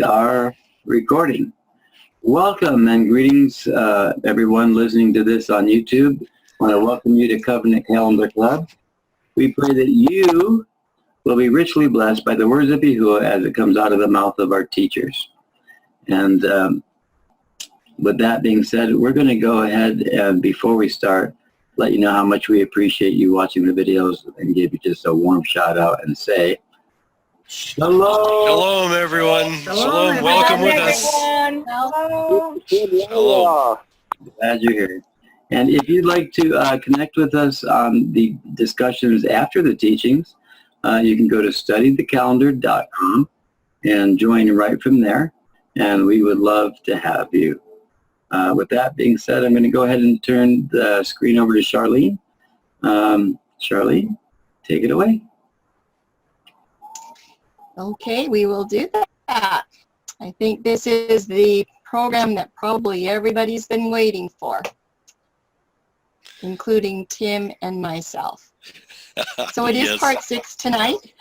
are recording. Welcome and greetings, everyone listening to this on YouTube. I want to welcome you to Covenant Calendar Club. We pray that you will be richly blessed by the words of Yahuwah as it comes out of the mouth of our teachers. And with that being said, we're going to go ahead and before we start, let you know how much we appreciate you watching the videos and give you just a warm shout out and say, Shalom. Shalom, everyone. Shalom. Welcome with us. Hello. Shalom. Glad you're here. And if you'd like to connect with us on the discussions after the teachings, you can go to studythecalendar.com and join right from there. And we would love to have you. With that being said, I'm going to go ahead and turn the screen over to Charlene. Charlene, take it away. Okay, we will do that. I think this is the program that probably everybody's been waiting for, including Tim and myself. So it is Yes. part 6 tonight.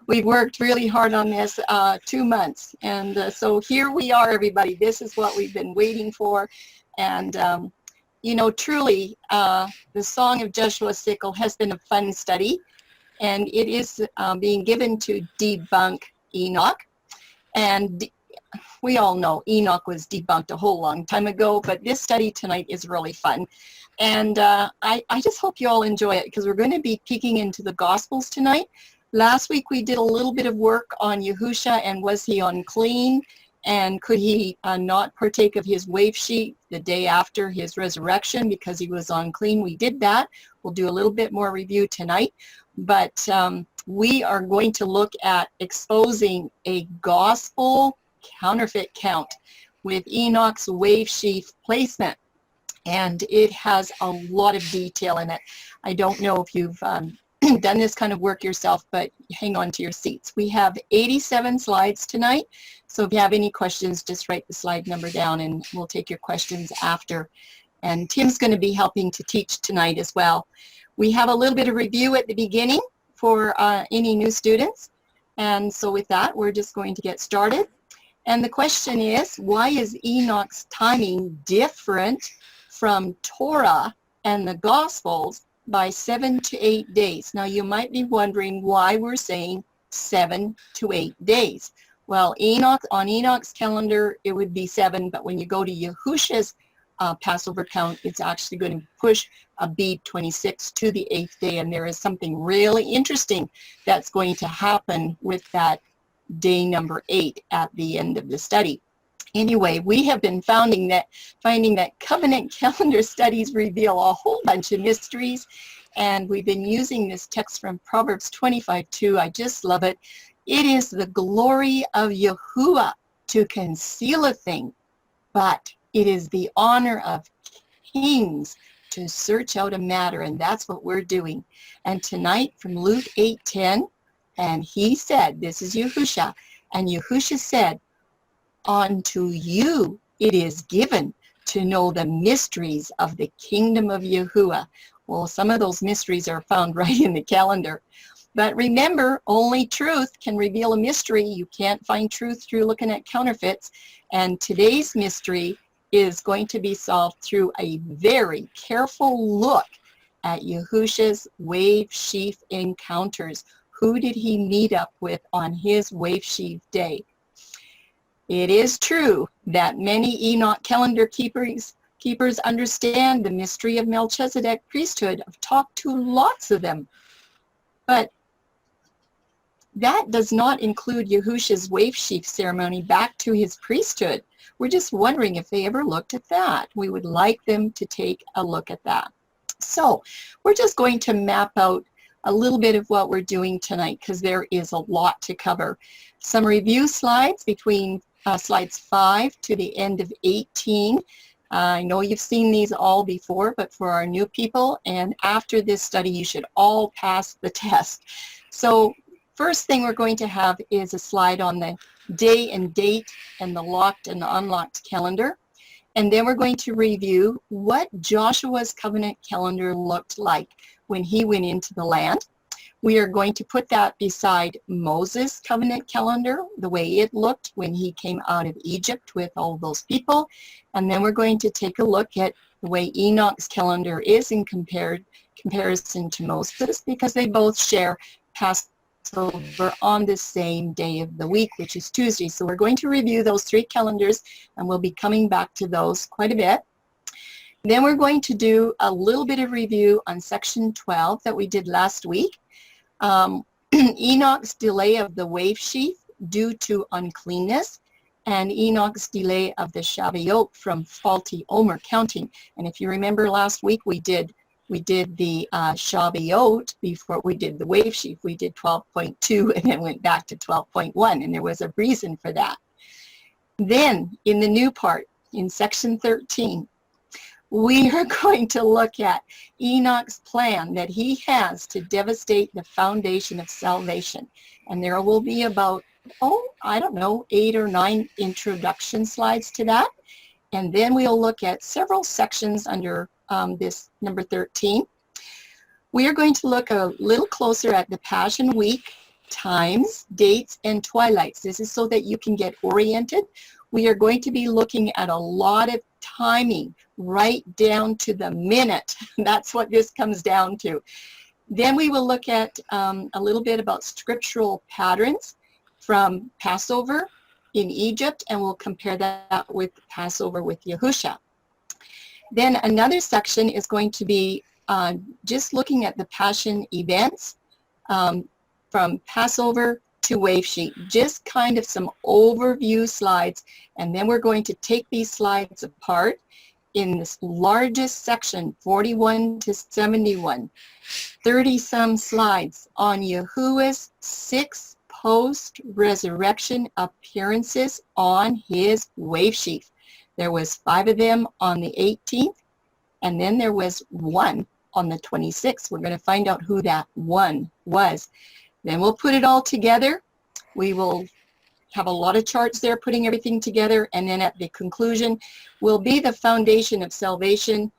We've worked really hard on this 2 months. And so here we are, everybody. This is what we've been waiting for. And, you know, truly, the Song of Joshua Sickle has been a fun study. And it is being given to debunk Enoch. And we all know Enoch was debunked a whole long time ago, but this study tonight is really fun. And I just hope you all enjoy it because we're going to be peeking into the Gospels tonight. Last week we did a little bit of work on Yahusha and was he unclean? And could he not partake of his wave sheet the day after his resurrection because he was unclean? We did that. We'll do a little bit more review tonight. But we are going to look at exposing a gospel counterfeit count with Enoch's wave sheath placement. And it has a lot of detail in it. I don't know if you've done this kind of work yourself, but hang on to your seats. We have 87 slides tonight. So if you have any questions, just write the slide number down and we'll take your questions after. And Tim's going to be helping to teach tonight as well. We have a little bit of review at the beginning for any new students. And so with that, we're just going to get started. And the question is, why is Enoch's timing different from Torah and the Gospels by 7 to 8 days? Now, you might be wondering why we're saying 7 to 8 days. Well, on Enoch's calendar, it would be 7, but when you go to Yahusha's Passover count, it's actually going to push a bead 26 to the 8th day, and there is something really interesting that's going to happen with that day number 8 at the end of the study. Anyway, we have been finding that covenant calendar studies reveal a whole bunch of mysteries, and we've been using this text from Proverbs 25:2. I just love it. It is the glory of Yahuwah to conceal a thing, but it is the honor of kings to search out a matter, and that's what we're doing. And tonight from Luke 8:10, and he said, this is Yahusha, and Yahusha said, unto you it is given to know the mysteries of the kingdom of Yahuwah. Well, some of those mysteries are found right in the calendar. But remember, only truth can reveal a mystery. You can't find truth through looking at counterfeits. And today's mystery is going to be solved through a very careful look at Yahusha's wave sheaf encounters. Who did he meet up with on his wave sheaf day? It is true that many Enoch calendar keepers understand the mystery of Melchizedek priesthood. I've talked to lots of them. But that does not include Yahusha's wave sheaf ceremony back to his priesthood. We're just wondering if they ever looked at that. We would like them to take a look at that. So we're just going to map out a little bit of what we're doing tonight because there is a lot to cover. Some review slides between slides 5 to the end of 18. I know you've seen these all before, but for our new people and after this study, you should all pass the test. So first thing we're going to have is a slide on the day and date and the locked and the unlocked calendar. And then we're going to review what Joshua's covenant calendar looked like when he went into the land. We are going to put that beside Moses' covenant calendar, the way it looked when he came out of Egypt with all those people. And then we're going to take a look at the way Enoch's calendar is in comparison to Moses, because they both share Passover on the same day of the week, which is Tuesday. So we're going to review those three calendars, and we'll be coming back to those quite a bit. Then we're going to do a little bit of review on section 12 that we did last week. Enoch's delay of the wave sheaf due to uncleanness, and Enoch's delay of the Shavuot from faulty Omer counting. And if you remember last week, we did the Shavuot before we did the wave sheaf. We did 12.2 and then went back to 12.1, and there was a reason for that. Then in the new part, in section 13, we are going to look at Enoch's plan that he has to devastate the foundation of salvation. And there will be about, 8 or 9 introduction slides to that. And then we'll look at several sections under this number 13. We are going to look a little closer at the Passion Week times, dates, and twilights. This is so that you can get oriented. We are going to be looking at a lot of timing, right down to the minute. That's what this comes down to. Then we will look at a little bit about scriptural patterns from Passover in Egypt, and we'll compare that with Passover with Yahusha. Then another section is going to be just looking at the Passion events from Passover to wave sheet, just kind of some overview slides, and then we're going to take these slides apart in this largest section, 41 to 71, 30-some slides on Yahuwah's 6 post-resurrection appearances on his wave sheaf. There was 5 of them on the 18th, and then there was 1 on the 26th. We're going to find out who that 1 was. Then we'll put it all together. We will have a lot of charts there putting everything together, and then at the conclusion will be the foundation of salvation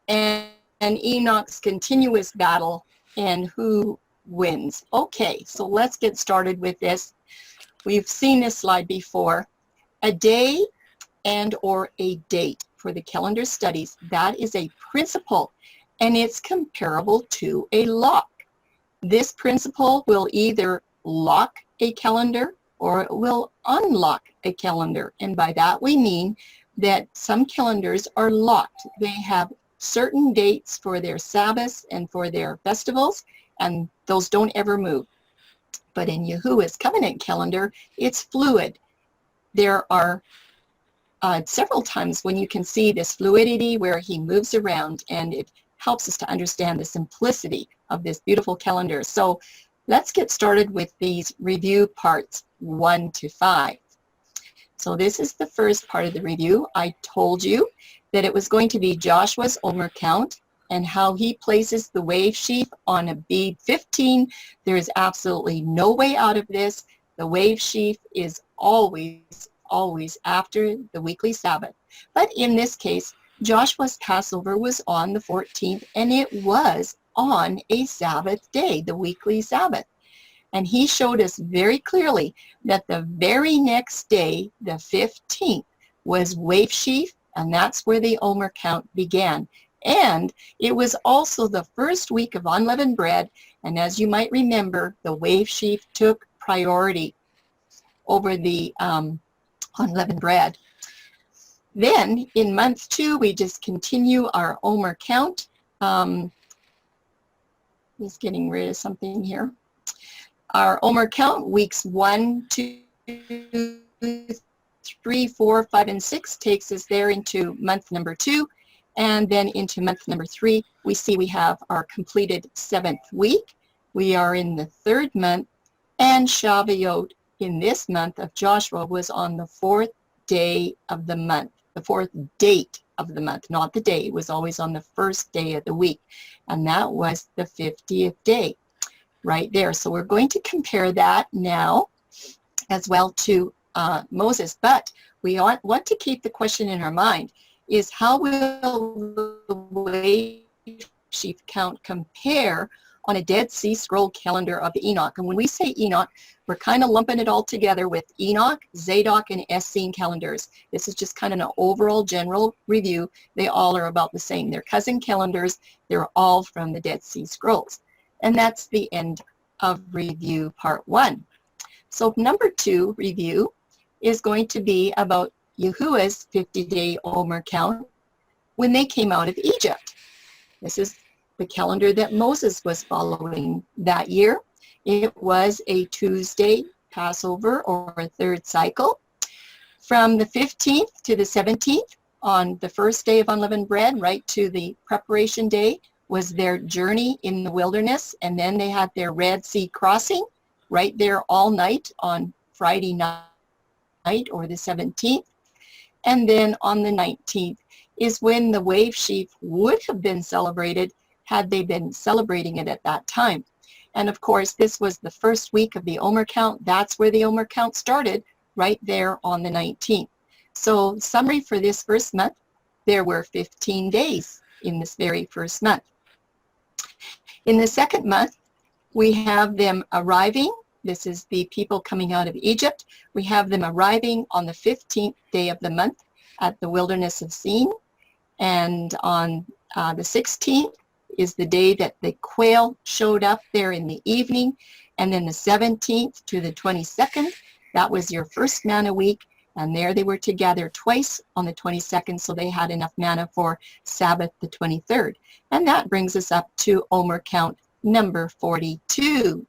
and Enoch's continuous battle and who wins. Okay, so let's get started with this. We've seen this slide before. A day and or a date for the calendar studies, that is a principle, and it's comparable to a lock. This principle will either lock a calendar or it will unlock a calendar. And by that we mean that some calendars are locked. They have certain dates for their Sabbaths and for their festivals, and those don't ever move. But in Yahuwah's covenant calendar, it's fluid. There are several times when you can see this fluidity where he moves around, and it helps us to understand the simplicity of this beautiful calendar. So let's get started with these review parts 1 to 5. So this is the first part of the review. I told you that it was going to be Joshua's Omer count and how he places the wave sheaf on a bead 15. There is absolutely no way out of this. The wave sheaf is always after the weekly Sabbath. But in this case, Joshua's Passover was on the 14th, and it was on a Sabbath day, the weekly Sabbath. And he showed us very clearly that the very next day, the 15th, was wave sheaf, and that's where the Omer count began. And it was also the first week of unleavened bread, and as you might remember, the wave sheaf took priority over the unleavened bread. Then in month 2, we just continue our Omer count. Just getting rid of something here. Our Omer count, weeks 1, 2, 3, 4, 5, and 6 takes us there into month number 2. And then into month number 3, we see we have our completed 7th week. We are in the 3rd month, and Shavuot in this month of Joshua was on the 4th day of the month, the 4th date of the month, not the day. It was always on the 1st day of the week, and that was the 50th day right there. So we're going to compare that now as well to Moses, but we want to keep the question in our mind is how will the wave sheaf count compare on a Dead Sea Scroll calendar of Enoch. And when we say Enoch, we're kind of lumping it all together with Enoch, Zadok, and Essene calendars. This is just kind of an overall general review. They all are about the same. They're cousin calendars. They're all from the Dead Sea Scrolls. And that's the end of review part 1. So number 2 review is going to be about Yahuwah's 50-day Omer count when they came out of Egypt. This is the calendar that Moses was following that year. It was a Tuesday Passover or a third cycle. From the 15th to the 17th, on the first day of unleavened bread, right to the preparation day, was their journey in the wilderness. And then they had their Red Sea crossing right there all night on Friday night or the 17th. And then on the 19th is when the wave sheaf would have been celebrated had they been celebrating it at that time. And of course, this was the first week of the Omer count. That's where the Omer count started, right there on the 19th. So summary for this first month, there were 15 days in this very first month. In the second month, we have them arriving. This is the people coming out of Egypt. We have them arriving on the 15th day of the month at the wilderness of Sin. And on the 16th is the day that the quail showed up there in the evening. And then the 17th to the 22nd, that was your first manna week. And there they were to gather twice on the 22nd, so they had enough manna for Sabbath the 23rd. And that brings us up to Omer count number 42.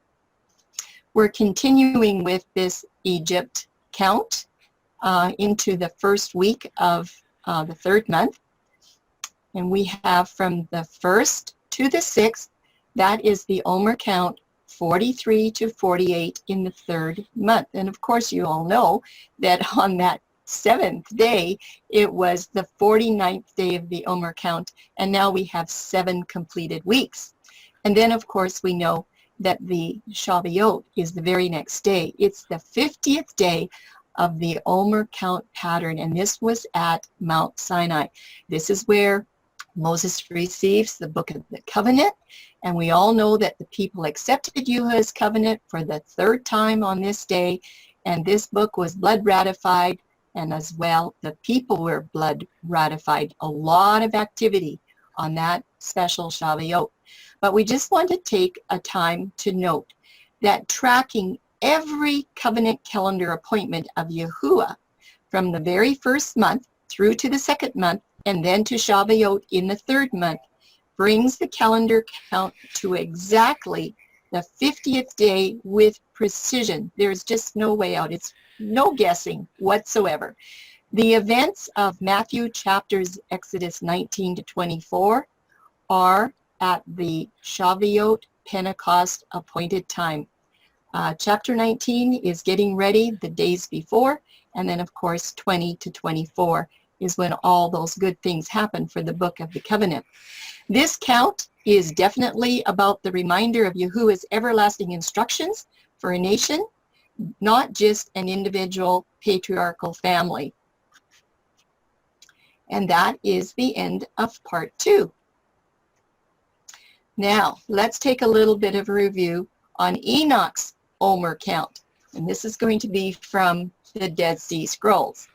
We're continuing with this Egypt count into the first week of the third month. And we have from the 1st to the 6th, that is the Omer count 43 to 48 in the third month. And of course, you all know that on that 7th day, it was the 49th day of the Omer count. And now we have 7 completed weeks. And then, of course, we know that the Shavuot is the very next day. It's the 50th day of the Omer count pattern. And this was at Mount Sinai. This is where Moses receives the Book of the Covenant, and we all know that the people accepted Yahuwah's covenant for the 3rd time on this day, and this book was blood ratified, and as well, the people were blood ratified. A lot of activity on that special Shavuot. But we just want to take a time to note that tracking every covenant calendar appointment of Yahuwah from the very first month through to the 2nd month, and then to Shavuot in the 3rd month, brings the calendar count to exactly the 50th day with precision. There's just no way out. It's no guessing whatsoever. The events of Matthew chapters Exodus 19 to 24 are at the Shavuot Pentecost appointed time. Chapter 19 is getting ready the days before, and then of course 20 to 24 is when all those good things happen for the Book of the Covenant. This count is definitely about the reminder of Yahuwah's everlasting instructions for a nation, not just an individual patriarchal family. And that is the end of part 2. Now, let's take a little bit of a review on Enoch's Omer count. And this is going to be from the Dead Sea Scrolls.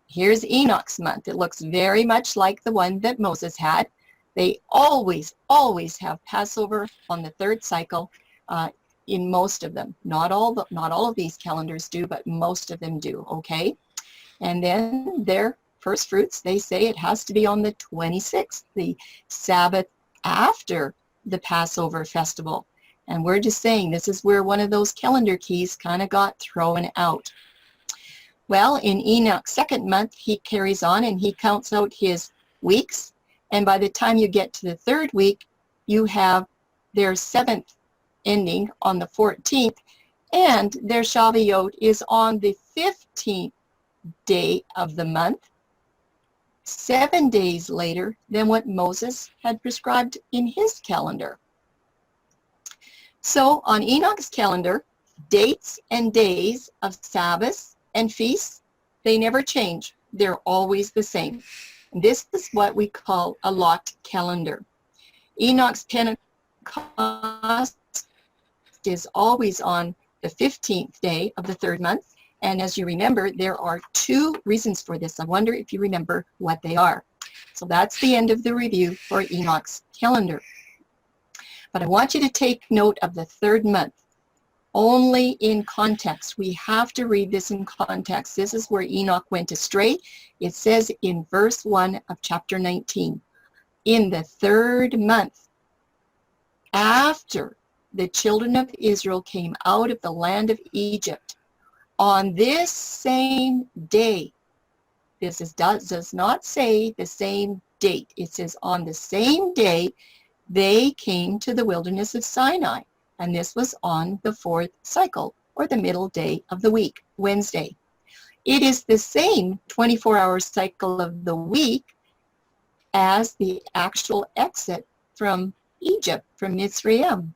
Here's Enoch's month. It looks very much like the one that Moses had. They always have Passover on the 3rd cycle in most of them. Not all of these calendars do, but most of them do, okay? And then their first fruits, they say it has to be on the 26th, the Sabbath after the Passover festival. And we're just saying this is where one of those calendar keys kind of got thrown out. Well, in Enoch's 2nd month, he carries on and he counts out his weeks. And by the time you get to the 3rd week, you have their 7th ending on the 14th, and their Shavuot is on the 15th day of the month, 7 days later than what Moses had prescribed in his calendar. So on Enoch's calendar, dates and days of Sabbaths and feasts, they never change. They're always the same. And this is what we call a locked calendar. Enoch's Pentecost is always on the 15th day of the third month. And as you remember, there are two reasons for this. I wonder if you remember what they are. So that's the end of the review for Enoch's calendar. But I want you to take note of the third month. Only in context. We have to read this in context. This is where Enoch went astray. It says in verse 1 of chapter 19, in the third month, after the children of Israel came out of the land of Egypt, on this same day, does not say the same date. It says on the same day, they came to the wilderness of Sinai. And this was on the fourth cycle, or the middle day of the week, Wednesday. It is the same 24-hour cycle of the week as the actual exit from Egypt, from Mitzrayim.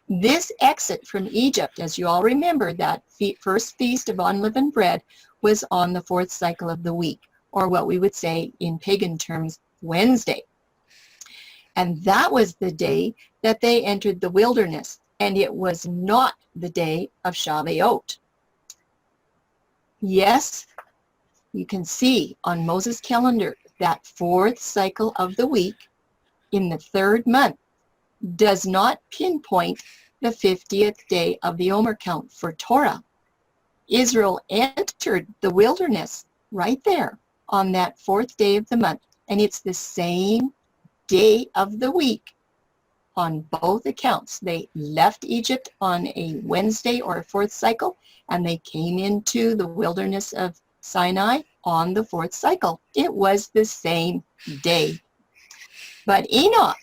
This exit from Egypt, as you all remember, that first feast of unleavened bread was on the fourth cycle of the week, or what we would say in pagan terms, Wednesday. And that was the day that they entered the wilderness. And it was not the day of Shavuot. Yes, you can see on Moses' calendar that fourth cycle of the week in the third month does not pinpoint the 50th day of the Omer count for Torah. Israel entered the wilderness right there on that fourth day of the month, and it's the same day of the week on both accounts. They left Egypt on a Wednesday or a fourth cycle, and they came into the wilderness of Sinai on the fourth cycle. It was the same day. But Enoch,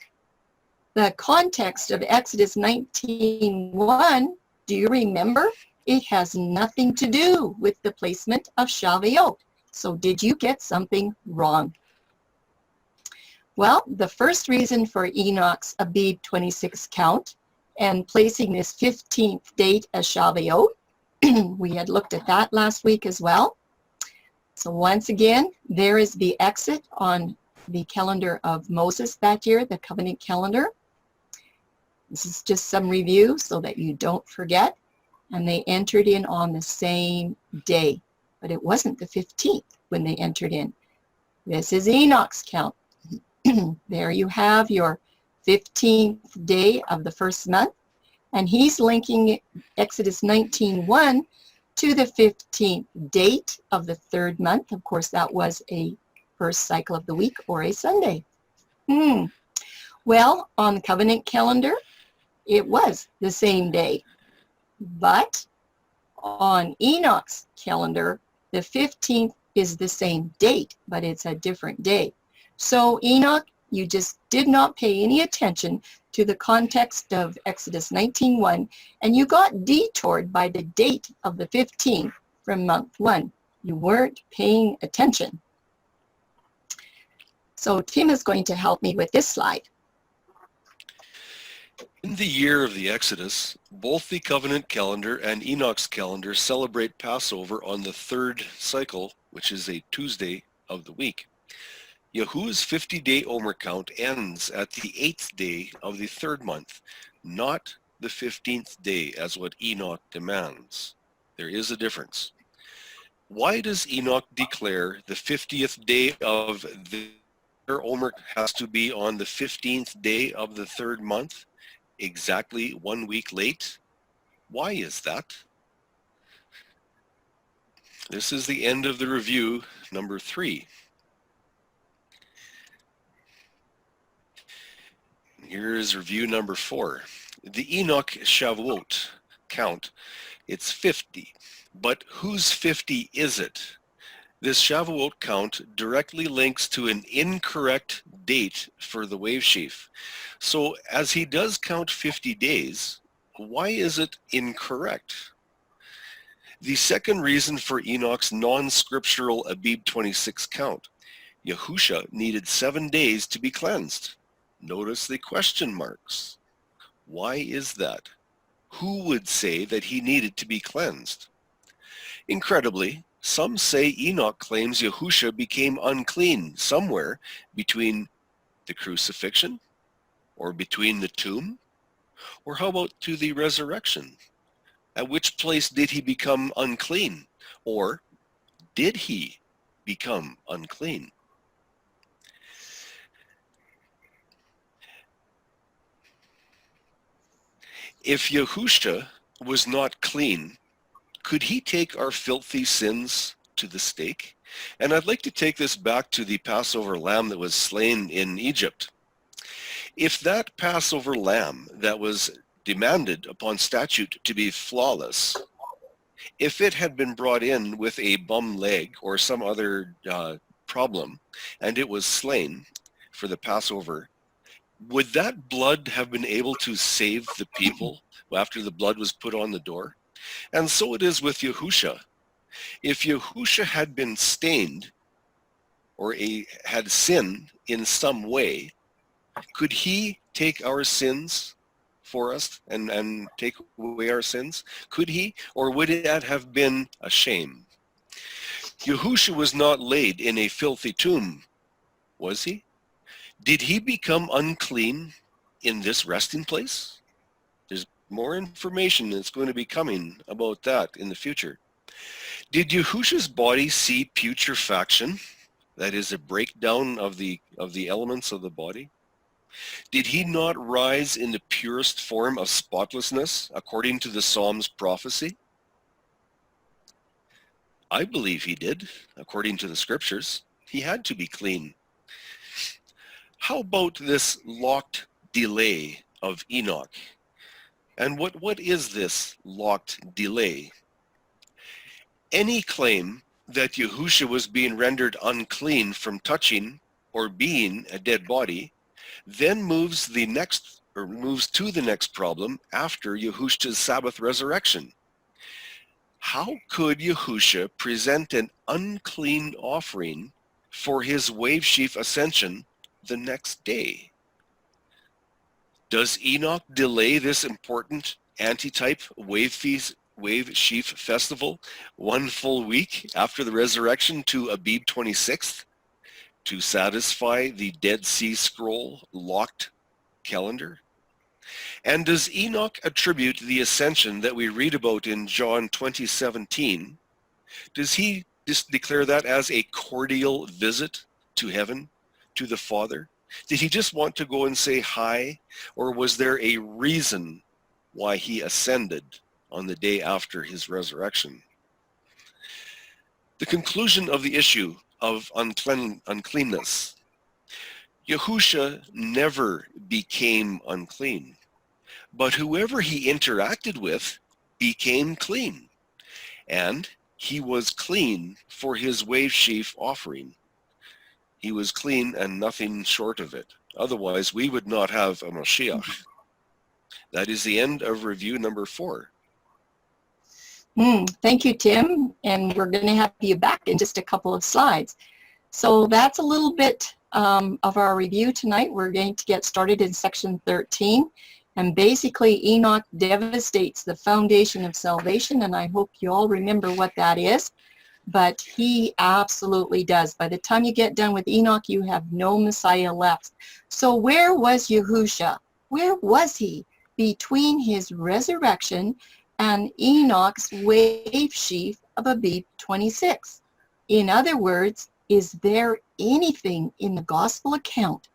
the context of Exodus 19:1, do you remember? It has nothing to do with the placement of Shavuot. So did you get something wrong? Well, the first reason for Enoch's Abib 26 count and placing this 15th date as Shavuot, we had looked at that last week as well. So once again, there is the exit on the calendar of Moses that year, the covenant calendar. This is just some review so that you don't forget. And they entered in on the same day, but it wasn't the 15th when they entered in. This is Enoch's count. There you have your 15th day of the first month, and he's linking Exodus 19:1 to the 15th date of the third month. Of course, that was a first cycle of the week or a Sunday. Well, on the covenant calendar, it was the same day, but on Enoch's calendar, the 15th is the same date, but it's a different day. So Enoch, you just did not pay any attention to the context of Exodus 19:1, and you got detoured by the date of the 15th from month 1. You weren't paying attention. So Tim is going to help me with this slide. In the year of the Exodus, both the covenant calendar and Enoch's calendar celebrate Passover on the third cycle, which is a Tuesday of the week. Yahuwah's 50-day Omer count ends at the 8th day of the third month, not the 15th day as what Enoch demands. There is a difference. Why does Enoch declare the 50th day of their Omer has to be on the 15th day of the third month, exactly 1 week late? Why is that? This is the end of the review, number 3. Here's review number 4. The Enoch Shavuot count, it's 50. But whose 50 is it? This Shavuot count directly links to an incorrect date for the wave sheaf. So as he does count 50 days, why is it incorrect? The second reason for Enoch's non-scriptural Abib 26 count, Yahusha needed 7 days to be cleansed. Notice the question marks. Why is that? Who would say that he needed to be cleansed? Incredibly, some say Enoch claims Yahusha became unclean somewhere between the crucifixion or between the tomb Or how about to the resurrection? At which place did he become unclean? Or did he become unclean? If Yahusha was not clean, could he take our filthy sins to the stake? And I'd like to take this back to the Passover lamb that was slain in Egypt. If that Passover lamb that was demanded upon statute to be flawless, if it had been brought in with a bum leg or some other problem, and it was slain for the Passover, would that blood have been able to save the people after the blood was put on the door? And so it is with Yahusha. If Yahusha had been stained or had sinned in some way, could he take our sins for us and take away our sins? Could he? Or would that have been a shame? Yahusha was not laid in a filthy tomb, was he? Did he become unclean in this resting place? There's more information that's going to be coming about that in the future. Did Yahusha's body see putrefaction? That is a breakdown of the elements of the body. Did he not rise in the purest form of spotlessness according to the Psalms prophecy? I believe he did, according to the scriptures. He had to be clean. How about this locked delay of Enoch? And what is this locked delay? Any claim that Yahusha was being rendered unclean from touching or being a dead body then moves to the next problem after Yahusha's Sabbath resurrection. How could Yahusha present an unclean offering for his wave sheaf ascension the next day? Does Enoch delay this important antitype wave sheaf festival 1 full week after the resurrection to Abib 26th to satisfy the Dead Sea Scroll locked calendar? And does Enoch attribute the ascension that we read about in John 20:17? Does he just declare that as a cordial visit to heaven, to the Father? Did he just want to go and say hi, or was there a reason why he ascended on the day after his resurrection? The conclusion of the issue of uncleanness. Yahusha never became unclean, but whoever he interacted with became clean, and he was clean for his wave sheaf offering. He was clean and nothing short of it. Otherwise, we would not have a Mashiach. That is the end of review number 4. Thank you, Tim. And we're going to have you back in just a couple of slides. So that's a little bit of our review tonight. We're going to get started in section 13. And basically, Enoch devastates the foundation of salvation. And I hope you all remember what that is. But he absolutely does. By the time you get done with Enoch, you have no Messiah left. So where was Yahusha? Where was he between his resurrection and Enoch's wave sheaf of Abib 26? In other words, is there anything in the gospel account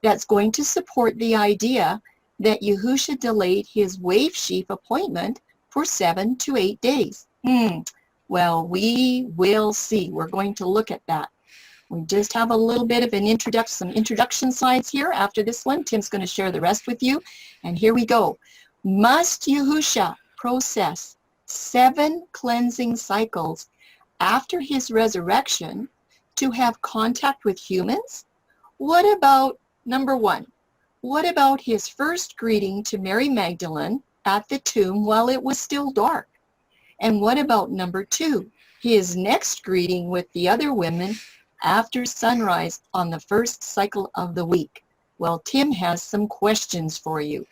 that's going to support the idea that Yahusha delayed his wave sheaf appointment for 7 to 8 days? Well, we will see. We're going to look at that. We just have a little bit of an some introduction slides here. After this one, Tim's going to share the rest with you. And here we go. Must Yahusha process 7 cleansing cycles after his resurrection to have contact with humans? What about number 1? What about his first greeting to Mary Magdalene at the tomb while it was still dark? And what about number 2, his next greeting with the other women after sunrise on the first cycle of the week? Well, Tim has some questions for you.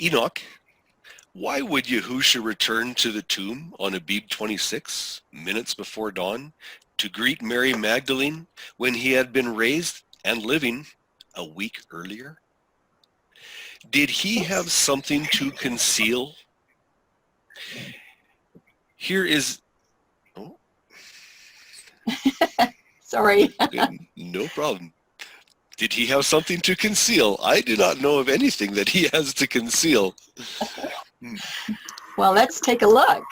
Enoch, why would Yahusha return to the tomb on Abib 26, minutes before dawn, to greet Mary Magdalene when he had been raised and living a week earlier? Did he have something to conceal? Here is, oh, Sorry. good, no problem. Did he have something to conceal? I do not know of anything that he has to conceal. Well, let's take a look.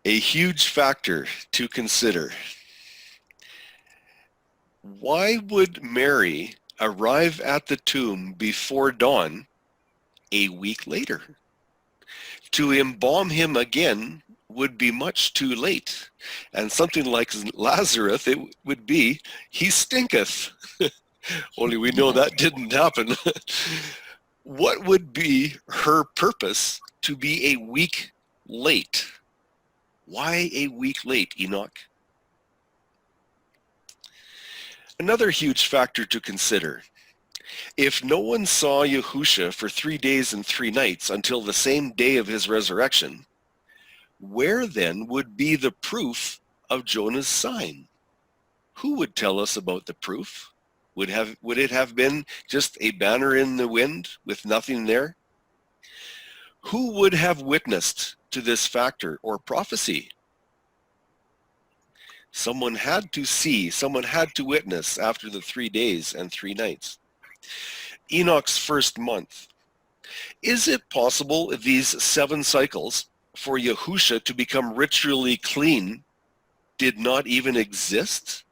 A huge factor to consider. Why would Mary arrive at the tomb before dawn a week later? To embalm him again would be much too late. And something like Lazarus, it would be, he stinketh. Only we know that didn't happen. What would be her purpose to be a week late? Why a week late, Enoch? Another huge factor to consider. If no one saw Yahusha for 3 days and 3 nights until the same day of his resurrection, where then would be the proof of Jonah's sign? Who would tell us about the proof? Would it have been just a banner in the wind with nothing there? Who would have witnessed to this factor or prophecy? Someone had to see, someone had to witness after the 3 days and 3 nights. Enoch's first month. Is it possible these 7 cycles for Yahusha to become ritually clean did not even exist?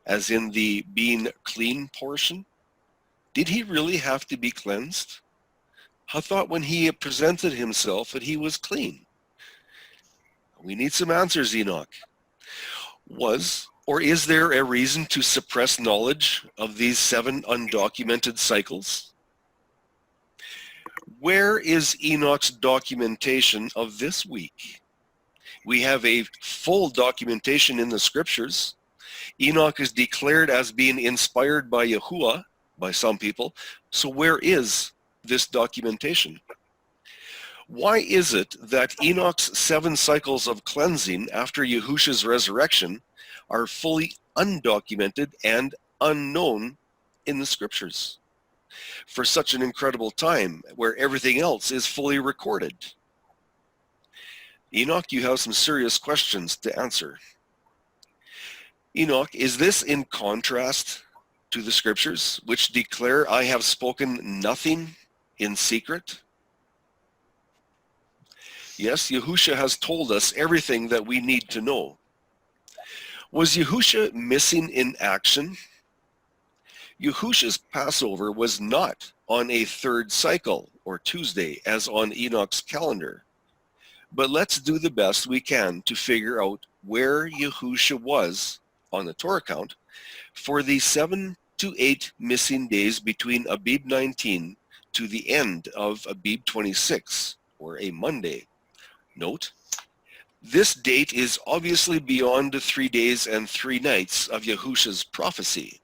As in the being clean portion? Did he really have to be cleansed? I thought when he presented himself that he was clean. We need some answers, Enoch. Was or is there a reason to suppress knowledge of these 7 undocumented cycles? Where is Enoch's documentation of this week? We have a full documentation in the scriptures. Enoch is declared as being inspired by Yahuwah, by some people. So where is this documentation? Why is it that Enoch's 7 cycles of cleansing after Yahusha's resurrection are fully undocumented and unknown in the scriptures for such an incredible time where everything else is fully recorded? Enoch, you have some serious questions to answer. Enoch, is this in contrast to the scriptures, which declare, I have spoken nothing in secret? Yes, Yahusha has told us everything that we need to know. Was Yahusha missing in action? Yahusha's Passover was not on a 3rd cycle or Tuesday as on Enoch's calendar. But let's do the best we can to figure out where Yahusha was on the Torah count for the 7 to 8 missing days between Abib 19 to the end of Abib 26, or a Monday. Note, this date is obviously beyond the 3 days and 3 nights of Yahusha's prophecy.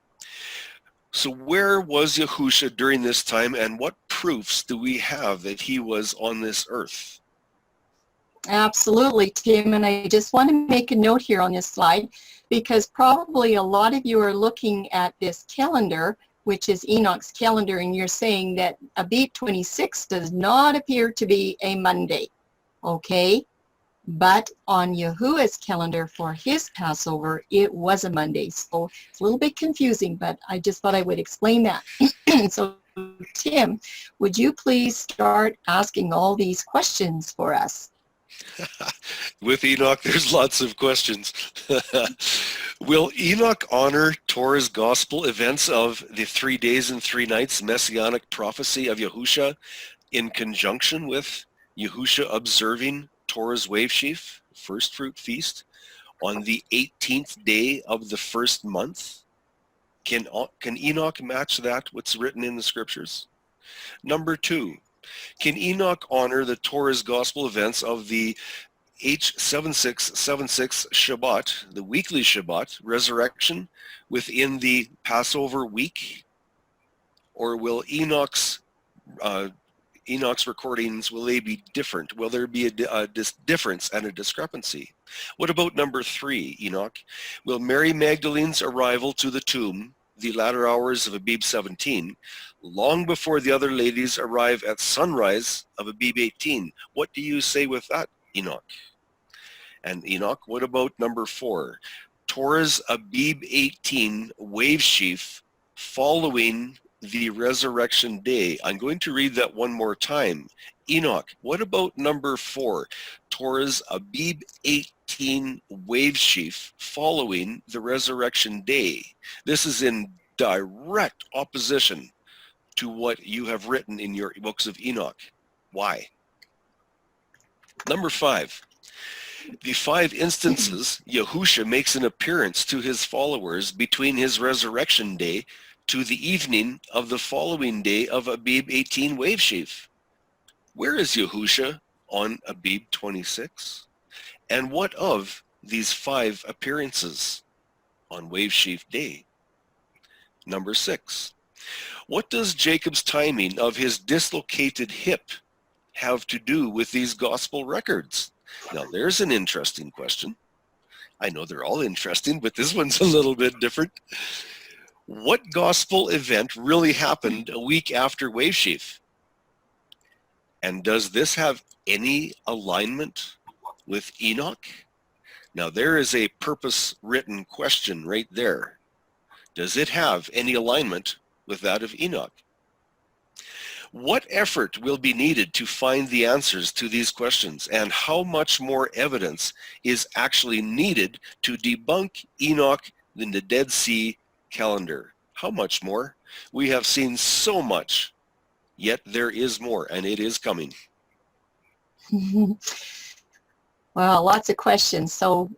So where was Yahusha during this time, and what proofs do we have that he was on this earth? Absolutely, Tim, and I just want to make a note here on this slide because probably a lot of you are looking at this calendar, which is Enoch's calendar, and you're saying that Abib 26 does not appear to be a Monday, okay? But on Yahuwah's calendar for his Passover, it was a Monday. So it's a little bit confusing, but I just thought I would explain that. So Tim, would you please start asking all these questions for us? With Enoch, there's lots of questions. Will Enoch honor Torah's gospel events of the 3 days and 3 nights messianic prophecy of Yahusha in conjunction with Yahusha observing Torah's wave sheaf, first fruit feast, on the 18th day of the 1st month? Can Enoch match that, what's written in the scriptures? Number 2, can Enoch honor the Torah's gospel events of the H7676 Shabbat, the weekly Shabbat, resurrection, within the Passover week? Or will Enoch's recordings, will they be different? Will there be a difference and a discrepancy? What about number 3, Enoch? Will Mary Magdalene's arrival to the tomb the latter hours of Abib 17, long before the other ladies arrive at sunrise of Abib 18. What do you say with that, Enoch? And Enoch, what about number 4? Torah's Abib 18 wave sheaf following the resurrection day. I'm going to read that one more time. Enoch, what about number 4? Torah's Abib 18 wave sheaf following the resurrection day. This is in direct opposition to what you have written in your books of Enoch. Why? Number 5. The 5 instances Yahusha makes an appearance to his followers between his resurrection day to the evening of the following day of Abib 18 wave sheaf. Where is Yahusha on Abib 26? And what of these 5 appearances on wave sheaf day? Number 6. What does Jacob's timing of his dislocated hip have to do with these gospel records? Now there's an interesting question. I know they're all interesting, but this one's a little bit different. What gospel event really happened a week after wave sheaf? And does this have any alignment with Enoch? Now there is a purpose-written question right there. Does it have any alignment with that of Enoch? What effort will be needed to find the answers to these questions, and how much more evidence is actually needed to debunk Enoch in the Dead Sea calendar? How much more? We have seen so much, yet there is more, and it is coming. Well, lots of questions. So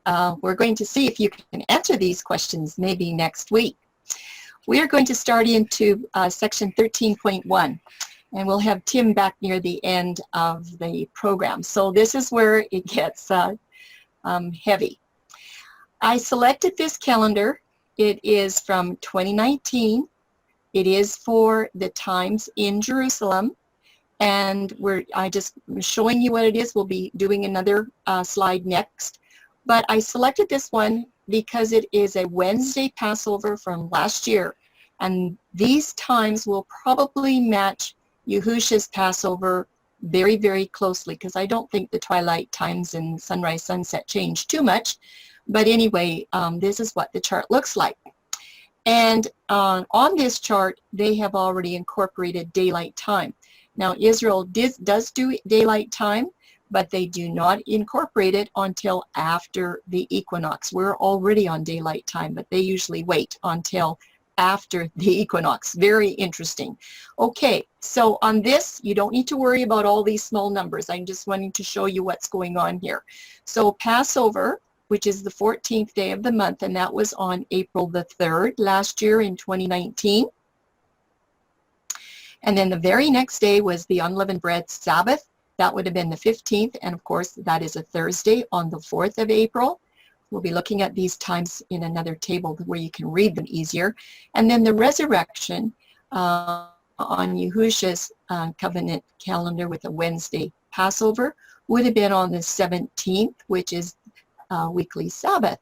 we're going to see if you can answer these questions maybe next week. We are going to start into section 13.1. And we'll have Tim back near the end of the program. So this is where it gets heavy. I selected this calendar. It is from 2019. It is for the times in Jerusalem. And I just showing you what it is. We'll be doing another slide next. But I selected this one because it is a Wednesday Passover from last year. And these times will probably match Yahusha's Passover very, very closely, because I don't think the twilight times and sunrise, sunset change too much. But anyway, this is what the chart looks like. And on this chart, they have already incorporated daylight time. Now, Israel does do daylight time, but they do not incorporate it until after the equinox. We're already on daylight time, but they usually wait until after the equinox. Very interesting. Okay, so on this, you don't need to worry about all these small numbers. I'm just wanting to show you what's going on here. So Passover, which is the 14th day of the month, and that was on April the 3rd last year in 2019. And then the very next day was the unleavened bread Sabbath. That would have been the 15th, and of course that is a Thursday on the 4th of April. We'll be looking at these times in another table where you can read them easier. And then the resurrection on Yahusha's covenant calendar with a Wednesday Passover would have been on the 17th, which is weekly Sabbath.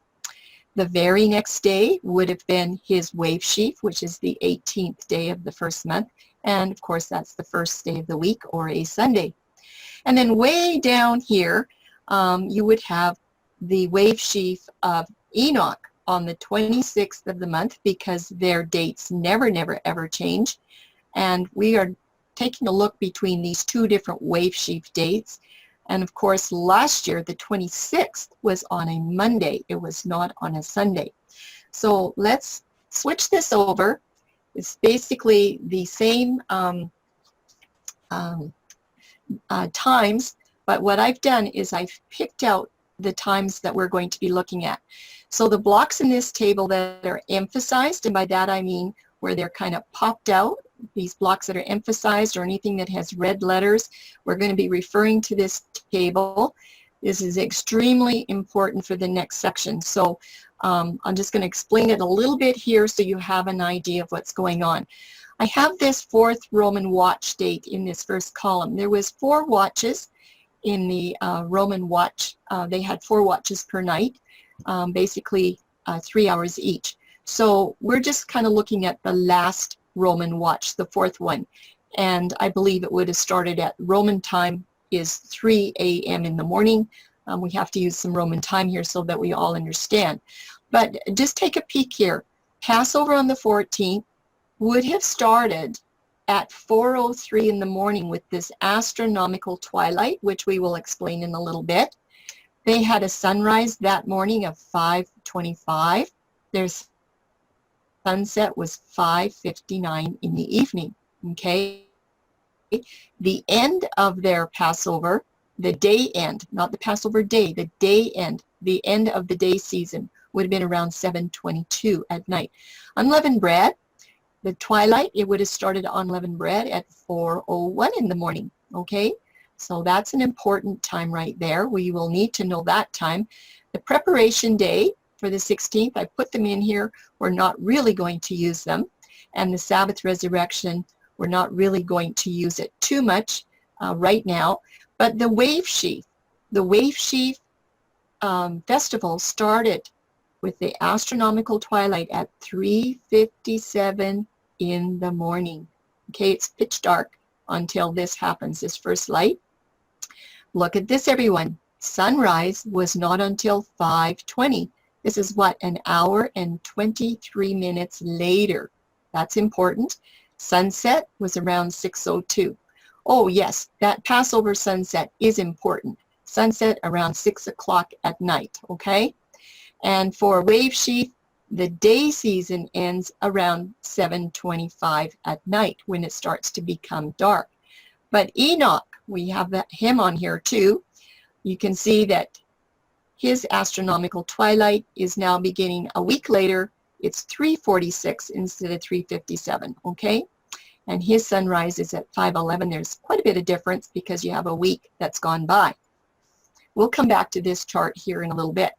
The very next day would have been his wave sheaf, which is the 18th day of the first month. And of course, that's the first day of the week, or a Sunday. And then way down here, you would have the wave sheaf of Enoch on the 26th of the month, because their dates never, ever change. And we are taking a look between these 2 different wave sheaf dates. And of course, last year, the 26th was on a Monday. It was not on a Sunday. So let's switch this over. It's basically the same times, but what I've done is I've picked out the times that we're going to be looking at. So the blocks in this table that are emphasized, and by that I mean where they're kind of popped out, these blocks that are emphasized or anything that has red letters, we're going to be referring to this table. This is extremely important for the next section. So I'm just going to explain it a little bit here so you have an idea of what's going on. I have this 4th Roman watch date in this first column. There was 4 watches in the Roman watch. They had 4 watches per night, basically 3 hours each. So we're just kind of looking at the last Roman watch, the fourth one. And I believe it would have started at Roman time is 3 a.m. in the morning. We have to use some Roman time here so that we all understand. But just take a peek here. Passover on the 14th would have started at 4:03 in the morning with this astronomical twilight, which we will explain in a little bit. They had a sunrise that morning of 5:25. Their sunset was 5:59 in the evening. Okay. The end of their Passover, the day end, not the Passover day, the day end, the end of the day season would have been around 7:22 at night. Unleavened bread, the twilight, it would have started on unleavened bread at 4:01 in the morning. Okay, so that's an important time right there. We will need to know that time. The preparation day for the 16th, I put them in here. We're not really going to use them. And the Sabbath resurrection, we're not really going to use it too much right now. But the wave sheaf festival started with the astronomical twilight at 3:57 in the morning. Okay, it's pitch dark until this happens, this first light. Look at this, everyone. Sunrise was not until 5:20. This is what, an hour and 23 minutes later. That's important. Sunset was around 6:02. Oh yes, that Passover sunset is important. Sunset around 6 o'clock at night, okay? And for wave sheaf, the day season ends around 7:25 at night when it starts to become dark. But Enoch, we have him on here too. You can see that his astronomical twilight is now beginning a week later. It's 3:46 instead of 3:57, okay? And his sunrise is at 5:11. There's quite a bit of difference because you have a week that's gone by. We'll come back to this chart here in a little bit.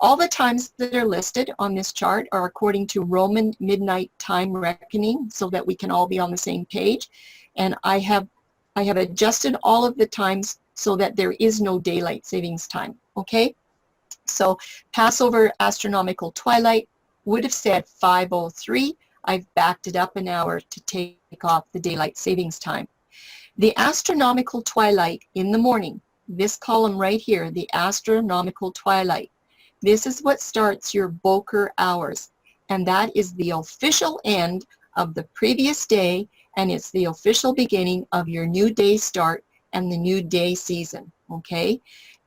All the times that are listed on this chart are according to Roman midnight time reckoning so that we can all be on the same page. And I have adjusted all of the times so that there is no daylight savings time, okay? So Passover astronomical twilight would have said 5:03. I've backed it up an hour to take off the daylight savings time. The astronomical twilight in the morning, this column right here, the astronomical twilight, this is what starts your Boker hours, and that is the official end of the previous day, and it's the official beginning of your new day start and the new day season, okay?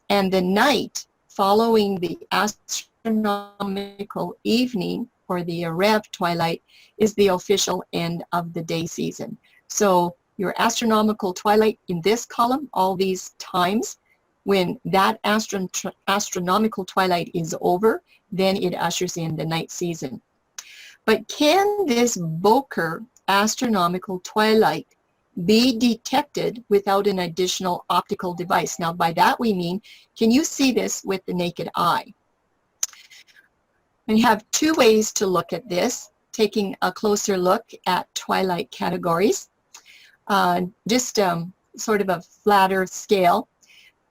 And the night following the astronomical evening, or the Erev twilight, is the official end of the day season. So your astronomical twilight in this column, all these times, when that astronomical twilight is over, then it ushers in the night season. But can this Boker astronomical twilight be detected without an additional optical device? Now by that we mean, can you see this with the naked eye? We have two ways to look at this, taking a closer look at twilight categories. Sort of a flatter scale.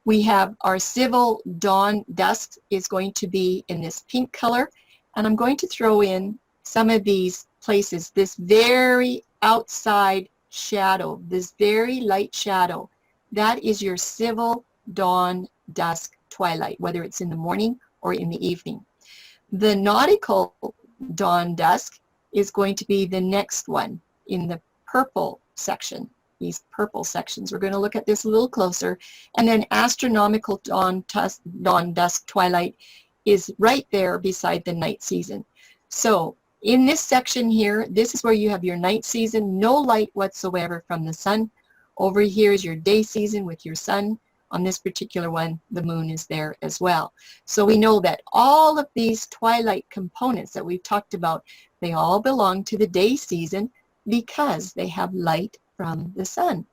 We have our civil dawn dusk is going to be in this pink color, and I'm going to throw in some of these places, this very outside shadow, this very light shadow, that is your civil dawn dusk twilight, whether it's in the morning or in the evening. The nautical dawn dusk is going to be the next one in the purple section, these purple sections. We're going to look at this a little closer. And then astronomical dawn dusk twilight is right there beside the night season. So in this section here, this is where you have your night season, no light whatsoever from the sun. Over here is your day season with your sun. On this particular one, the moon is there as well. So we know that all of these twilight components that we've talked about, they all belong to the day season because they have light from the sun.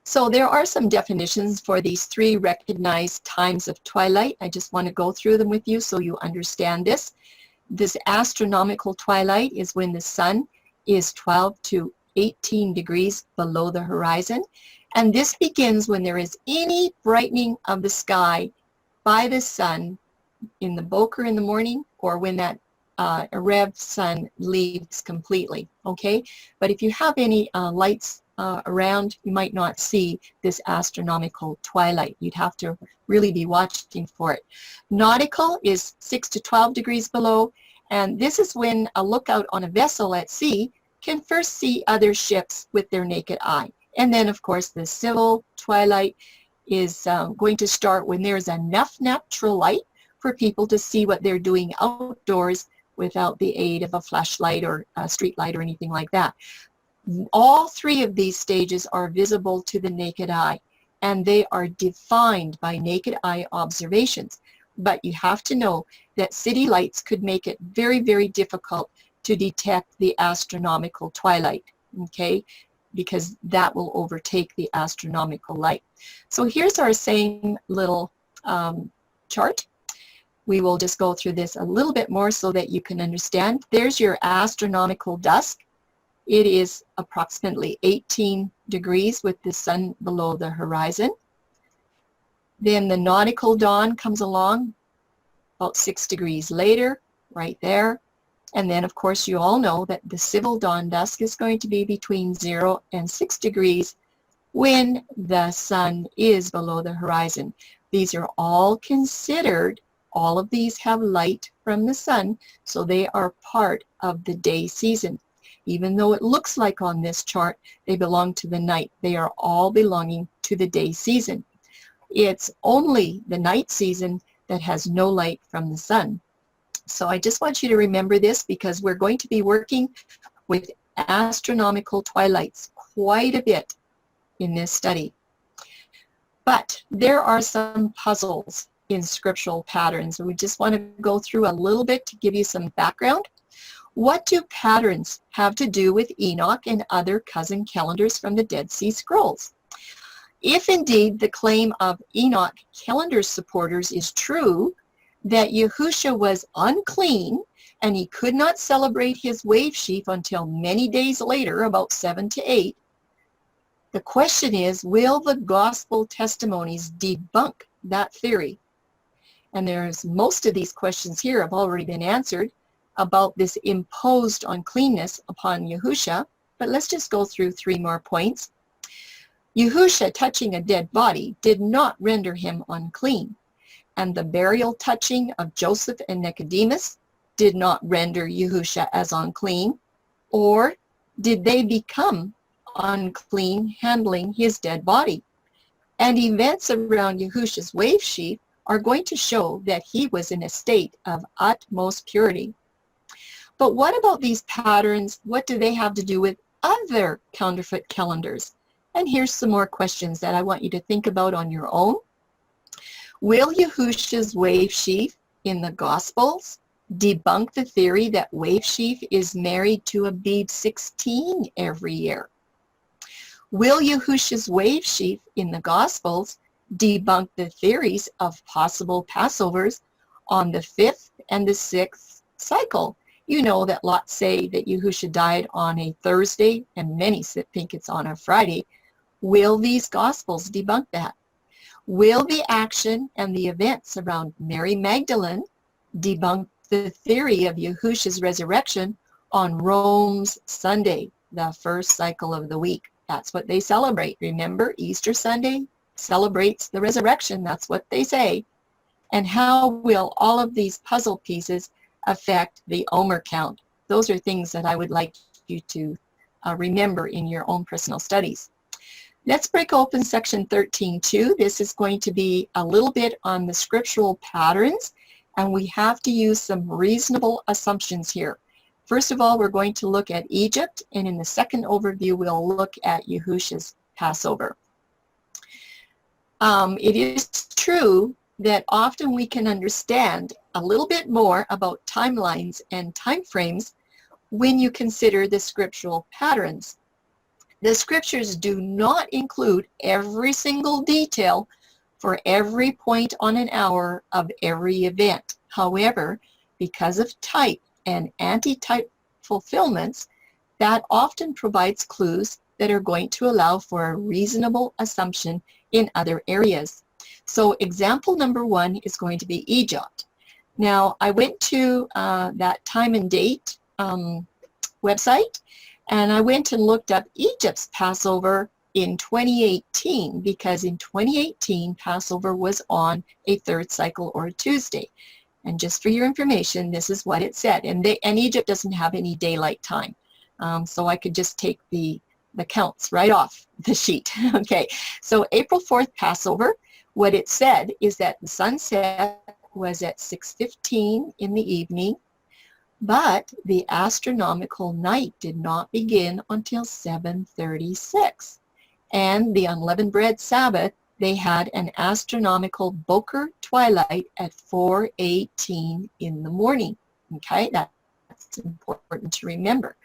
So there are some definitions for these three recognized times of twilight. I just want to go through them with you so you understand this. This astronomical twilight is when the sun is 12 to 18 degrees below the horizon. And this begins when there is any brightening of the sky by the sun in the Boker in the morning, or when that Erev sun leaves completely, okay? But if you have any lights around, you might not see this astronomical twilight. You'd have to really be watching for it. Nautical is 6 to 12 degrees below, and this is when a lookout on a vessel at sea can first see other ships with their naked eye. And then, of course, the civil twilight is going to start when there's enough natural light for people to see what they're doing outdoors without the aid of a flashlight or a street light or anything like that. All three of these stages are visible to the naked eye, and they are defined by naked eye observations. But you have to know that city lights could make it very, very difficult to detect the astronomical twilight, okay? Because that will overtake the astronomical light. So here's our same little chart. We will just go through this a little bit more so that you can understand. There's your astronomical dusk. It is approximately 18 degrees with the sun below the horizon. Then the nautical dawn comes along about 6 degrees later, right there. And then, of course, you all know that the civil dawn dusk is going to be between 0 and 6 degrees when the sun is below the horizon. These are all considered, all of these have light from the sun, so they are part of the day season. Even though it looks like on this chart they belong to the night, they are all belonging to the day season. It's only the night season that has no light from the sun. So I just want you to remember this, because we're going to be working with astronomical twilights quite a bit in this study. But there are some puzzles in scriptural patterns, and we just want to go through a little bit to give you some background. What do patterns have to do with Enoch and other cousin calendars from the Dead Sea Scrolls? If indeed the claim of Enoch calendar supporters is true, that Yahusha was unclean and he could not celebrate his wave sheaf until many days later, about 7 to 8, the question is, will the gospel testimonies debunk that theory? And there's most of these questions here have already been answered about this imposed uncleanness upon Yahusha, but let's just go through 3 more points. Yahusha touching a dead body did not render him unclean, and the burial touching of Joseph and Nicodemus did not render Yahusha as unclean, or did they become unclean handling his dead body? And events around Yahusha's wave sheaf are going to show that he was in a state of utmost purity. But what about these patterns? What do they have to do with other counterfeit calendars? And here's some more questions that I want you to think about on your own. Will Yahusha's wave sheaf in the Gospels debunk the theory that wave sheaf is married to Abib 16 every year? Will Yahusha's wave sheaf in the Gospels debunk the theories of possible Passovers on the 5th and the 6th cycle? You know that lots say that Yahusha died on a Thursday, and many think it's on a Friday. Will these Gospels debunk that? Will the action and the events around Mary Magdalene debunk the theory of Yahusha's resurrection on Rome's Sunday, the first cycle of the week? That's what they celebrate. Remember, Easter Sunday celebrates the resurrection. That's what they say. And how will all of these puzzle pieces affect the Omer count? Those are things that I would like you to remember in your own personal studies. Let's break open section 13.2. This is going to be a little bit on the scriptural patterns, and we have to use some reasonable assumptions here. First of all, we're going to look at Egypt, and in the second overview, we'll look at Yahusha's Passover. It is true that often we can understand a little bit more about timelines and time frames when you consider the scriptural patterns. The scriptures do not include every single detail for every point on an hour of every event. However, because of type and anti-type fulfillments, that often provides clues that are going to allow for a reasonable assumption in other areas. So example number 1 is going to be Egypt. Now, I went to that time and date website, and I went and looked up Egypt's Passover in 2018, because in 2018, Passover was on a third cycle or a Tuesday. And just for your information, this is what it said. And Egypt doesn't have any daylight time. So I could just take the counts right off the sheet. Okay, so April 4th Passover, what it said is that the sunset was at 6:15 in the evening, but the astronomical night did not begin until 7:36. And the unleavened bread Sabbath, they had an astronomical Boker twilight at 4:18 in the morning. Okay, that's important to remember.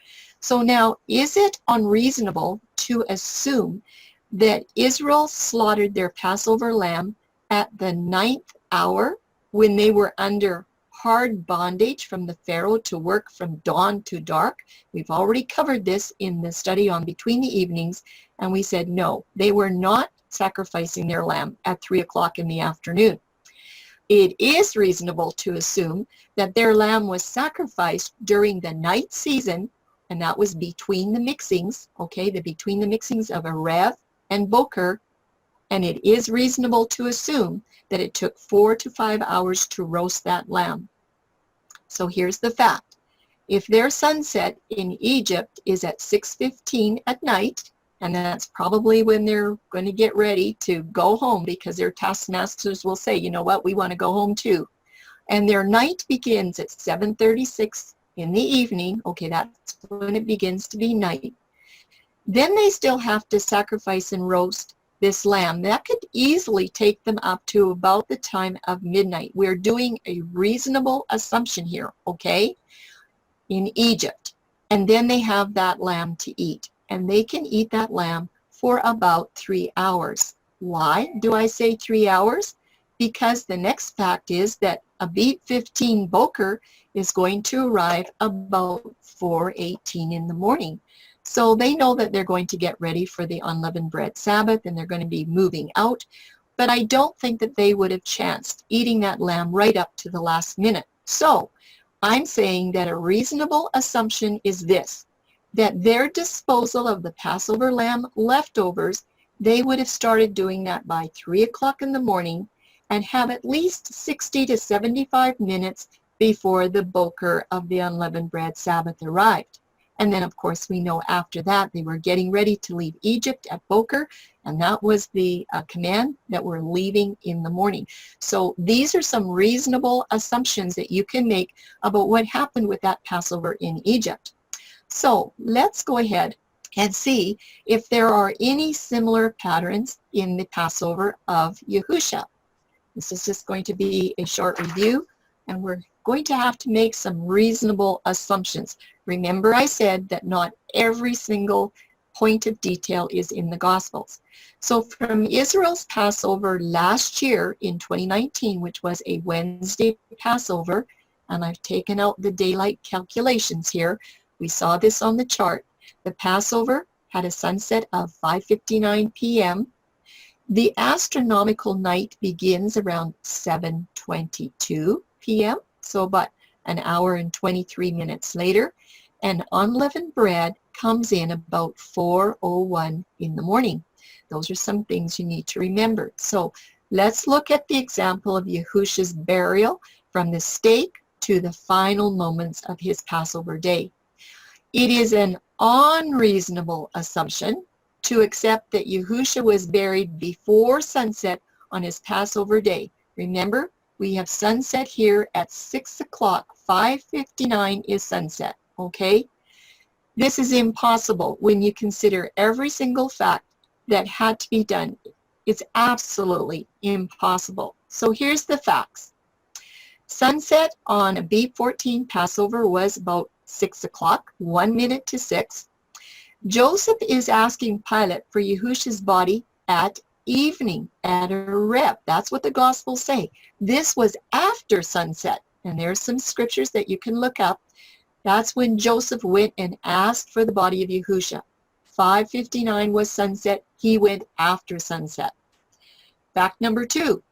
So now, is it unreasonable to assume that Israel slaughtered their Passover lamb at the 9th hour when they were under hard bondage from the Pharaoh to work from dawn to dark? We've already covered this in the study on Between the Evenings, and we said no, they were not sacrificing their lamb at 3 o'clock in the afternoon. It is reasonable to assume that their lamb was sacrificed during the night season, and that was between the mixings, okay, between the mixings of Erev and Boker, and it is reasonable to assume that it took 4 to 5 hours to roast that lamb. So here's the fact. If their sunset in Egypt is at 6:15 at night, and that's probably when they're going to get ready to go home, because their taskmasters will say, you know what, we want to go home too. And their night begins at 7:36 in the evening. Okay, that's when it begins to be night. Then they still have to sacrifice and roast this lamb. That could easily take them up to about the time of midnight. We're doing a reasonable assumption here, okay, in Egypt. And then they have that lamb to eat. And they can eat that lamb for about 3 hours. Why do I say 3 hours? Because the next fact is that a beat 15 Boker is going to arrive about 4:18 in the morning. So they know that they're going to get ready for the unleavened bread Sabbath, and they're going to be moving out. But I don't think that they would have chanced eating that lamb right up to the last minute. So I'm saying that a reasonable assumption is this, that their disposal of the Passover lamb leftovers, they would have started doing that by 3 o'clock in the morning and have at least 60 to 75 minutes before the Boker of the unleavened bread Sabbath arrived. And then, of course, we know after that they were getting ready to leave Egypt at Boker, and that was the command that we're leaving in the morning. So these are some reasonable assumptions that you can make about what happened with that Passover in Egypt. So let's go ahead and see if there are any similar patterns in the Passover of Yahusha. This is just going to be a short review, and we're going to have to make some reasonable assumptions. Remember, I said that not every single point of detail is in the Gospels. So from Israel's Passover last year in 2019, which was a Wednesday Passover, and I've taken out the daylight calculations here, we saw this on the chart. The Passover had a sunset of 5:59 p.m. The astronomical night begins around 7:22 p.m., so about an hour and 23 minutes later, and unleavened bread comes in about 4:01 in the morning. Those are some things you need to remember. So let's look at the example of Yahusha's burial from the stake to the final moments of his Passover day. It is an unreasonable assumption to accept that Yahusha was buried before sunset on his Passover day. Remember, we have sunset here at 6 o'clock. 5:59 is sunset, okay? This is impossible when you consider every single fact that had to be done. It's absolutely impossible. So here's the facts. Sunset on a B14 Passover was about 6 o'clock, 1 minute to 6. Joseph is asking Pilate for Yahusha's body at evening, at Erev. That's what the Gospels say. This was after sunset. And there's some scriptures that you can look up. That's when Joseph went and asked for the body of Yahusha. 5:59 was sunset. He went after sunset. Fact number 2.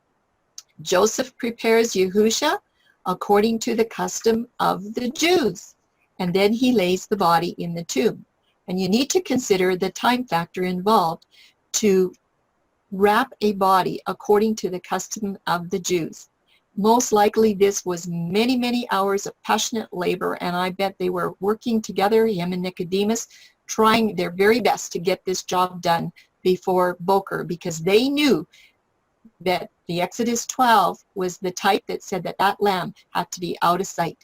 Joseph prepares Yahusha according to the custom of the Jews. And then he lays the body in the tomb. And you need to consider the time factor involved to wrap a body according to the custom of the Jews. Most likely this was many, many hours of passionate labor, and I bet they were working together, him and Nicodemus, trying their very best to get this job done before Boker, because they knew that the Exodus 12 was the type that said that that lamb had to be out of sight.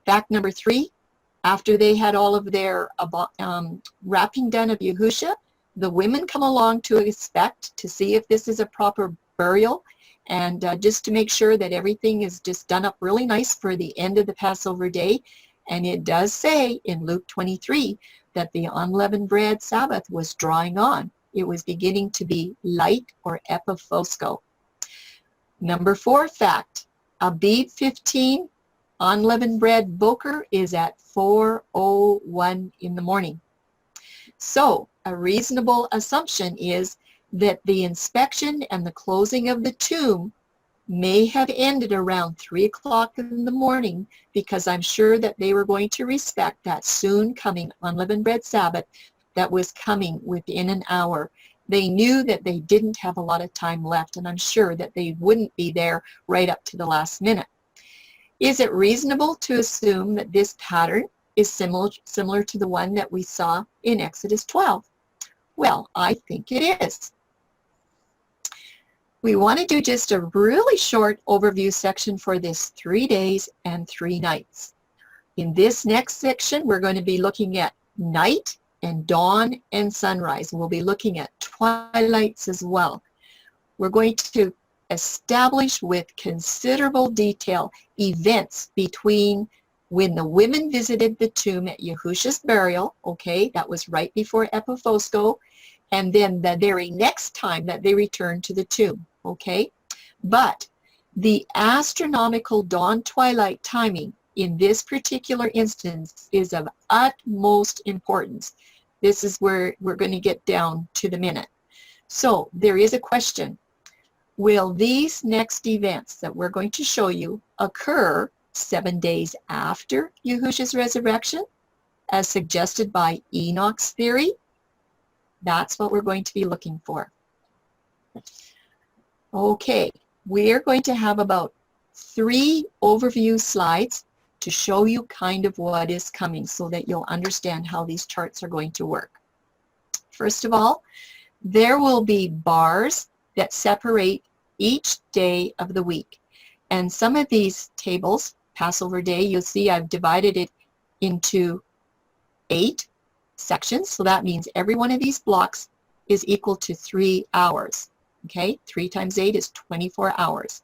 Fact number 3, after they had all of their wrapping done of Yahusha, the women come along to inspect to see if this is a proper burial, and just to make sure that everything is just done up really nice for the end of the Passover day. And it does say in Luke 23 that the unleavened bread Sabbath was drawing on. It was beginning to be light, or epiphosko. Number 4 fact, Abib 15, unleavened bread Boker is at 4:01 in the morning. So a reasonable assumption is that the inspection and the closing of the tomb may have ended around 3 o'clock in the morning, because I'm sure that they were going to respect that soon coming unleavened bread Sabbath that was coming within an hour. They knew that they didn't have a lot of time left, and I'm sure that they wouldn't be there right up to the last minute. Is it reasonable to assume that this pattern is similar to the one that we saw in Exodus 12? Well, I think it is. We want to do just a really short overview section for this 3 days and 3 nights. In this next section, we're going to be looking at night and dawn and sunrise. We'll be looking at twilights as well. We're going to establish with considerable detail events between when the women visited the tomb at Yahusha's burial, okay, that was right before Epiphosko, and then the very next time that they returned to the tomb, okay? But the astronomical dawn-twilight timing in this particular instance is of utmost importance. This is where we're going to get down to the minute. So there is a question. Will these next events that we're going to show you occur 7 days after Yahusha's resurrection, as suggested by Enoch's theory? That's what we're going to be looking for. Okay, we're going to have about 3 overview slides to show you kind of what is coming so that you'll understand how these charts are going to work. First of all, there will be bars that separate each day of the week. And some of these tables, Passover day, you'll see I've divided it into 8 sections. So that means every one of these blocks is equal to 3 hours. Okay, 3 times 8 is 24 hours.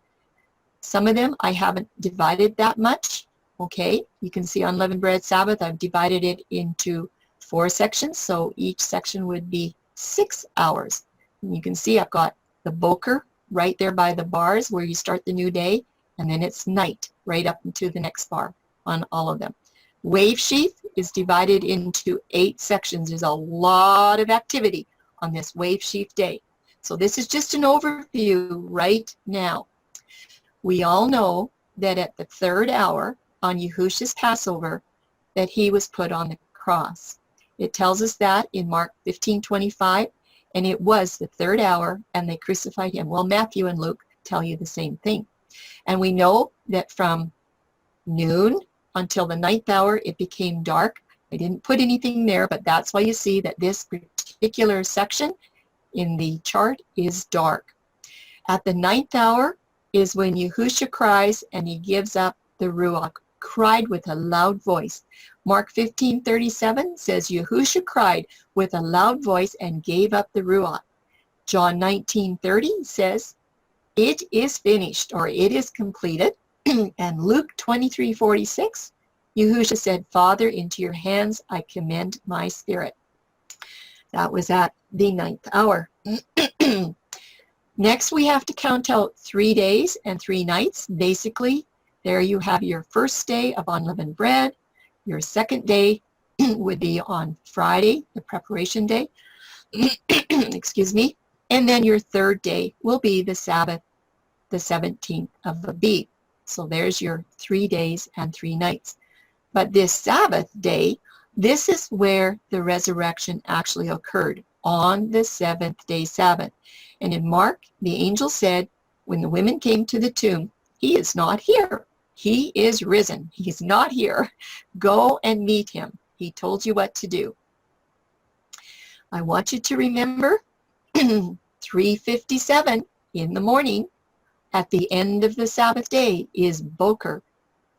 Some of them I haven't divided that much. Okay, you can see unleavened bread Sabbath, I've divided it into 4 sections, so each section would be 6 hours. And you can see I've got the Boker right there by the bars where you start the new day, and then it's night right up into the next bar on all of them. Wave sheaf is divided into 8 sections. There's a lot of activity on this wave sheaf day. So this is just an overview right now. We all know that at the 3rd hour on Yahusha's Passover that he was put on the cross. It tells us that in Mark 15:25, and it was the 3rd hour and they crucified him. Well, Matthew and Luke tell you the same thing. And we know that from noon until the 9th hour it became dark. I didn't put anything there, but that's why you see that this particular section in the chart is dark. At the 9th hour is when Yahusha cries and he gives up the Ruach, cried with a loud voice. Mark 15:37 says Yahusha cried with a loud voice and gave up the Ruach. John 19:30 says it is finished, or it is completed. And Luke 23:46, Yahusha said, Father, into your hands I commend my spirit. That was at the 9th hour. Next, we have to count out 3 days and 3 nights. Basically, there you have your first day of unleavened bread. Your second day would be on Friday, the preparation day. Excuse me. And then your third day will be the Sabbath, the 17th of Abib. So there's your 3 days and 3 nights. But this Sabbath day, this is where the resurrection actually occurred, on the 7th-day Sabbath. And in Mark, the angel said, when the women came to the tomb, he is not here. He is risen. He's not here. Go and meet him. He told you what to do. I want you to remember 3:57 in the morning at the end of the Sabbath day is Boker.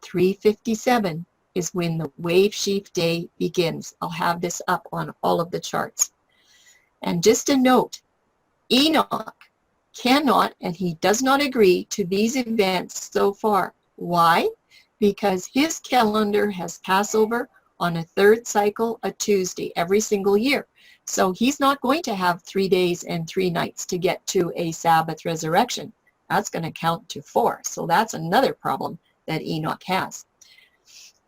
3:57 is when the wave sheaf day begins. I'll have this up on all of the charts. And just a note, Enoch cannot, and he does not agree to these events so far. Why? Because his calendar has Passover on a 3rd cycle, a Tuesday, every single year. So he's not going to have 3 days and 3 nights to get to a Sabbath resurrection. That's going to count to 4. So that's another problem that Enoch has.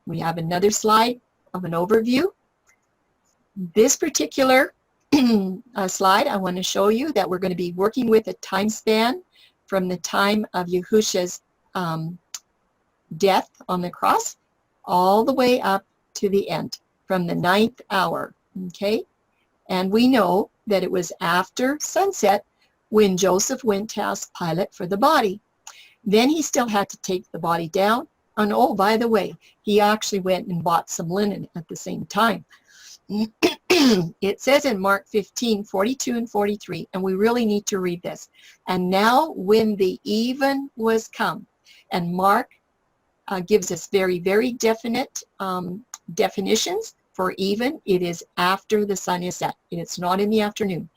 We have another slide of an overview. This particular slide, I want to show you that we're going to be working with a time span from the time of Yahusha's death on the cross all the way up to the end, from the 9th hour, okay? And we know that it was after sunset when Joseph went to ask Pilate for the body. Then he still had to take the body down. And oh, by the way, he actually went and bought some linen at the same time. It says in Mark 15:42 and 43, and we really need to read this. And now when the even was come, and Mark gives us very, very definite definitions for even. It is after the sun is set. It's not in the afternoon.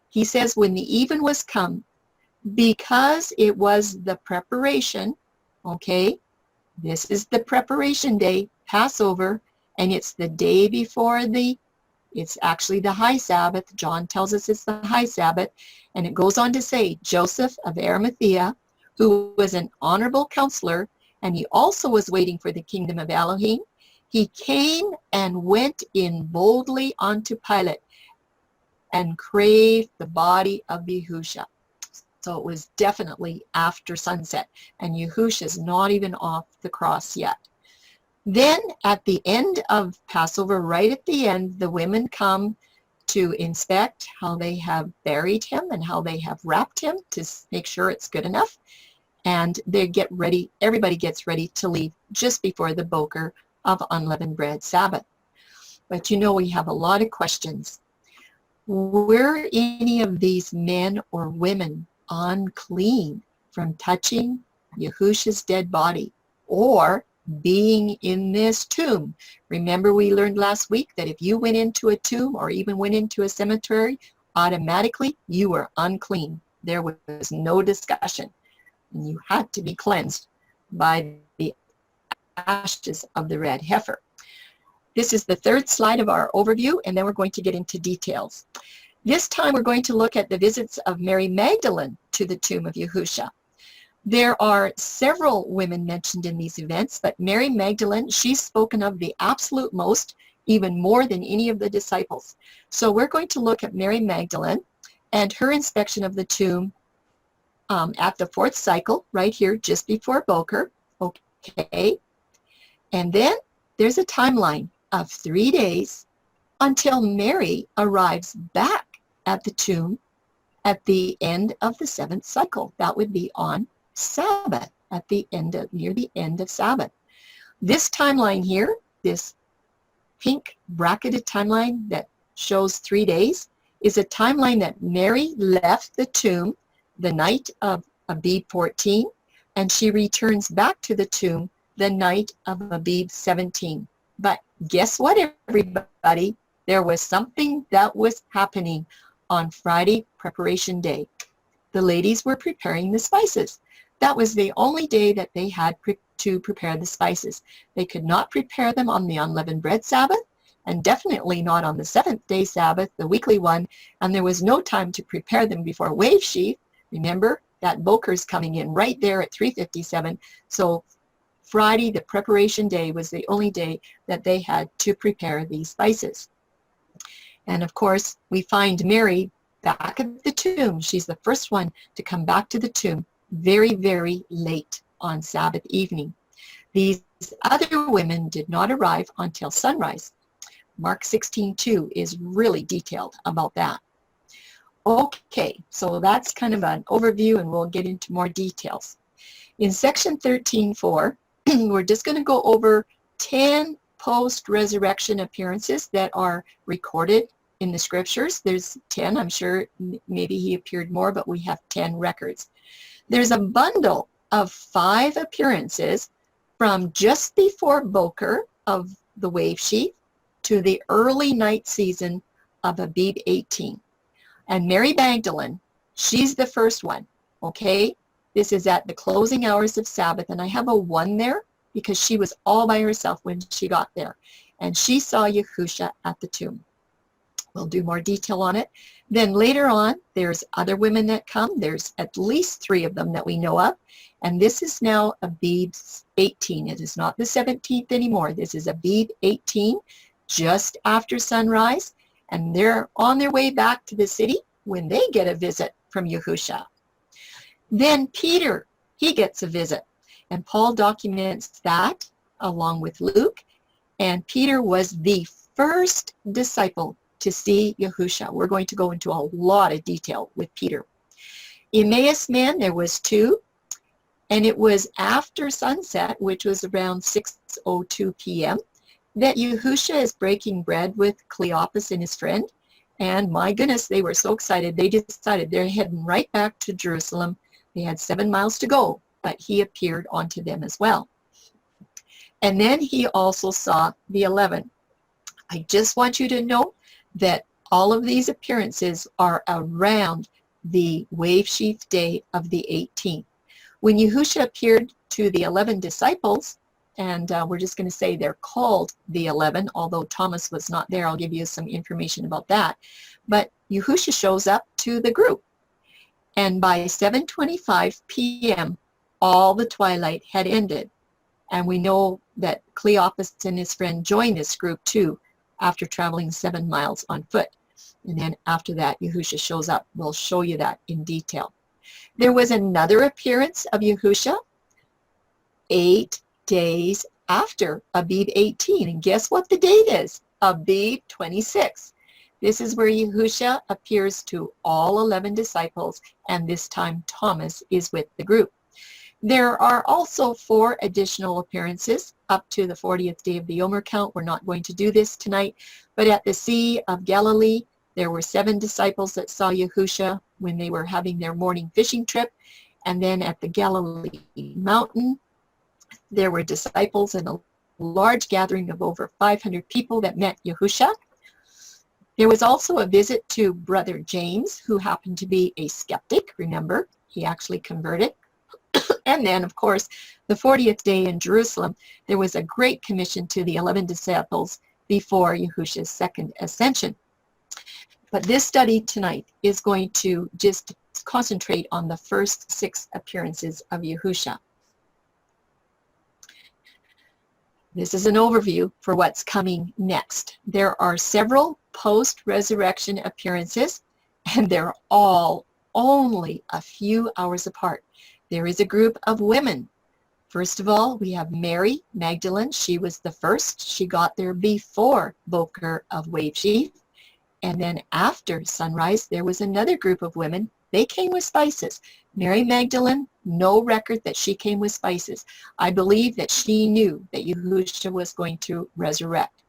He says when the even was come, because it was the preparation, okay, this is the preparation day, Passover, and it's the day before it's actually the high Sabbath. John tells us it's the high Sabbath, and it goes on to say, Joseph of Arimathea, who was an honorable counselor, and he also was waiting for the kingdom of Elohim, he came and went in boldly unto Pilate and craved the body of Yahusha. So it was definitely after sunset, and Yahusha's not even off the cross yet. Then at the end of Passover, right at the end, the women come to inspect how they have buried him and how they have wrapped him to make sure it's good enough. And they get ready, everybody gets ready to leave just before the Boker of unleavened bread Sabbath. But you know, we have a lot of questions. Were any of these men or women unclean from touching Yahusha's dead body or being in this tomb? Remember, we learned last week that if you went into a tomb or even went into a cemetery, automatically you were unclean. There was no discussion. And you had to be cleansed by the ashes of the red heifer. This is the 3rd slide of our overview, and then we're going to get into details. This time we're going to look at the visits of Mary Magdalene to the tomb of Yahusha. There are several women mentioned in these events, but Mary Magdalene, she's spoken of the absolute most, even more than any of the disciples. So we're going to look at Mary Magdalene and her inspection of the tomb at the 4th cycle, right here, just before Boker, okay? And then there's a timeline of 3 days until Mary arrives back at the tomb at the end of the 7th cycle. That would be on Sabbath, at the end of, near the end of Sabbath. This timeline here, this pink bracketed timeline that shows 3 days, is a timeline that Mary left the tomb the night of Abib 14, and she returns back to the tomb the night of Abib 17. But guess what, everybody? There was something that was happening on Friday, preparation day. The ladies were preparing the spices. That was the only day that they had to prepare the spices. They could not prepare them on the unleavened bread Sabbath, and definitely not on the 7th-day Sabbath, the weekly one, and there was no time to prepare them before wave sheaf. Remember, that Boker's coming in right there at 3:57. So Friday, the preparation day, was the only day that they had to prepare these spices. And of course, we find Mary back at the tomb. She's the first one to come back to the tomb very, very late. on Sabbath evening. These other women did not arrive until sunrise. Mark 16:2 is really detailed about that. Okay, so that's kind of an overview, and we'll get into more details. In section 13:4, we're just going to go over 10 post-resurrection appearances that are recorded in the scriptures. There's 10. I'm sure maybe he appeared more, but we have 10 records. There's a bundle of 5 appearances from just before Boker of the wave sheaf to the early night season of Abib 18. And Mary Magdalene, she's the first one, okay? This is at the closing hours of Sabbath, and I have a 1 there because she was all by herself when she got there. And she saw Yahusha at the tomb. We'll do more detail on it. Then later on, there's other women that come. There's at least 3 of them that we know of. And this is now Abib 18. It is not the 17th anymore. This is Abib 18, just after sunrise. And they're on their way back to the city when they get a visit from Yahusha. Then Peter, he gets a visit. And Paul documents that along with Luke. And Peter was the first disciple to see Yahusha. We're going to go into a lot of detail with Peter. Emmaus men, there was 2. And it was after sunset, which was around 6:02 p.m., that Yahusha is breaking bread with Cleopas and his friend. And my goodness, they were so excited. They decided they're heading right back to Jerusalem. They had 7 miles to go, but he appeared onto them as well. And then he also saw the 11. I just want you to know that all of these appearances are around the wave sheaf day of the 18th. When Yahusha appeared to the 11 disciples, and we're just going to say they're called the 11, although Thomas was not there. I'll give you some information about that. But Yahusha shows up to the group. And by 7:25 p.m., all the twilight had ended. And we know that Cleopas and his friend joined this group too after traveling 7 miles on foot. And then after that, Yahusha shows up. We'll show you that in detail. There was another appearance of Yahusha 8 days after Abib 18. And guess what the date is? Abib 26. This is where Yahusha appears to all 11 disciples, and this time Thomas is with the group. There are also 4 additional appearances up to the 40th day of the Omer count. We're not going to do this tonight, but at the Sea of Galilee, there were 7 disciples that saw Yahusha when they were having their morning fishing trip. And then at the Galilee mountain, there were disciples and a large gathering of over 500 people that met Yahusha. There was also a visit to Brother James, who happened to be a skeptic. Remember, he actually converted. And then, of course, the 40th day in Jerusalem, there was a great commission to the 11 disciples before Yahusha's second ascension. But this study tonight is going to just concentrate on the first 6 appearances of Yahusha. This is an overview for what's coming next. There are several post-resurrection appearances, and they're all only a few hours apart. There is a group of women. First of all, we have Mary Magdalene. She was the first. She got there before Boker of wave sheaf. And then after sunrise, there was another group of women. They came with spices. Mary Magdalene, no record that she came with spices. I believe that she knew that Yahusha was going to resurrect.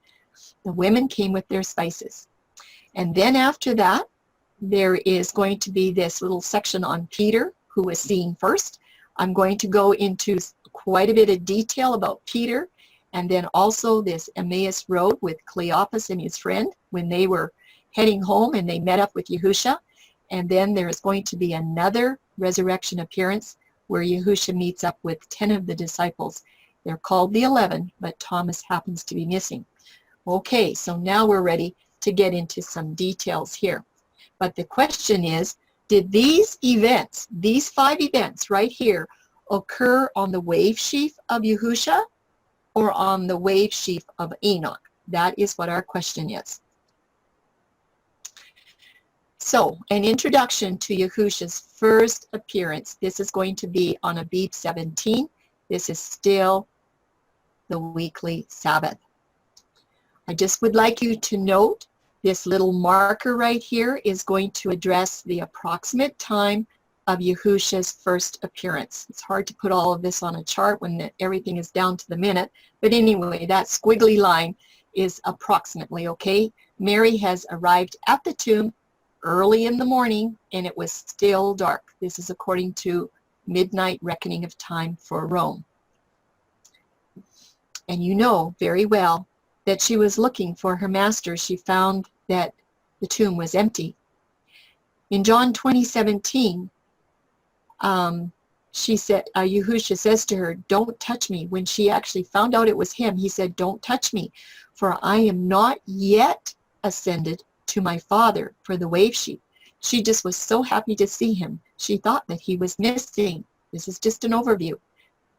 The women came with their spices. And then after that, there is going to be this little section on Peter, who was seen first. I'm going to go into quite a bit of detail about Peter, and then also this Emmaus road with Cleopas and his friend when they were heading home and they met up with Yahusha. And then there is going to be another resurrection appearance where Yahusha meets up with 10 of the disciples. They're called the 11, but Thomas happens to be missing. Okay, so now we're ready to get into some details here. But the question is, did these events, these 5 events right here, occur on the wave sheaf of Yahusha or on the wave sheaf of Enoch? That is what our question is. So, an introduction to Yahusha's first appearance. This is going to be on Abib 17, This is still the weekly Sabbath. I just would like you to note this little marker right here is going to address the approximate time of Yahusha's first appearance. It's hard to put all of this on a chart when everything is down to the minute, but anyway, that squiggly line is approximately, okay? Mary has arrived at the tomb early in the morning and it was still dark. This is according to midnight reckoning of time for Rome. And you know very well that she was looking for her master. She found that the tomb was empty. In John 20:17, she said, Yahusha says to her, "Don't touch me." When she actually found out it was him, he said, "Don't touch me, for I am not yet ascended to my Father for the wave sheep." She just was so happy to see him. She thought that he was missing. This is just an overview.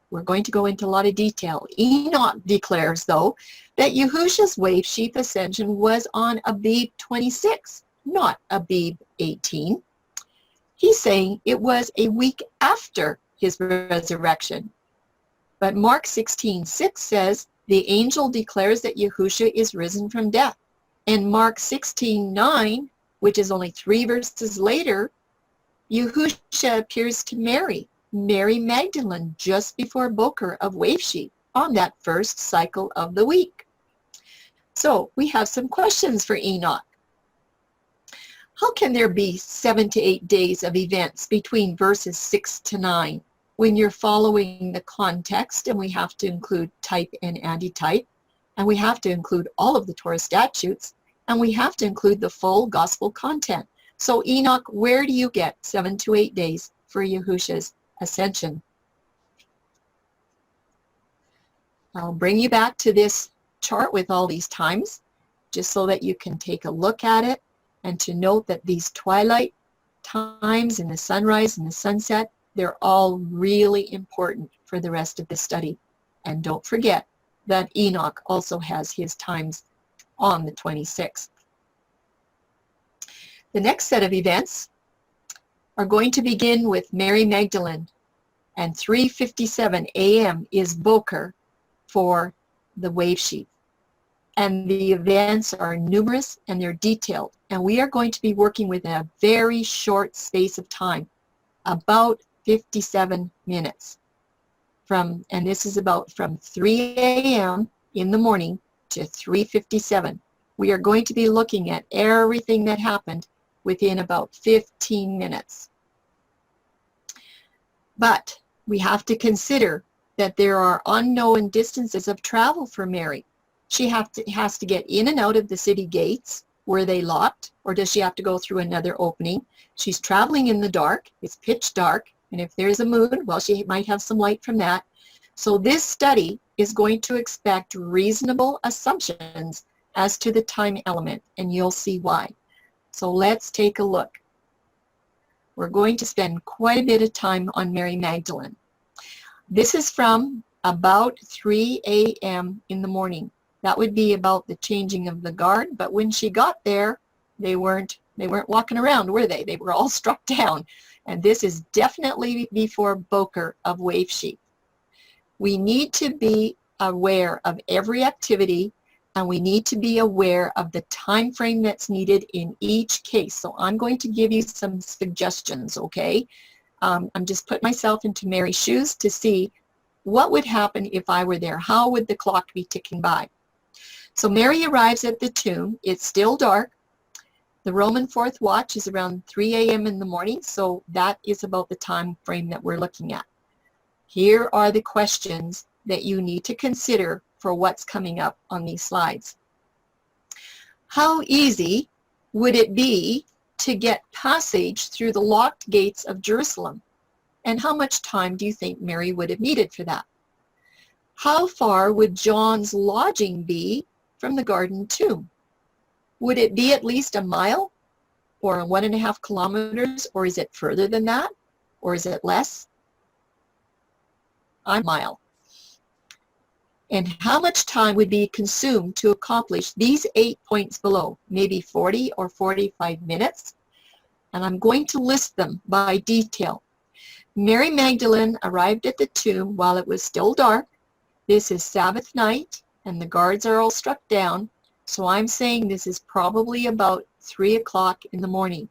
We're going to go into a lot of detail. Enoch declares, though, that Yahusha's wave sheep ascension was on Abib 26, not Abib 18. He's saying it was a week after his resurrection. But Mark 16:6 says the angel declares that Yahusha is risen from death. And Mark 16:9, which is only 3 verses later, Yahusha appears to Mary Magdalene, just before Boker of wave sheep on that first cycle of the week. So we have some questions for Enoch. How can there be 7 to 8 days of events between verses 6 to 9 when you're following the context, and we have to include type and antitype, and we have to include all of the Torah statutes, and we have to include the full gospel content? So Enoch, where do you get 7 to 8 days for Yahusha's ascension? I'll bring you back to this chart with all these times, just so that you can take a look at it, and to note that these twilight times and the sunrise and the sunset, they're all really important for the rest of the study. And don't forget that Enoch also has his times on the 26th. The next set of events are going to begin with Mary Magdalene, and 3:57 a.m. is Boker for the wave sheep. And the events are numerous and they're detailed. And we are going to be working with a very short space of time, about 57 minutes. And this is about from 3 a.m. in the morning to 3:57. We are going to be looking at everything that happened within about 15 minutes. But we have to consider that there are unknown distances of travel for Mary. She has to get in and out of the city gates. Were they locked, or does she have to go through another opening? She's traveling in the dark. It's pitch dark, and if there's a moon, well, she might have some light from that. So this study is going to expect reasonable assumptions as to the time element, and you'll see why. So let's take a look. We're going to spend quite a bit of time on Mary Magdalene. This is from about 3 a.m. in the morning. That would be about the changing of the guard, but when she got there, they weren't walking around, were they? They were all struck down. And this is definitely before Boker of wave sheep. We need to be aware of every activity, and we need to be aware of the time frame that's needed in each case. So I'm going to give you some suggestions, okay? I'm just putting myself into Mary's shoes to see what would happen if I were there. How would the clock be ticking by? So Mary arrives at the tomb. It's still dark. The Roman fourth watch is around 3 a.m. in the morning, so that is about the time frame that we're looking at. Here are the questions that you need to consider for what's coming up on these slides. How easy would it be to get passage through the locked gates of Jerusalem? And how much time do you think Mary would have needed for that? How far would John's lodging be from the garden tomb? Would it be at least a mile or 1.5 kilometers, or is it further than that, or is it less? A mile. And how much time would be consumed to accomplish these 8 points below? Maybe 40 or 45 minutes. And I'm going to list them by detail. Mary Magdalene arrived at the tomb while it was still dark. This is Sabbath night, and the guards are all struck down, so I'm saying this is probably about 3 o'clock in the morning.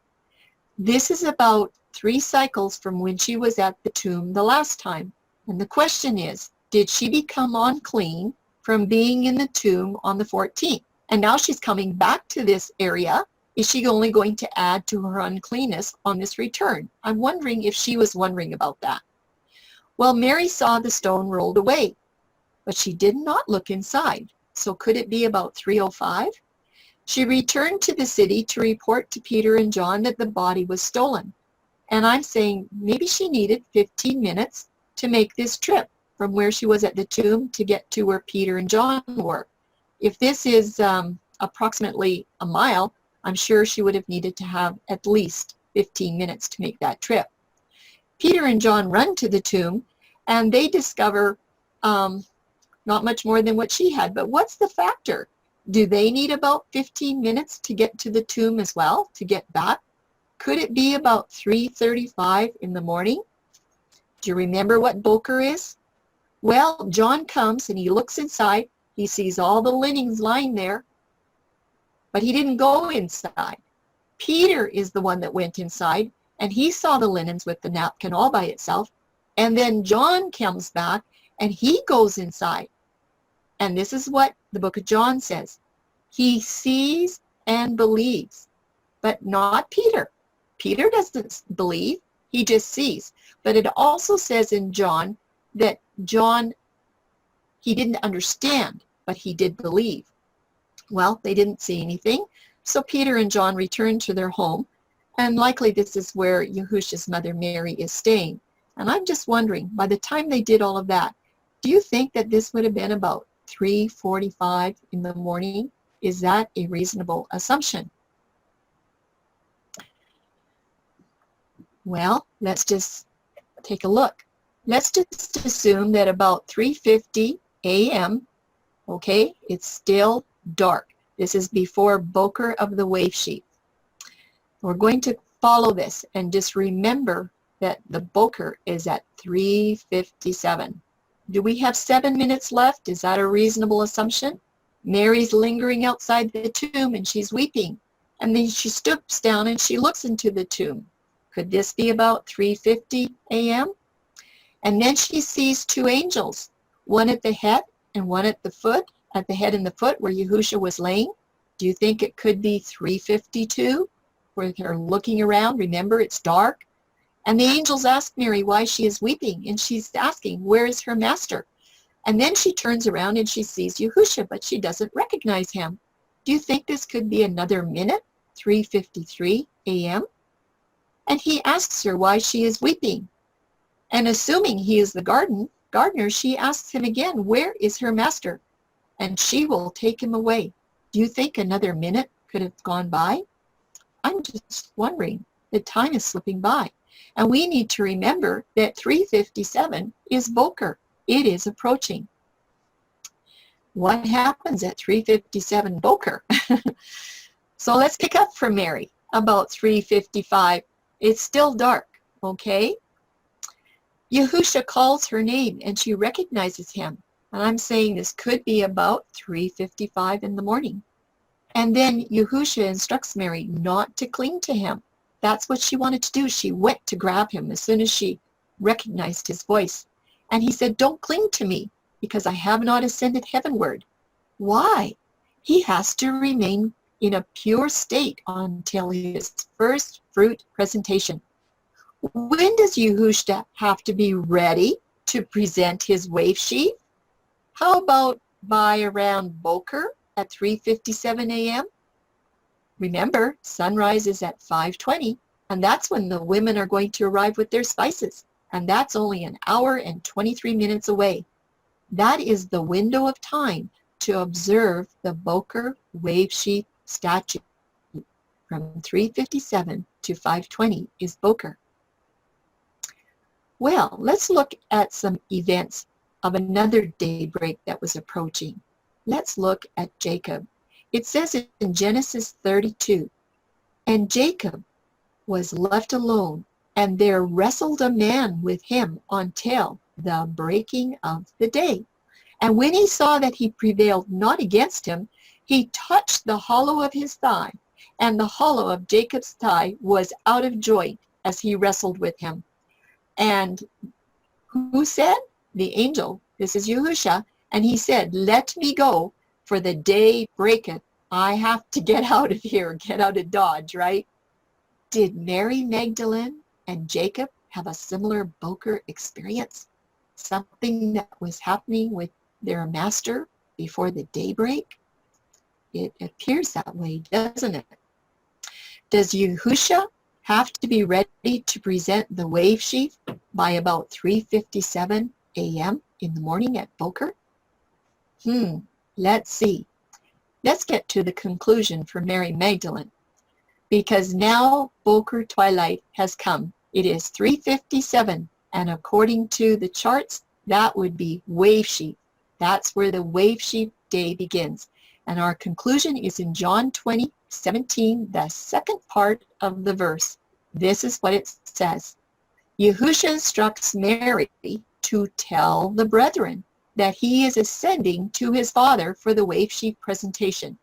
This is about 3 cycles from when she was at the tomb the last time. And the question is, did she become unclean from being in the tomb on the 14th? And now she's coming back to this area. Is she only going to add to her uncleanness on this return? I'm wondering if she was wondering about that. Well, Mary saw the stone rolled away, but she did not look inside. So could it be about 3:05? She returned to the city to report to Peter and John that the body was stolen. And I'm saying maybe she needed 15 minutes to make this trip from where she was at the tomb to get to where Peter and John were. If this is approximately a mile, I'm sure she would have needed to have at least 15 minutes to make that trip. Peter and John run to the tomb, and they discover not much more than what she had. But what's the factor? Do they need about 15 minutes to get to the tomb as well, to get back? Could it be about 3:35 in the morning? Do you remember what Boker is? Well, John comes and he looks inside. He sees all the linens lying there, but he didn't go inside. Peter is the one that went inside, and he saw the linens with the napkin all by itself. And then John comes back, and he goes inside. And this is what the book of John says. He sees and believes, but not Peter. Peter doesn't believe, he just sees. But it also says in John that John, he didn't understand, but he did believe. Well, they didn't see anything, so Peter and John returned to their home, and likely this is where Yahusha's mother Mary is staying. And I'm just wondering, by the time they did all of that, do you think that this would have been about 3:45 in the morning? Is that a reasonable assumption? Well, let's just take a look. Let's just assume that about 3:50 a.m., okay, it's still dark. This is before Boker of the wave sheet. We're going to follow this and just remember that the Boker is at 3:57. Do we have 7 minutes left? Is that a reasonable assumption? Mary's lingering outside the tomb and she's weeping. And then she stoops down and she looks into the tomb. Could this be about 3:50 a.m.? And then she sees 2 angels, one at the head and one at the foot, at the head and the foot where Yahusha was laying. Do you think it could be 3:52 where they're looking around? Remember, it's dark. And the angels ask Mary why she is weeping, and she's asking, where is her master? And then she turns around and she sees Yahusha, but she doesn't recognize him. Do you think this could be another minute, 3:53 a.m.? And he asks her why she is weeping. And assuming he is the gardener, she asks him again, where is her master? And she will take him away. Do you think another minute could have gone by? I'm just wondering. The time is slipping by. And we need to remember that 3:57 is Boker. It is approaching. What happens at 3:57 Boker? So let's pick up from Mary about 3:55. It's still dark, okay? Yahusha calls her name and she recognizes him. And I'm saying this could be about 3:55 in the morning. And then Yahusha instructs Mary not to cling to him. That's what she wanted to do. She went to grab him as soon as she recognized his voice. And he said, don't cling to me, because I have not ascended heavenward. Why? He has to remain in a pure state until his first fruit presentation. When does Yahusha have to be ready to present his wave sheaf? How about by around Boker at 3:57 a.m.? Remember, sunrise is at 5:20, and that's when the women are going to arrive with their spices, and that's only an hour and 23 minutes away. That is the window of time to observe the Boker wave sheaf statue. From 3:57 to 5:20 is Boker. Well, let's look at some events of another daybreak that was approaching. Let's look at Jacob. It says in Genesis 32, and Jacob was left alone, and there wrestled a man with him until the breaking of the day. And when he saw that he prevailed not against him, he touched the hollow of his thigh, and the hollow of Jacob's thigh was out of joint as he wrestled with him. And who said? The angel. This is Yahusha. And he said, let me go, for the day breaketh. I have to get out of here, get out of Dodge, right? Did Mary Magdalene and Jacob have a similar Boker experience? Something that was happening with their master before the daybreak? It appears that way, doesn't it? Does Yahusha have to be ready to present the wave sheaf by about 3:57 a.m. in the morning at Boker? Let's see. Let's get to the conclusion for Mary Magdalene. Because now Boker twilight has come. It is 3:57, and according to the charts, that would be wave sheaf. That's where the wave sheaf day begins. And our conclusion is in John 20:17, the second part of the verse. This is what it says. Yahusha instructs Mary to tell the brethren that he is ascending to his Father for the wave sheaf presentation.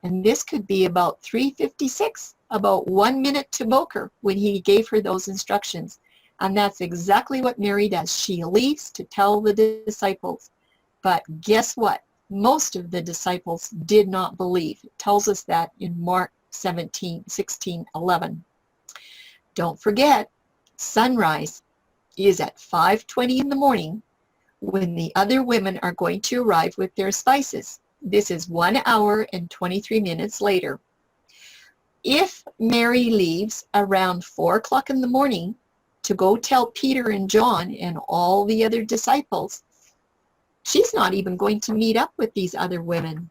And this could be about 3:56, about 1 minute to Boker when he gave her those instructions. And that's exactly what Mary does. She leaves to tell the disciples. But guess what? Most of the disciples did not believe. It tells us that in Mark 16:11. Don't forget, sunrise is at 5:20 in the morning when the other women are going to arrive with their spices. This is 1 hour and 23 minutes later. If Mary leaves around 4 o'clock in the morning to go tell Peter and John and all the other disciples, she's not even going to meet up with these other women.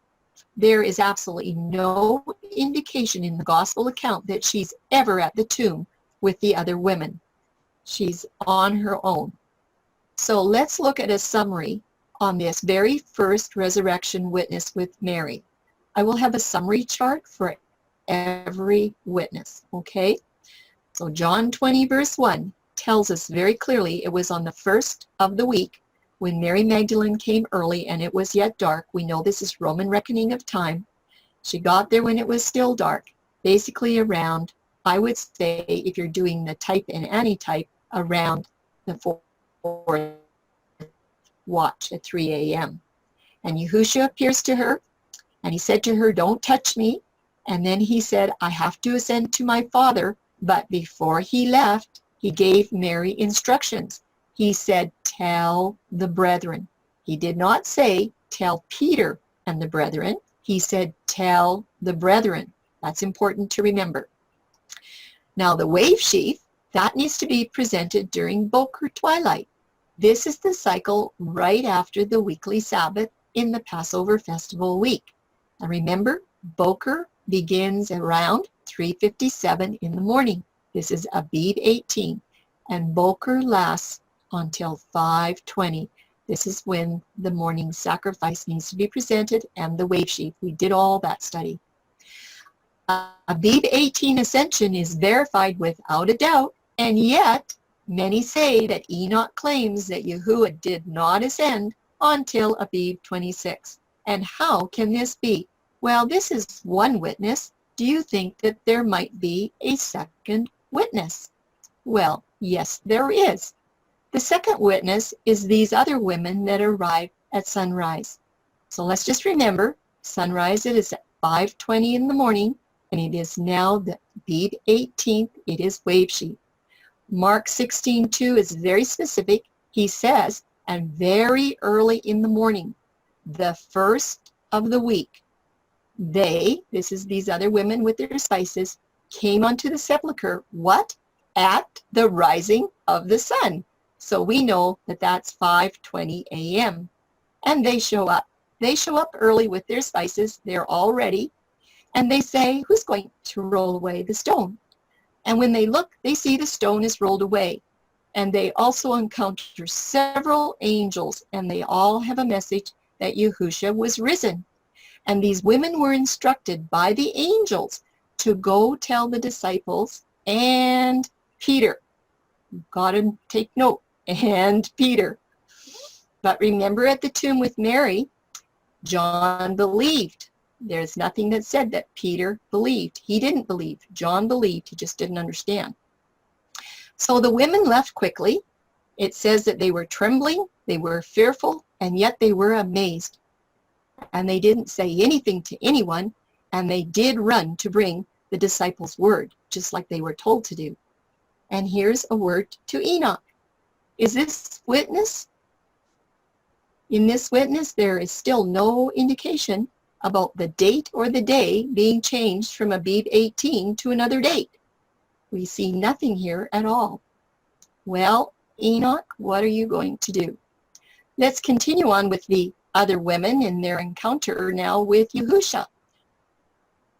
There is absolutely no indication in the gospel account that she's ever at the tomb with the other women. She's on her own. So let's look at a summary on this very first resurrection witness with Mary. I will have a summary chart for every witness, okay? So John 20 verse 1 tells us very clearly it was on the first of the week when Mary Magdalene came early and it was yet dark. We know this is Roman reckoning of time. She got there when it was still dark, basically around, I would say, if you're doing the type and anti-type, around the 4th watch at 3 a.m. And Yahusha appears to her, and he said to her, don't touch me. And then he said, I have to ascend to my Father. But before he left, he gave Mary instructions. He said, tell the brethren. He did not say, tell Peter and the brethren. He said, tell the brethren. That's important to remember. Now, the wave sheaf, that needs to be presented during Boker twilight. This is the cycle right after the weekly Sabbath in the Passover festival week. And remember, Boker begins around 3:57 in the morning. This is Abib 18. And Boker lasts until 5:20. This is when the morning sacrifice needs to be presented and the wave sheaf. We did all that study. Abib 18 ascension is verified without a doubt, and yet many say that Enoch claims that Yahuwah did not ascend until Abib 26. And how can this be? Well, this is one witness. Do you think that there might be a second witness? Well, yes, there is. The second witness is these other women that arrive at sunrise. So let's just remember, sunrise, it is at 5:20 in the morning, and it is now the Abib 18th. It is wave sheaf. Mark 16:2 is very specific. He says, and very early in the morning, the first of the week, they, this is these other women with their spices, came unto the sepulchre, what? At the rising of the sun. So we know that that's 5:20 a.m. And they show up. They show up early with their spices. They're all ready. And they say, who's going to roll away the stone? And when they look, they see the stone is rolled away. And they also encounter several angels, and they all have a message that Yahusha was risen. And these women were instructed by the angels to go tell the disciples and Peter. Got to take note. And Peter. But remember, at the tomb with Mary, John believed. There's nothing that said that Peter believed. He didn't believe. John believed. He just didn't understand. So the women left quickly. It says that they were trembling, they were fearful, and yet they were amazed. And they didn't say anything to anyone, and they did run to bring the disciples word, just like they were told to do. And here's a word to Enoch. Is this witness? In this witness, there is still no indication about the date or the day being changed from Abib 18 to another date. We see nothing here at all. Well, Enoch, what are you going to do? Let's continue on with the other women in their encounter now with Yahusha.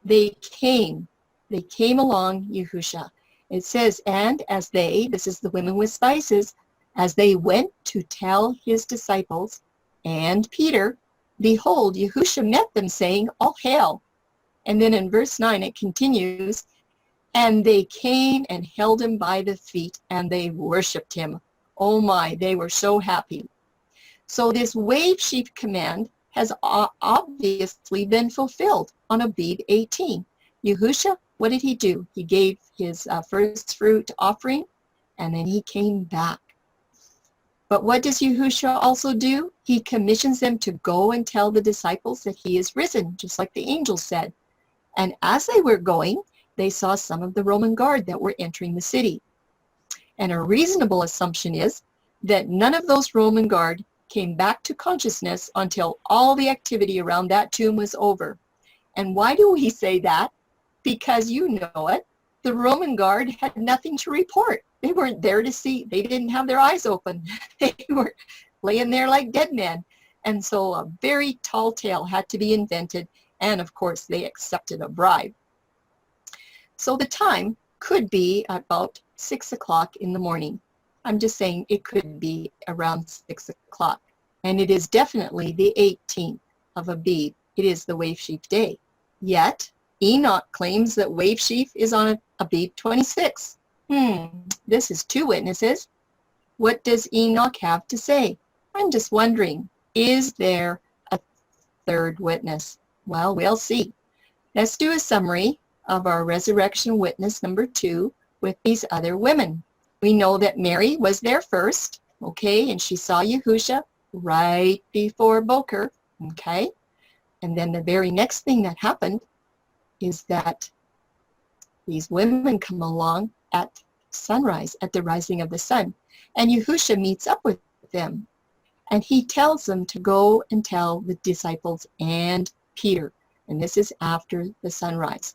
They came along Yahusha. It says, and as they, this is the women with spices, as they went to tell his disciples and Peter, behold, Yahusha met them, saying, all hail. And then in verse 9 it continues, and they came and held him by the feet, and they worshipped him. Oh my, they were so happy. So this wave sheep command has obviously been fulfilled on Abib 18. Yahusha, what did he do? He gave his first fruit offering, and then he came back. But what does Yahusha also do? He commissions them to go and tell the disciples that he is risen, just like the angels said. And as they were going, they saw some of the Roman guard that were entering the city. And a reasonable assumption is that none of those Roman guard came back to consciousness until all the activity around that tomb was over. And why do we say that? Because you know it, the Roman guard had nothing to report. They weren't there to see. They didn't have their eyes open. They were laying there like dead men. And so a very tall tale had to be invented. And of course, they accepted a bribe. So the time could be about 6 o'clock in the morning. I'm just saying it could be around 6 o'clock. And it is definitely the 18th of Abib. It is the wave sheaf day. Yet, Enoch claims that wave sheaf is on Abib 26. This is two witnesses. What does Enoch have to say? I'm just wondering, is there a third witness? Well, we'll see. Let's do a summary of our resurrection witness number 2 with these other women. We know that Mary was there first, okay, and she saw Yahusha right before Boker, okay? And then the very next thing that happened is that these women come along at sunrise, at the rising of the sun, and Yahusha meets up with them, and he tells them to go and tell the disciples and Peter, and this is after the sunrise.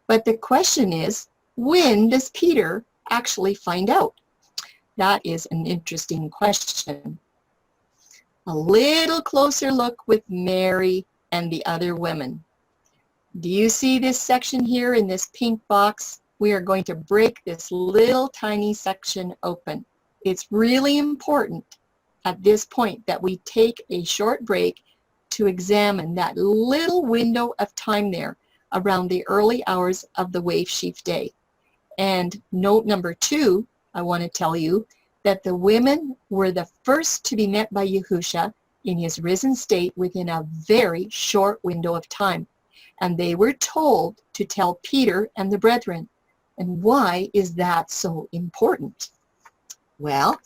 But the question is, when does Peter actually find out? That is an interesting question. A little closer look with Mary and the other women. Do you see this section here in this pink box? We are going to break this little tiny section open. It's really important at this point that we take a short break to examine that little window of time there around the early hours of the wave sheaf day. And note number 2, I want to tell you that the women were the first to be met by Yahusha in his risen state within a very short window of time. And they were told to tell Peter and the brethren. And why is that so important? Well,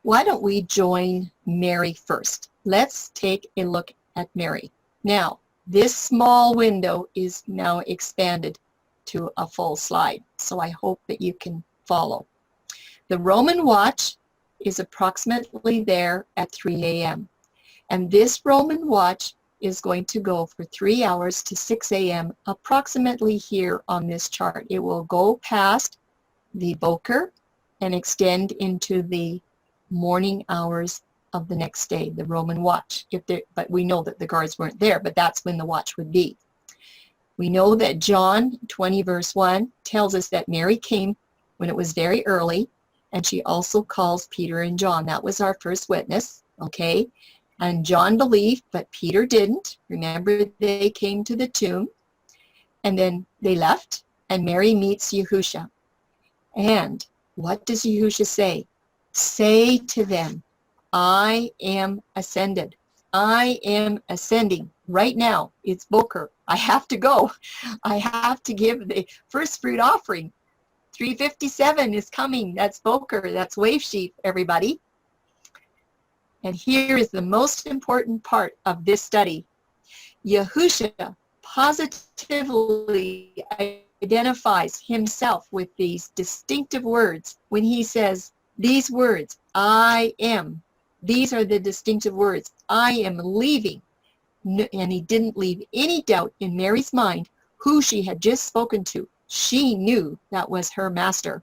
why don't we join Mary first? Let's take a look at Mary. Now, this small window is now expanded to a full slide, so I hope that you can follow. The Roman watch is approximately there at 3 a.m. And this Roman watch is going to go for 3 hours to 6 a.m. approximately here on this chart. It will go past the Boker and extend into the morning hours of the next day, the Roman watch. But we know that the guards weren't there, but that's when the watch would be. We know that John 20 verse 1 tells us that Mary came when it was very early, and she also calls Peter and John. That was our first witness, okay? And John believed, but Peter didn't. Remember, they came to the tomb, and then they left, and Mary meets Yahusha. And what does Yahusha say? Say to them, I am ascended. I am ascending. Right now, it's Boker. I have to go. I have to give the first fruit offering. 357 is coming. That's Boker. That's wave sheep, everybody. And here is the most important part of this study. Yahusha positively identifies himself with these distinctive words when he says these words, I am. These are the distinctive words. I am leaving. And he didn't leave any doubt in Mary's mind who she had just spoken to. She knew that was her master.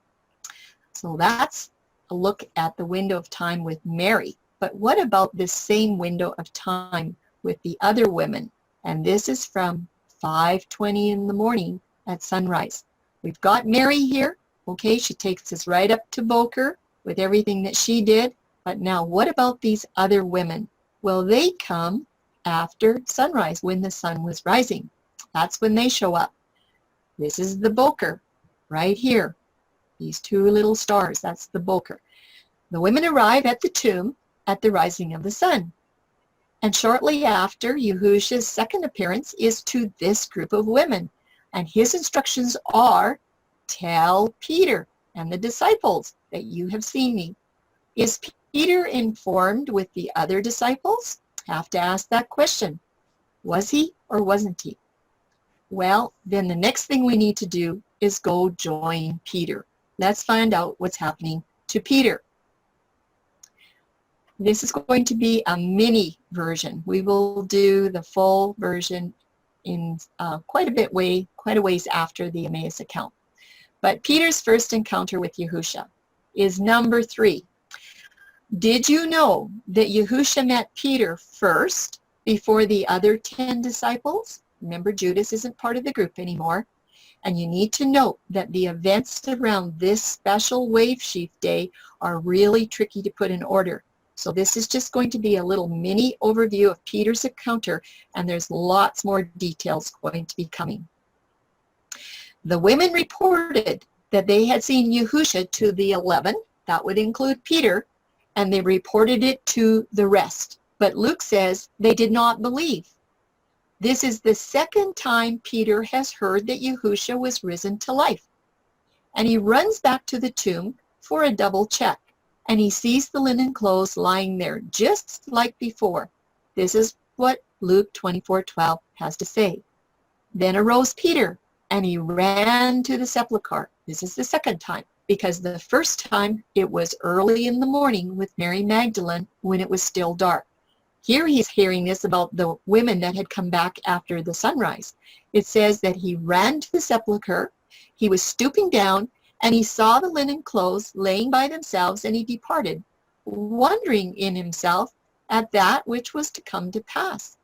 So that's a look at the window of time with Mary. But what about this same window of time with the other women? And this is from 5:20 in the morning at sunrise. We've got Mary here. Okay, she takes us right up to Boker with everything that she did. But now what about these other women? Well, they come after sunrise when the sun was rising. That's when they show up. This is the Boker right here. These two little stars, that's the Boker. The women arrive at the tomb at the rising of the sun. And shortly after, Yahusha's second appearance is to this group of women. And his instructions are, tell Peter and the disciples that you have seen me. Is Peter informed with the other disciples? Have to ask that question. Was he or wasn't he? Well, then the next thing we need to do is go join Peter. Let's find out what's happening to Peter. This is going to be a mini version. We will do the full version in quite a ways after the Emmaus account. But Peter's first encounter with Yahusha is number 3. Did you know that Yahusha met Peter first before the other 10 disciples? Remember, Judas isn't part of the group anymore. And you need to note that the events around this special wave sheaf day are really tricky to put in order. So this is just going to be a little mini overview of Peter's encounter, and there's lots more details going to be coming. The women reported that they had seen Yahusha to the 11, that would include Peter, and they reported it to the rest. But Luke says they did not believe. This is the second time Peter has heard that Yahusha was risen to life. And he runs back to the tomb for a double check. And he sees the linen clothes lying there just like before. This is what Luke 24:12 has to say. Then arose Peter, and he ran to the sepulchre. This is the second time, because the first time it was early in the morning with Mary Magdalene when it was still dark. Here he's hearing this about the women that had come back after the sunrise. It says that he ran to the sepulchre, he was stooping down, and he saw the linen clothes laying by themselves, and he departed, wondering in himself at that which was to come to pass.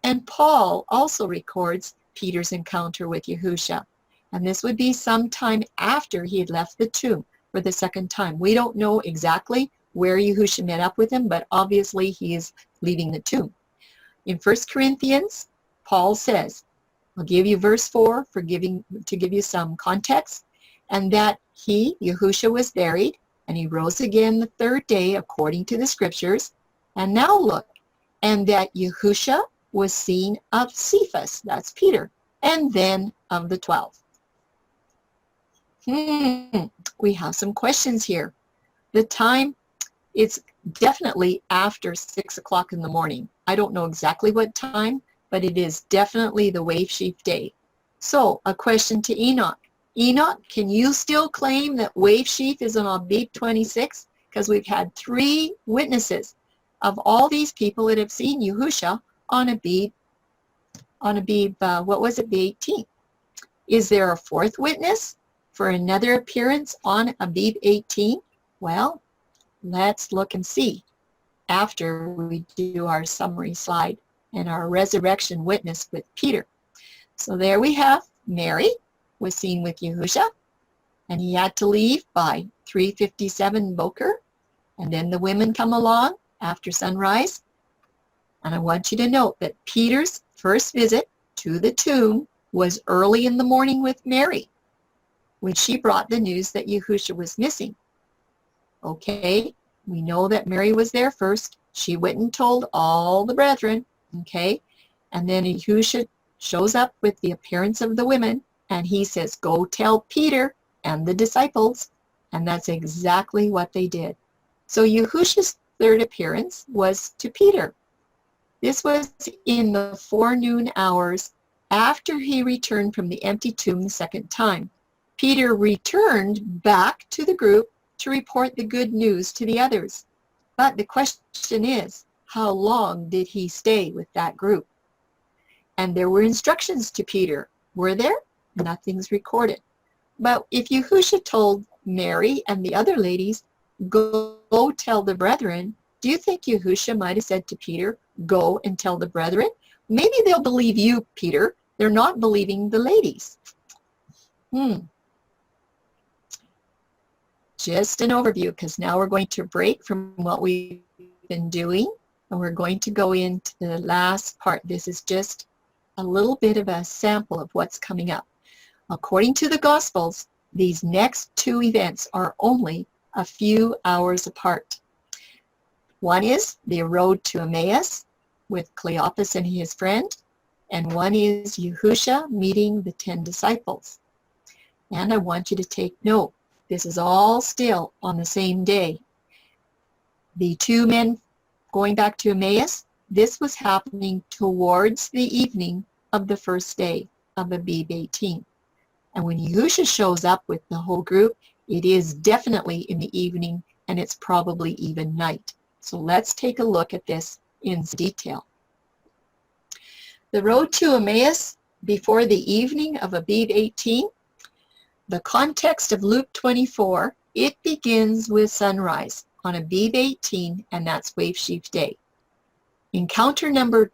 And Paul also records Peter's encounter with Yahusha. And this would be sometime after he had left the tomb for the second time. We don't know exactly where Yahusha met up with him, but obviously he is leaving the tomb. In 1 Corinthians, Paul says, I'll give you verse 4 to give you some context, and that he, Yahusha, was buried, and he rose again the third day according to the scriptures. And now look, and that Yahusha was seen of Cephas, that's Peter, and then of the 12. We have some questions here. The time, it's definitely after 6 o'clock in the morning. I don't know exactly what time, but it is definitely the wave sheaf day. So a question to Enoch. Enoch, can you still claim that wave sheaf is on Abib 26? Because we've had 3 witnesses of all these people that have seen Yahusha on Abib, what was it, the 18th? Is there a 4th witness for another appearance on Abib 18? Well, let's look and see after we do our summary slide and our resurrection witness with Peter. So there we have Mary was seen with Yahusha, and he had to leave by 3:57 Boker, and then the women come along after sunrise. And I want you to note that Peter's first visit to the tomb was early in the morning with Mary. when she brought the news that Yahusha was missing. Okay, we know that Mary was there first. She went and told all the brethren, okay? And then Yahusha shows up with the appearance of the women, and he says, go tell Peter and the disciples. And that's exactly what they did. So Yahusha's third appearance was to Peter. This was in the forenoon hours after he returned from the empty tomb the second time. Peter returned back to the group to report the good news to the others. But the question is, how long did he stay with that group? And there were instructions to Peter. Were there? Nothing's recorded. But if Yahusha told Mary and the other ladies, go tell the brethren, do you think Yahusha might have said to Peter, go and tell the brethren? Maybe they'll believe you, Peter. They're not believing the ladies. Just an overview, because now we're going to break from what we've been doing, and we're going to go into the last part. This is just a little bit of a sample of what's coming up. According to the Gospels, these next two events are only a few hours apart. One is the road to Emmaus with Cleopas and his friend, and one is Yahusha meeting the 10 disciples. And I want you to take note. This is all still on the same day. The two men going back to Emmaus, this was happening towards the evening of the first day of Abib 18. And when Yahusha shows up with the whole group, it is definitely in the evening, and it's probably even night. So let's take a look at this in detail. The road to Emmaus before the evening of Abib 18, the context of Luke 24, it begins with sunrise on Abib 18, and that's Wave Sheaf Day. Encounter number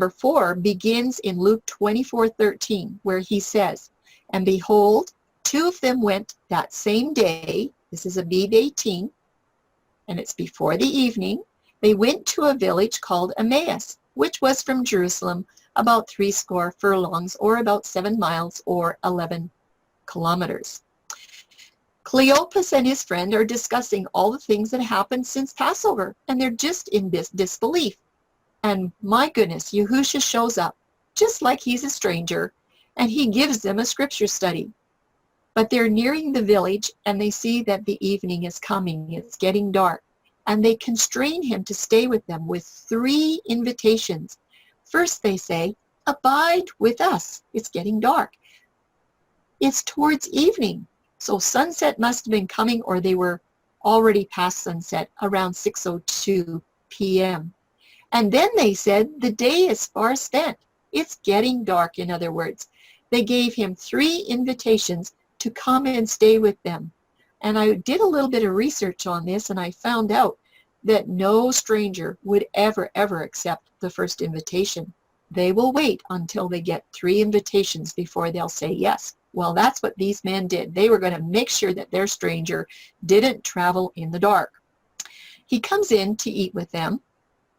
4 begins in Luke 24:13, where he says, and behold, 2 of them went that same day, this is Abib 18, and it's before the evening, they went to a village called Emmaus, which was from Jerusalem about 80 furlongs, or about 7 miles, or 11 kilometers. Cleopas and his friend are discussing all the things that happened since Passover, and they're just in disbelief. And my goodness, Yahusha shows up, just like he's a stranger, and he gives them a scripture study. But they're nearing the village, and they see that the evening is coming. It's getting dark, and they constrain him to stay with them with 3 invitations. First, they say, abide with us. It's getting dark. It's towards evening. So sunset must have been coming, or they were already past sunset around 6:02 p.m. And then they said, the day is far spent. It's getting dark, in other words. They gave him 3 invitations to come and stay with them. And I did a little bit of research on this, and I found out that no stranger would ever accept the first invitation. They will wait until they get 3 invitations before they'll say yes. Well, that's what these men did. They were going to make sure that their stranger didn't travel in the dark. He comes in to eat with them,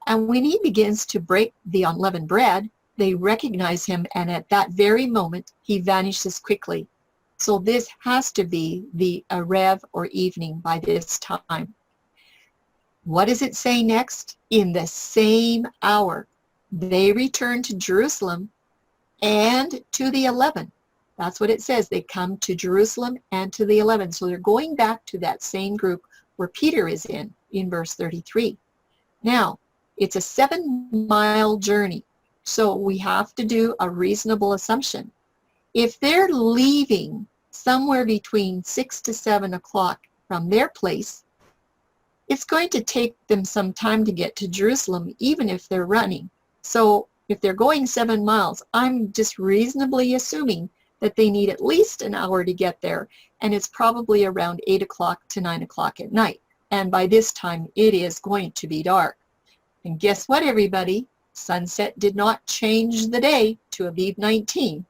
and when he begins to break the unleavened bread, they recognize him, and at that very moment, he vanishes quickly. So this has to be the Erev, or evening, by this time. What does it say next? In the same hour, they return to Jerusalem and to the 11. That's what it says. They come to Jerusalem and to the 11. So they're going back to that same group where Peter is in verse 33. Now, it's a 7-mile journey. So we have to do a reasonable assumption. If they're leaving somewhere between 6 to 7 o'clock from their place, it's going to take them some time to get to Jerusalem, even if they're running. So if they're going 7 miles, I'm just reasonably assuming that they need at least an hour to get there, and it's probably around 8 o'clock to 9 o'clock at night. And by this time, it is going to be dark. And guess what, everybody? Sunset did not change the day to Abib 19.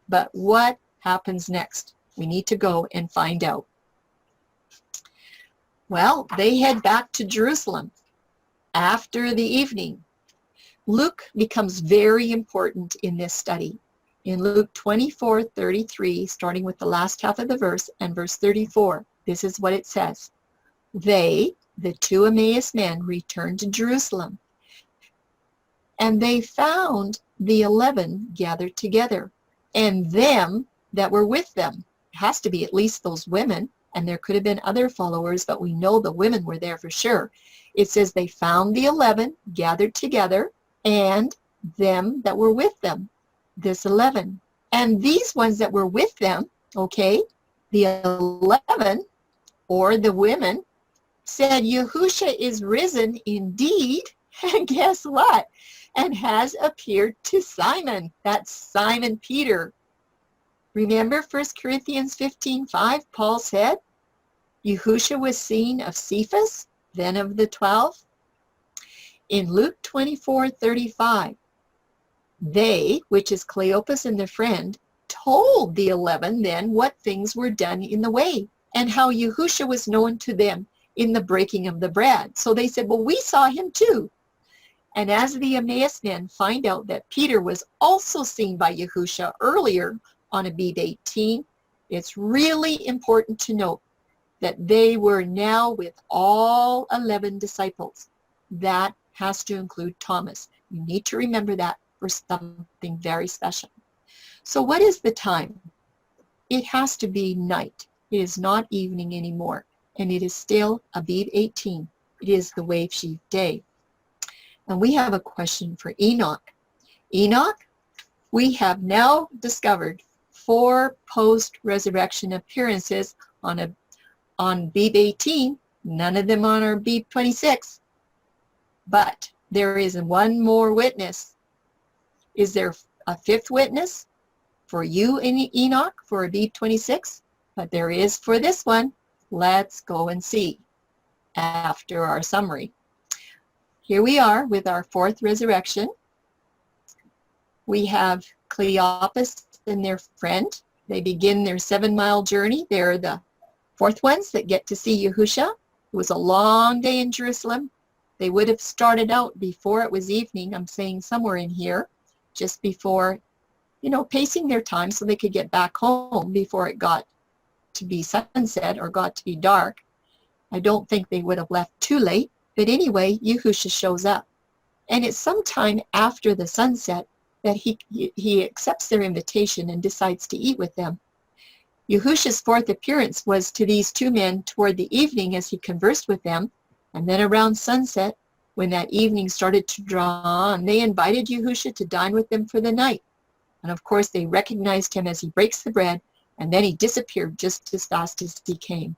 But what happens next? We need to go and find out. Well, they head back to Jerusalem after the evening. Luke becomes very important in this study. in Luke 24:33, starting with the last half of the verse and verse 34. This is what it says. They, the two Emmaus men, returned to Jerusalem, and they found the 11 gathered together, and them that were with them. It has to be at least those women, and there could have been other followers, but we know the women were there for sure. It says they found the 11 gathered together, and them that were with them, this 11. And these ones that were with them, okay, the 11, or the women, said, Yahushua is risen indeed, and guess what? And has appeared to Simon. That's Simon Peter. Remember 1 Corinthians 15:5, Paul said, Yahushua was seen of Cephas, then of the 12. In Luke 24:35, they, which is Cleopas and their friend, told the 11 then what things were done in the way, and how Yahushua was known to them in the breaking of the bread. So they said, well, we saw him too. And as the Emmaus men find out that Peter was also seen by Yahushua earlier on Abib 18, it's really important to note that they were now with all 11 disciples. That has to include Thomas. You need to remember that for something very special. So what is the time? It has to be night. It is not evening anymore. And it is still Abib 18. It is the wave sheaf day. And we have a question for Enoch. Enoch, we have now discovered 4 post-resurrection appearances on Abib 18, none of them on our Abib 26. But there is one more witness. Is there a 5th witness for you, Enoch, for Abib 26? But there is for this one. Let's go and see after our summary. Here we are with our 4th resurrection. We have Cleopas and their friend. They begin their 7-mile journey. They're the 4th ones that get to see Yahushua. It was a long day in Jerusalem. They would have started out before it was evening. I'm saying somewhere in here, just before, pacing their time so they could get back home before it got to be sunset or got to be dark. I don't think they would have left too late. But anyway, Yahushua shows up. And it's sometime after the sunset that he accepts their invitation and decides to eat with them. Yahushua's 4th appearance was to these 2 men toward the evening as he conversed with them. And then around sunset, when that evening started to draw on, they invited Yahushua to dine with them for the night. And of course, they recognized him as he breaks the bread, and then he disappeared just as fast as he came.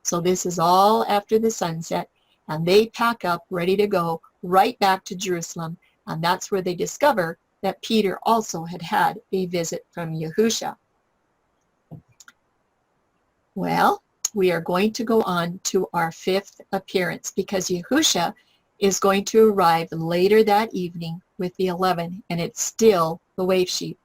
So this is all after the sunset. And they pack up, ready to go, right back to Jerusalem. And that's where they discover that Peter also had a visit from Yahushua. Well, we are going to go on to our 5th appearance because Yahushua is going to arrive later that evening with the 11, and it's still the wave sheep.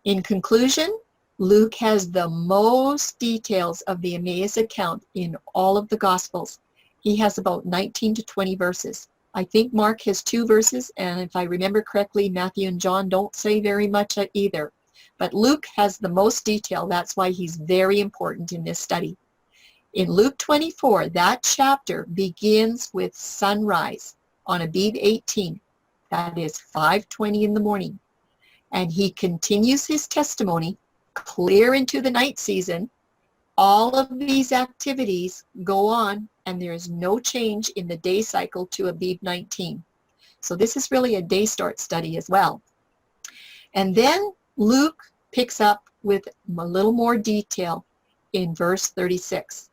In conclusion, Luke has the most details of the Emmaus account in all of the Gospels. He has about 19 to 20 verses. I think Mark has 2 verses, and if I remember correctly, Matthew and John don't say very much either. But Luke has the most detail. That's why he's very important in this study. In Luke 24, that chapter begins with sunrise on Abib 18. That is 5:20 in the morning. And he continues his testimony clear into the night season. All of these activities go on, and there is no change in the day cycle to Abib 19. So this is really a day start study as well. And then Luke picks up with a little more detail in verse 36.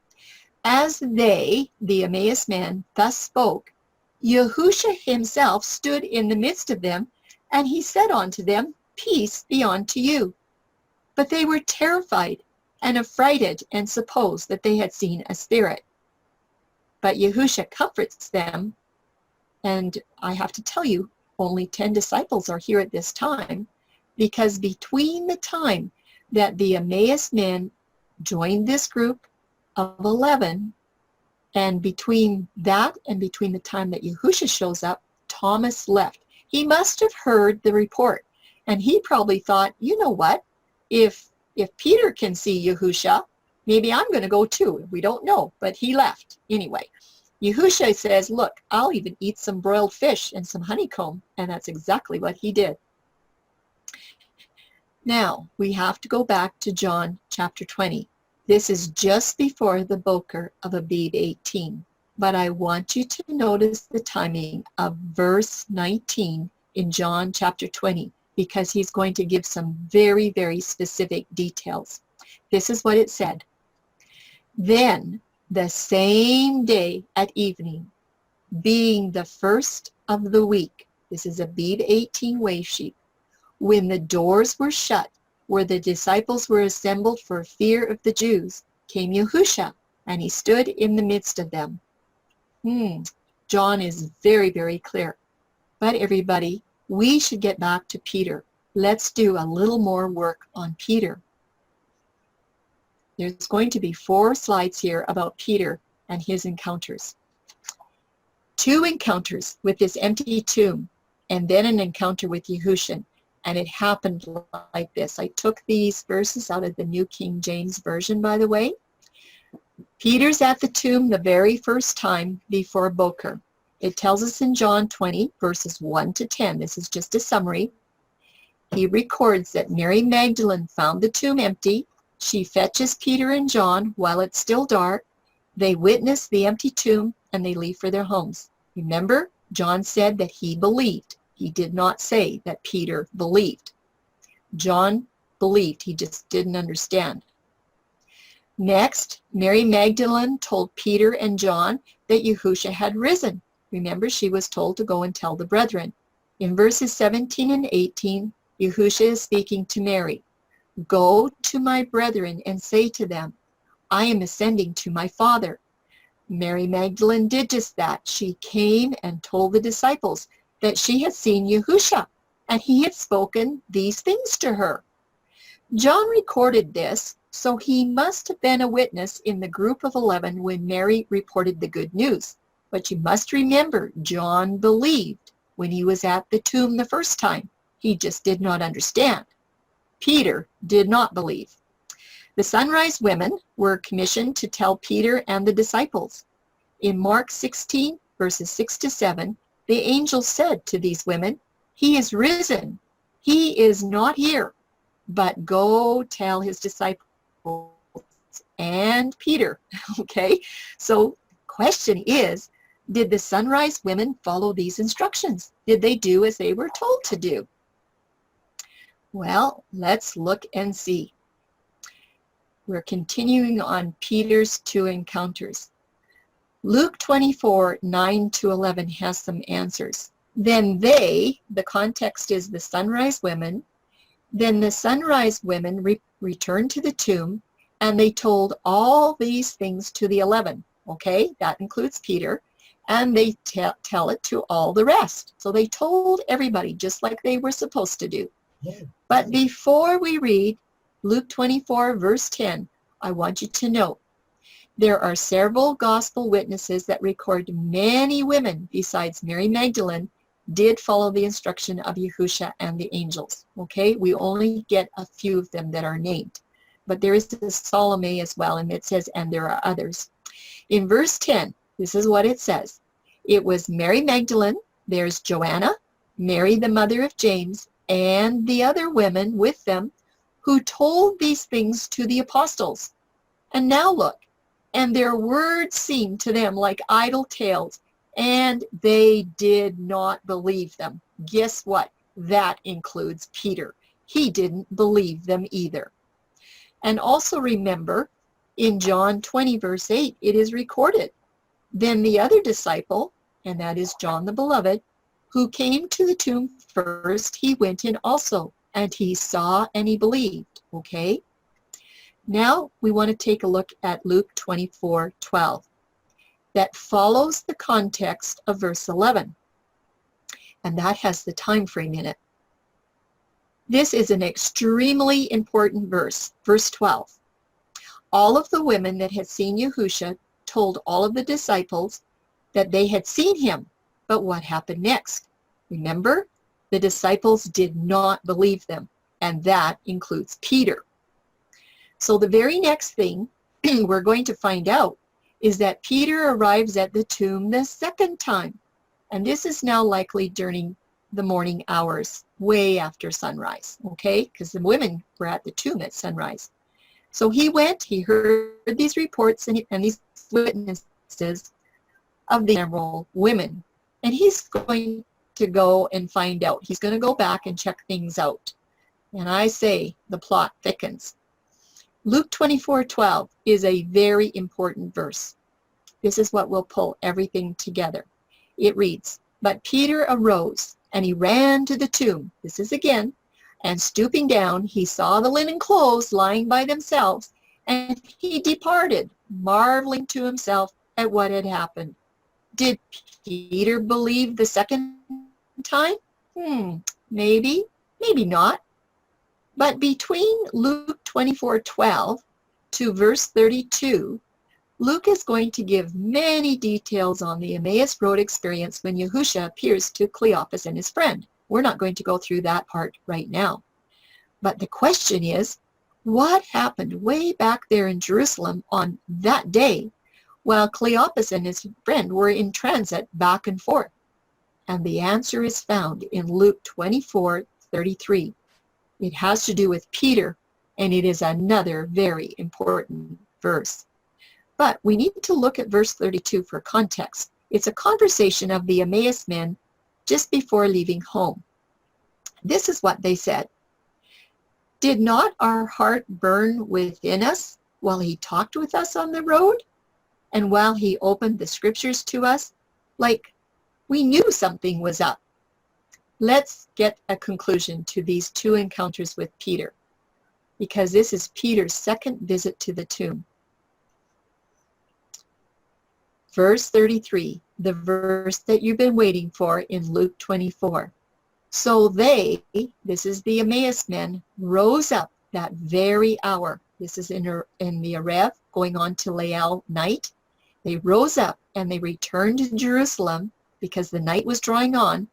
As they, the Emmaus men, thus spoke, Yahushua himself stood in the midst of them, and he said unto them, Peace be unto you. But they were terrified and affrighted, and supposed that they had seen a spirit. But Yahushua comforts them, and I have to tell you, only 10 disciples are here at this time, because between the time that the Emmaus men joined this group of 11, and between that and between the time that Yahushua shows up, Thomas left. He must have heard the report, And he probably thought, you know what, if Peter can see Yahusha, maybe I'm going to go too. We don't know, but he left anyway. Yahusha says, look, I'll even eat some broiled fish and some honeycomb. And that's exactly what he did. Now, we have to go back to John chapter 20. This is just before the Boker of Abib 18. But I want you to notice the timing of verse 19 in John chapter 20, because he's going to give some very, very specific details. This is what it said. Then, the same day at evening, being the first of the week, this is Abib 18 wave sheet, when the doors were shut, where the disciples were assembled for fear of the Jews, came Yahusha, and he stood in the midst of them. John is very, very clear. But everybody, we should get back to Peter. Let's do a little more work on Peter. There's going to be 4 slides here about Peter and his encounters. 2 encounters with this empty tomb, and then an encounter with Yahusha. And it happened like this. I took these verses out of the New King James Version, by the way. Peter's at the tomb the very first time before Boker. It tells us in John 20, verses 1 to 10. This is just a summary. He records that Mary Magdalene found the tomb empty. She fetches Peter and John while it's still dark. They witness the empty tomb and they leave for their homes. Remember, John said that he believed. He did not say that Peter believed. John believed, he just didn't understand. Next, Mary Magdalene told Peter and John that Yahusha had risen. Remember, she was told to go and tell the brethren. In verses 17 and 18, Yahusha is speaking to Mary. Go to my brethren and say to them, I am ascending to my Father. Mary Magdalene did just that. She came and told the disciples that she had seen Yahusha, and he had spoken these things to her. John recorded this, so he must have been a witness in the group of 11 when Mary reported the good news. But you must remember, John believed when he was at the tomb the first time. He just did not understand. Peter did not believe. The sunrise women were commissioned to tell Peter and the disciples. In Mark 16, verses 6 to 7, the angel said to these women, he is risen. He is not here. But go tell his disciples and Peter. Okay? So question is, did the sunrise women follow these instructions? Did they do as they were told to do? Well, let's look and see. We're continuing on Peter's 2 encounters. Luke 24, 9 to 11 has some answers. Then they, the context is the sunrise women, then the sunrise women returned to the tomb, and they told all these things to the 11. Okay, that includes Peter, and they tell it to all the rest. So they told everybody just like they were supposed to do. But before we read Luke 24, verse 10, I want you to know there are several gospel witnesses that record many women besides Mary Magdalene did follow the instruction of Yahusha and the angels. Okay, we only get a few of them that are named. But there is the Salome as well, and it says, and there are others. In verse 10, this is what it says. It was Mary Magdalene, there's Joanna, Mary the mother of James, and the other women with them who told these things to the apostles. And now look, and their words seemed to them like idle tales, and they did not believe them. Guess what? That includes Peter. He didn't believe them either. And also remember, in John 20, verse 8, it is recorded. Then the other disciple, and that is John the Beloved, who came to the tomb first, he went in also, and he saw and he believed. Okay? Now we want to take a look at Luke 24, 12. That follows the context of verse 11. And that has the time frame in it. This is an extremely important verse, verse 12. All of the women that had seen Yahusha told all of the disciples that they had seen him. But what happened next? Remember, the disciples did not believe them, and that includes Peter. So the very next thing we're going to find out is that Peter arrives at the tomb the second time. And this is now likely during the morning hours, way after sunrise, okay? Because the women were at the tomb at sunrise. So he went, he heard these reports and these witnesses of the emerald women. And he's going to go and find out. He's going to go back and check things out. And I say the plot thickens. Luke 24:12 is a very important verse. This is what will pull everything together. It reads, "But Peter arose, and he ran to the tomb." This is again. "And stooping down, he saw the linen clothes lying by themselves, and he departed, marveling to himself at what had happened." Did Peter believe the second time? Maybe, maybe not. But between Luke 24:12 to verse 32, Luke is going to give many details on the Emmaus Road experience when Yahushua appears to Cleopas and his friend. We're not going to go through that part right now. But the question is, what happened way back there in Jerusalem on that day while Cleopas and his friend were in transit back and forth? And the answer is found in Luke 24:33. It has to do with Peter, and it is another very important verse. But we need to look at verse 32 for context. It's a conversation of the Emmaus men just before leaving home. This is what they said. "Did not our heart burn within us while he talked with us on the road? And while he opened the scriptures to us? Like we knew something was up." Let's get a conclusion to these two encounters with Peter, because this is Peter's second visit to the tomb. Verse 33, the verse that you've been waiting for in Luke 24. "So they," this is the Emmaus men, "rose up that very hour." This is in the Arev, going on to Lael night. "They rose up and they returned to Jerusalem because the night was drawing on,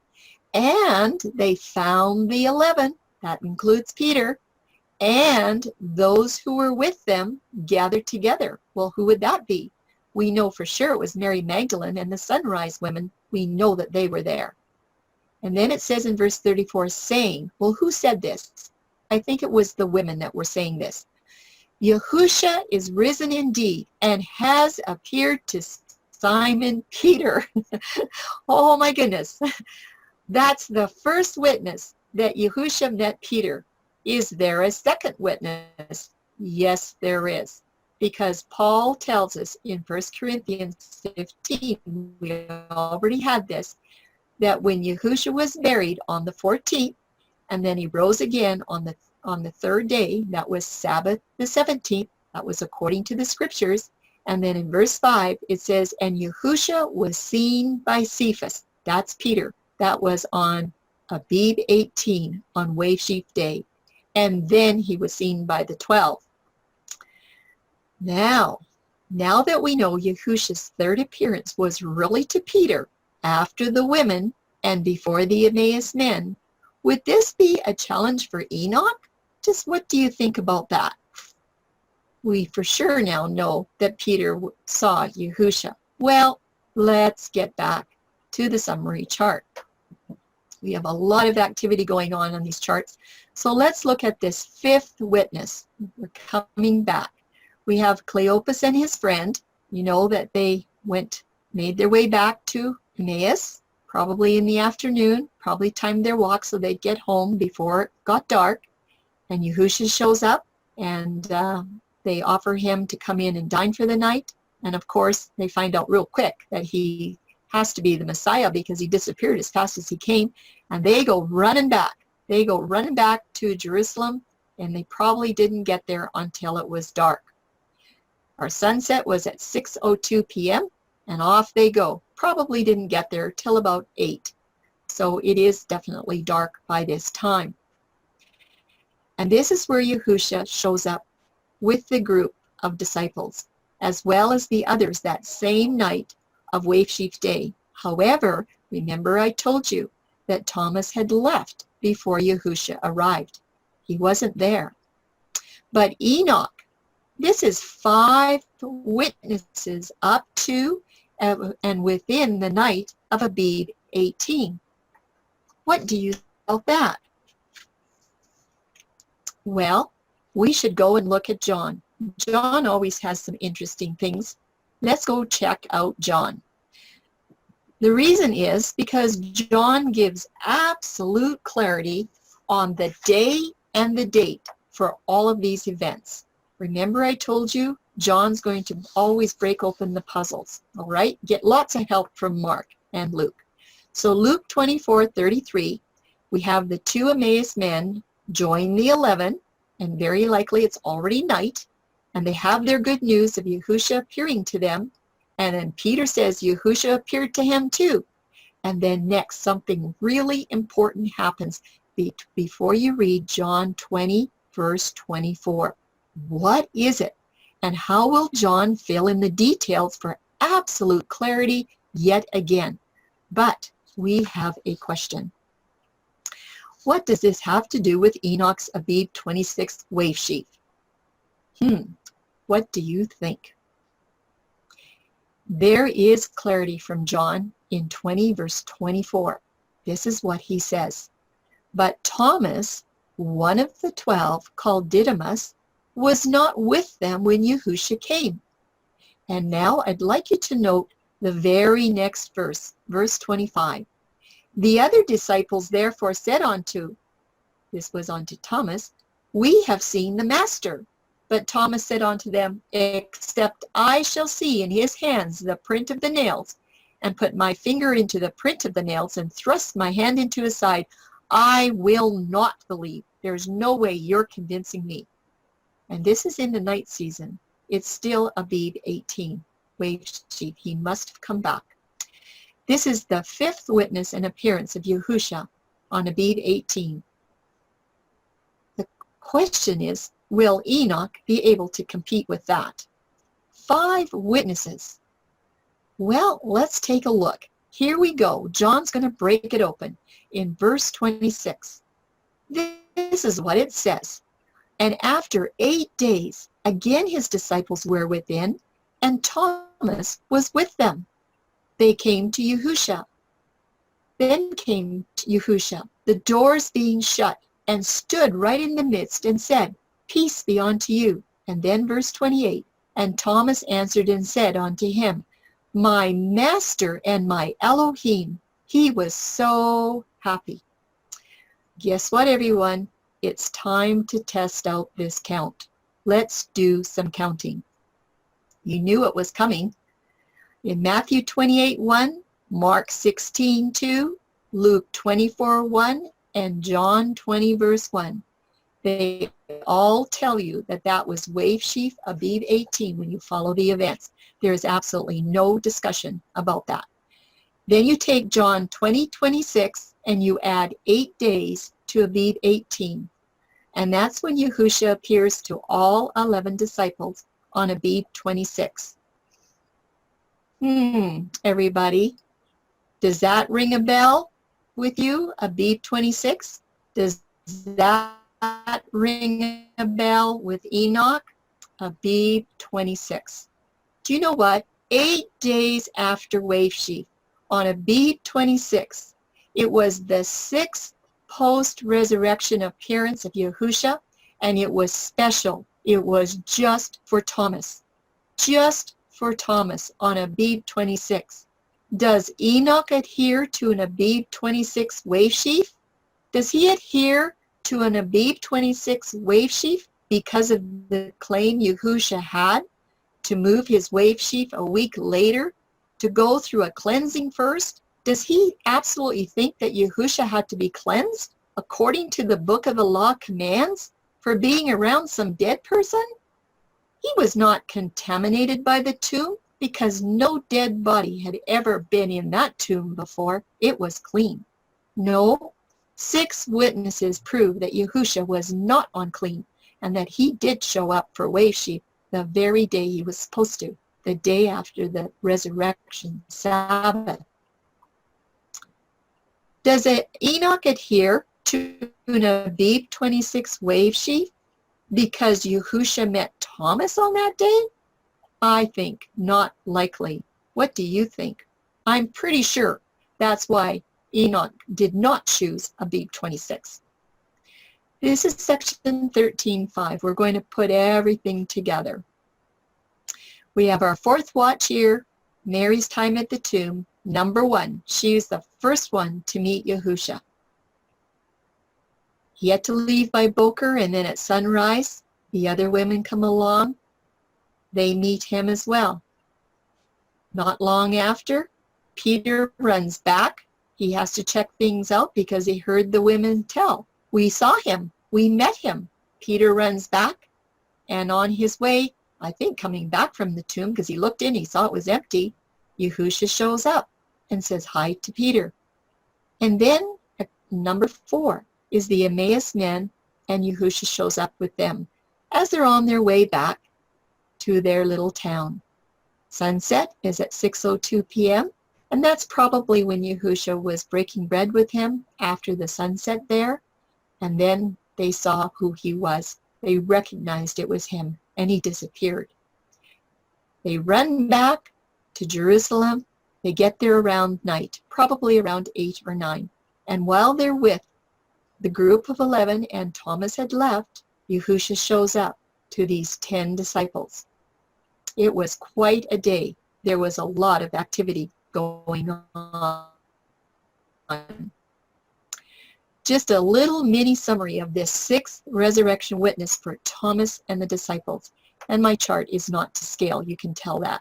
and they found the 11, that includes Peter, and those who were with them gathered together." Well, who would that be? We know for sure it was Mary Magdalene and the sunrise women. We know that they were there. And then it says in verse 34, saying, well, who said this? I think it was the women that were saying this. "Yahushua is risen indeed and has appeared to Simon Peter." Oh my goodness. That's the first witness that Yahushua met Peter. Is there a second witness? Yes, there is. Because Paul tells us in 1 Corinthians 15, we already had this, that when Yahushua was buried on the 14th, and then he rose again on the third day, that was Sabbath the 17th, that was according to the scriptures, and then in verse 5, it says, "And Yahushua was seen by Cephas." That's Peter. That was on Abib 18, on Wave Sheaf Day. And then he was seen by the 12. Now that we know Yahushua's third appearance was really to Peter after the women and before the Emmaus men, would this be a challenge for Enoch? Just what do you think about that? We for sure now know that Peter saw Yahushua. Well, let's get back to the summary chart. We have a lot of activity going on these charts. So let's look at this fifth witness. We're coming back. We have Cleopas and his friend. You know that they made their way back to Emmaus, probably in the afternoon, probably timed their walk so they'd get home before it got dark. And Yahushua shows up, and they offer him to come in and dine for the night. And of course, they find out real quick that he has to be the Messiah because he disappeared as fast as he came. And they go running back. They go running back to Jerusalem, and they probably didn't get there until it was dark. Our sunset was at 6:02 p.m., and off they go. Probably didn't get there till about 8. So it is definitely dark by this time. And this is where Yahushua shows up with the group of disciples, as well as the others that same night of Wave Sheaf Day. However, remember I told you that Thomas had left before Yahusha arrived. He wasn't there. But Enoch, this is 5 witnesses up to and within the night of Abib 18. What do you think about that? Well, we should go and look at John. John always has some interesting things. Let's go check out John. The reason is because John gives absolute clarity on the day and the date for all of these events. Remember I told you John's going to always break open the puzzles, all right? Get lots of help from Mark and Luke. So Luke 24:33, we have the 2 Emmaus men join the 11, and very likely it's already night, and they have their good news of Yahusha appearing to them, and then Peter says Yahusha appeared to him too. And then next, something really important happens before you read John 20, verse 24. What is it? And how will John fill in the details for absolute clarity yet again? But we have a question. What does this have to do with Enoch's Abib 26 wave sheaf? What do you think? There is clarity from John in 20 verse 24. This is what he says. But Thomas, one of the 12, called Didymus, was not with them when Yahusha came. And now I'd like you to note the very next verse, verse 25. The other disciples therefore said unto, this was unto Thomas, we have seen the Master. But Thomas said unto them, except I shall see in his hands the print of the nails, and put my finger into the print of the nails, and thrust my hand into his side, I will not believe. There's no way you're convincing me. And this is in the night season. It's still Abib 18. Wave sheaf. He must have come back. This is the 5th witness and appearance of Yahusha on Abib 18. The question is, will Enoch be able to compete with that? 5 witnesses. Well, let's take a look. Here we go. John's going to break it open in verse 26. This is what it says. And after 8 days, again his disciples were within, and Thomas was with them. They came to Yahusha. Then came Yahusha, the doors being shut, and stood right in the midst and said, Peace be unto you. And then verse 28, and Thomas answered and said unto him, My Master and my Elohim. He was so happy. Guess what, everyone? It's time to test out this count. Let's do some counting. You knew it was coming. In Matthew 28:1, Mark 16:2, Luke 24:1, and John 20 verse 1. They all tell you that that was wave sheaf Abib 18 when you follow the events. There is absolutely no discussion about that. Then you take John 20:26 and you add 8 days to Abib 18. And that's when Yahusha appears to all 11 disciples on Abib 26. Everybody, does that ring a bell with you, Abib 26? Does that ring a bell with Enoch? Abib 26. Do you know what? 8 days after wave sheaf, on Abib 26, it was the 6th post-resurrection appearance of Yahusha, and it was special. It was just for Thomas. Just for Thomas on Abib 26. Does Enoch adhere to an Abib 26 wave sheaf? Does he adhere to an Abib 26 wave sheaf because of the claim Yahusha had to move his wave sheaf a week later to go through a cleansing first? Does he absolutely think that Yahusha had to be cleansed according to the book of the law commands for being around some dead person? He was not contaminated by the tomb because no dead body had ever been in that tomb before. It was clean. No, 6 witnesses prove that Yahusha was not unclean and that he did show up for wave sheaf the very day he was supposed to, the day after the resurrection Sabbath. Does Enoch adhere to an Abib 26 wave sheaf because Yahusha met Thomas on that day? I think not likely. What do you think? I'm pretty sure that's why Enoch did not choose Abib 26. This is section 13.5. We're going to put everything together. We have our fourth watch here, Mary's time at the tomb. Number 1, she was the first one to meet Yahusha. He had to leave by Boker, and then at sunrise, the other women come along. They meet him as well. Not long after, Peter runs back. He has to check things out because he heard the women tell. We saw him. We met him. Peter runs back, and on his way, I think coming back from the tomb, because he looked in, he saw it was empty, Yahusha shows up and says hi to Peter. And then at number 4 is the Emmaus men, and Yahusha shows up with them as they're on their way back to their little town. Sunset is at 6:02 p.m., and that's probably when Yahusha was breaking bread with him after the sunset there, and then they saw who he was. They recognized it was him, and he disappeared. They run back to Jerusalem. They get there around night, probably around 8 or 9. And while they're with the group of 11 and Thomas had left, Yahusha shows up to these 10 disciples. It was quite a day. There was a lot of activity going on. Just a little mini summary of this 6th resurrection witness for Thomas and the disciples. And my chart is not to scale, you can tell that.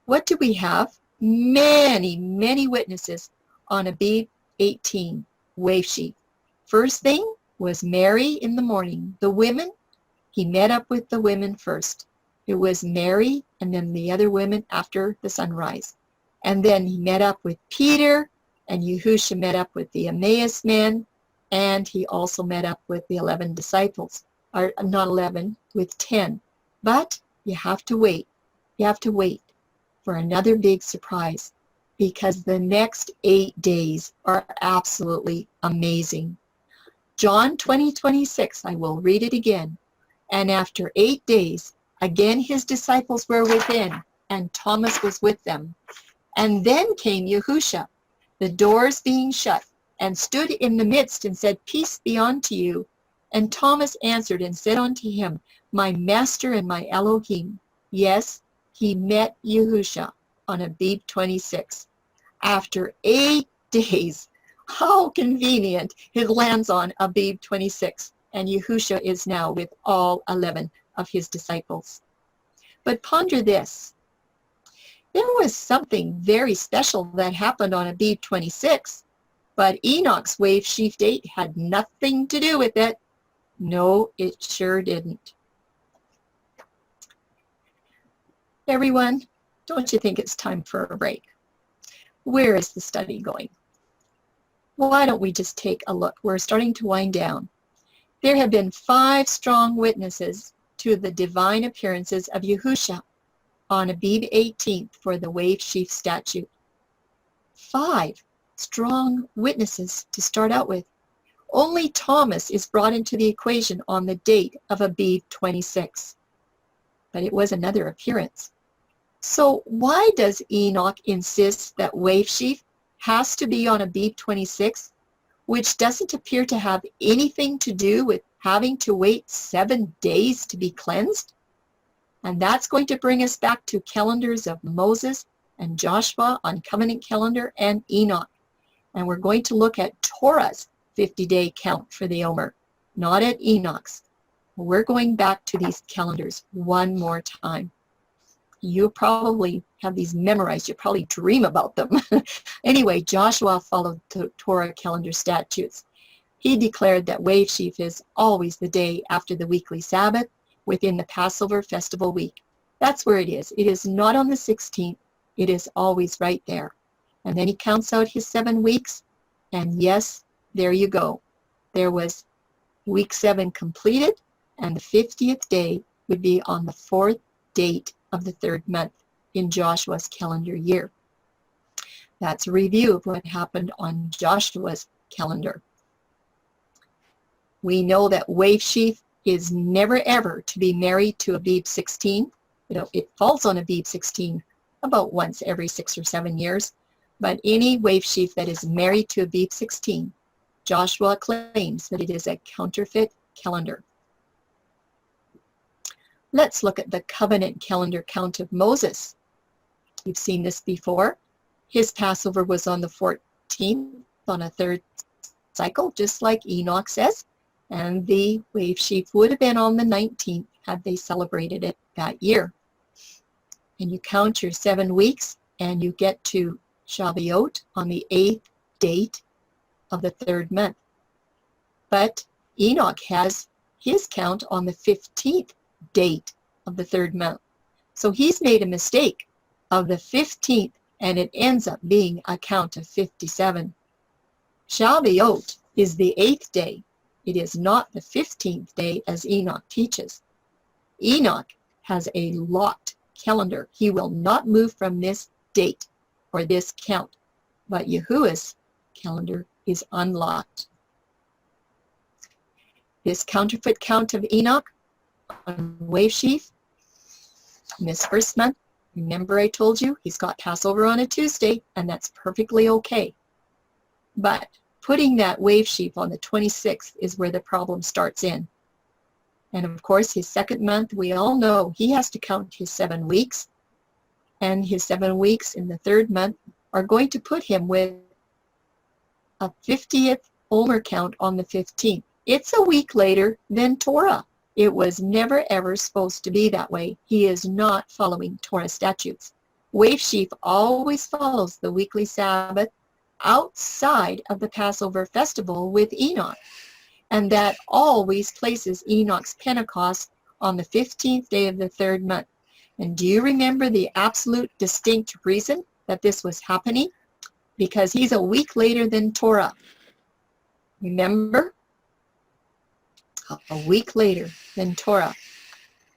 What do we have? Many, many witnesses on Abib 18 wave sheet. First thing was Mary in the morning. The women, he met up with the women first. It was Mary and then the other women after the sunrise. And then he met up with Peter, and Yahusha met up with the Emmaus men, and he also met up with the 11 disciples, or not 11, with 10. But you have to wait. You have to wait for another big surprise, because the next 8 days are absolutely amazing. John 20:26, I will read it again. And after 8 days, again his disciples were within, and Thomas was with them. And then came Yahusha, the doors being shut, and stood in the midst and said, Peace be unto you. And Thomas answered and said unto him, My Master and my Elohim. Yes, he met Yahusha on Abib 26. After 8 days, how convenient, it lands on Abib 26, and Yahusha is now with all 11 of his disciples. But ponder this. There was something very special that happened on Abib 26, but Enoch's wave sheaf date had nothing to do with it. No, it sure didn't. Everyone, don't you think it's time for a break? Where is the study going? Why don't we just take a look? We're starting to wind down. There have been 5 strong witnesses to the divine appearances of Yahusha on Abib 18th for the wave sheaf statute. 5 strong witnesses to start out with. Only Thomas is brought into the equation on the date of Abib 26. But it was another appearance. So why does Enoch insist that wave sheaf has to be on Abib 26, which doesn't appear to have anything to do with having to wait 7 days to be cleansed? And that's going to bring us back to calendars of Moses and Joshua on covenant calendar and Enoch. And we're going to look at Torah's 50-day count for the Omer, not at Enoch's. We're going back to these calendars one more time. You probably have these memorized. You probably dream about them. Anyway, Joshua followed the Torah calendar statutes. He declared that wave sheaf is always the day after the weekly Sabbath within the Passover festival week. That's where it is. It is not on the 16th. It is always right there. And then he counts out his 7 weeks. And yes, there you go. There was week 7 completed, and the 50th day would be on the 4th date of the 3rd month in Joshua's calendar year. That's a review of what happened on Joshua's calendar. We know that wave sheaf is never ever to be married to Abib 16. It falls on Abib 16 about once every 6 or 7 years. But any wave sheaf that is married to Abib 16, Joshua claims that it is a counterfeit calendar. Let's look at the covenant calendar count of Moses. You've seen this before. His Passover was on the 14th, on a third cycle, just like Enoch says. And the wave sheaf would have been on the 19th had they celebrated it that year. And you count your 7 weeks, and you get to Shavuot on the 8th date of the 3rd month. But Enoch has his count on the 15th date of the 3rd month. So he's made a mistake of the 15th, and it ends up being a count of 57. Shavuot is the 8th day. It is not the 15th day as Enoch teaches. Enoch has a locked calendar. He will not move from this date or this count, but Yahuwah's calendar is unlocked. This counterfeit count of Enoch on wave sheaf in this first month, remember I told you he's got Passover on a Tuesday, and that's perfectly okay. But putting that wave sheaf on the 26th is where the problem starts in. And of course, his 2nd month, we all know he has to count his 7 weeks. And his 7 weeks in the 3rd month are going to put him with a 50th Omer count on the 15th. It's a week later than Torah. It was never ever supposed to be that way. He is not following Torah statutes. Wave sheaf always follows the weekly Sabbath outside of the Passover festival with Enoch. And that always places Enoch's Pentecost on the 15th day of the 3rd month. And do you remember the absolute distinct reason that this was happening? Because he's a week later than Torah. Remember? A week later than Torah.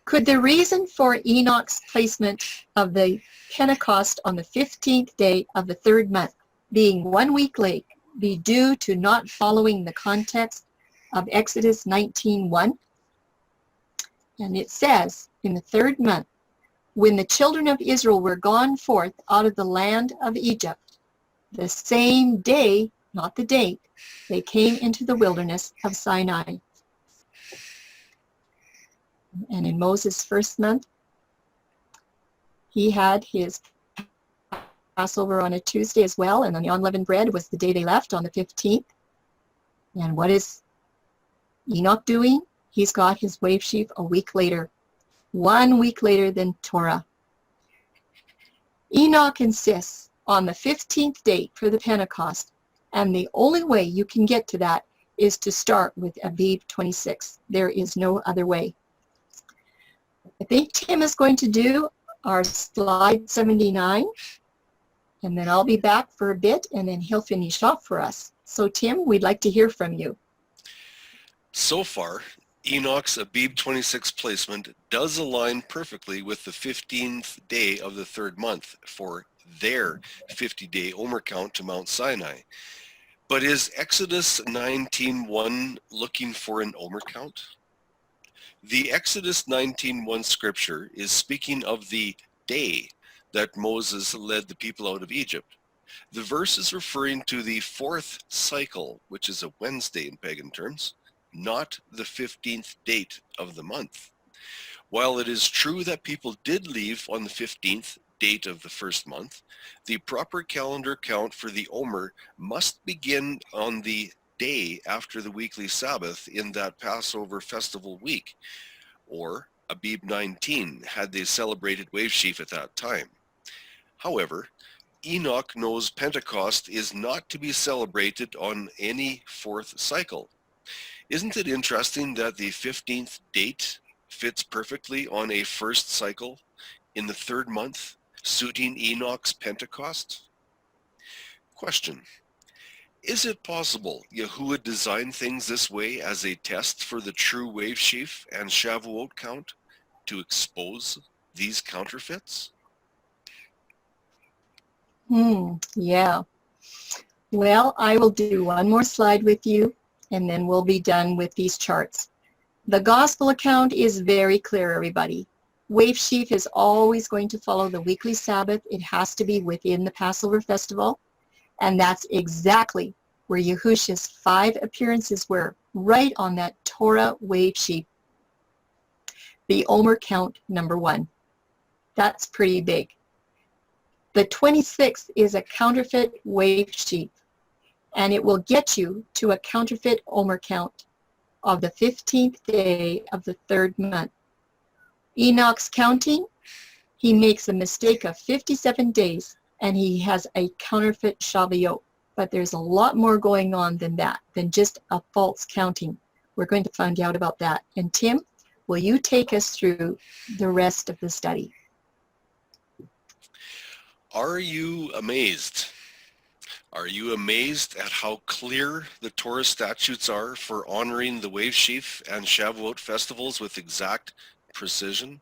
Could the reason for Enoch's placement of the Pentecost on the 15th day of the 3rd month, being 1 week late, be due to not following the context of Exodus 19:1? And it says, in the 3rd month, when the children of Israel were gone forth out of the land of Egypt, the same day, not the date, they came into the wilderness of Sinai. And in Moses' 1st month, he had his Passover on a Tuesday as well, and the unleavened bread was the day they left on the 15th. And what is Enoch doing? He's got his wave sheaf a week later, 1 week later than Torah. Enoch insists on the 15th date for the Pentecost, and the only way you can get to that is to start with Abib 26. There is no other way. I think Tim is going to do our slide 79, and then I'll be back for a bit, and then he'll finish off for us. So Tim, we'd like to hear from you. So far, Enoch's Abib 26 placement does align perfectly with the 15th day of the 3rd month for their 50-day Omer count to Mount Sinai. But is Exodus 19:1 looking for an Omer count? The Exodus 19:1 scripture is speaking of the day that Moses led the people out of Egypt. The verse is referring to the 4th cycle, which is a Wednesday in pagan terms, not the 15th date of the month. While it is true that people did leave on the 15th date of the 1st month, the proper calendar count for the Omer must begin on the day after the weekly Sabbath in that Passover festival week, or Abib 19 had they celebrated wave sheaf at that time. However, Enoch knows Pentecost is not to be celebrated on any 4th cycle. Isn't it interesting that the 15th date fits perfectly on a 1st cycle in the 3rd month, suiting Enoch's Pentecost? Question: is it possible Yahuwah designed things this way as a test for the true wave sheaf and Shavuot count to expose these counterfeits? Yeah. Well, I will do one more slide with you, and then we'll be done with these charts. The gospel account is very clear, everybody. Wave sheaf is always going to follow the weekly Sabbath. It has to be within the Passover festival, and that's exactly where Yahushua's 5 appearances were, right on that Torah wave sheaf. The Omer count number 1. That's pretty big. The 26th is a counterfeit wave sheaf, and it will get you to a counterfeit Omer count of the 15th day of the 3rd month. Enoch's counting, he makes a mistake of 57 days, and he has a counterfeit Shavuot. But there's a lot more going on than that, than just a false counting. We're going to find out about that. And Tim, will you take us through the rest of the study? Are you amazed? Are you amazed at how clear the Torah statutes are for honoring the wave sheaf and Shavuot festivals with exact precision?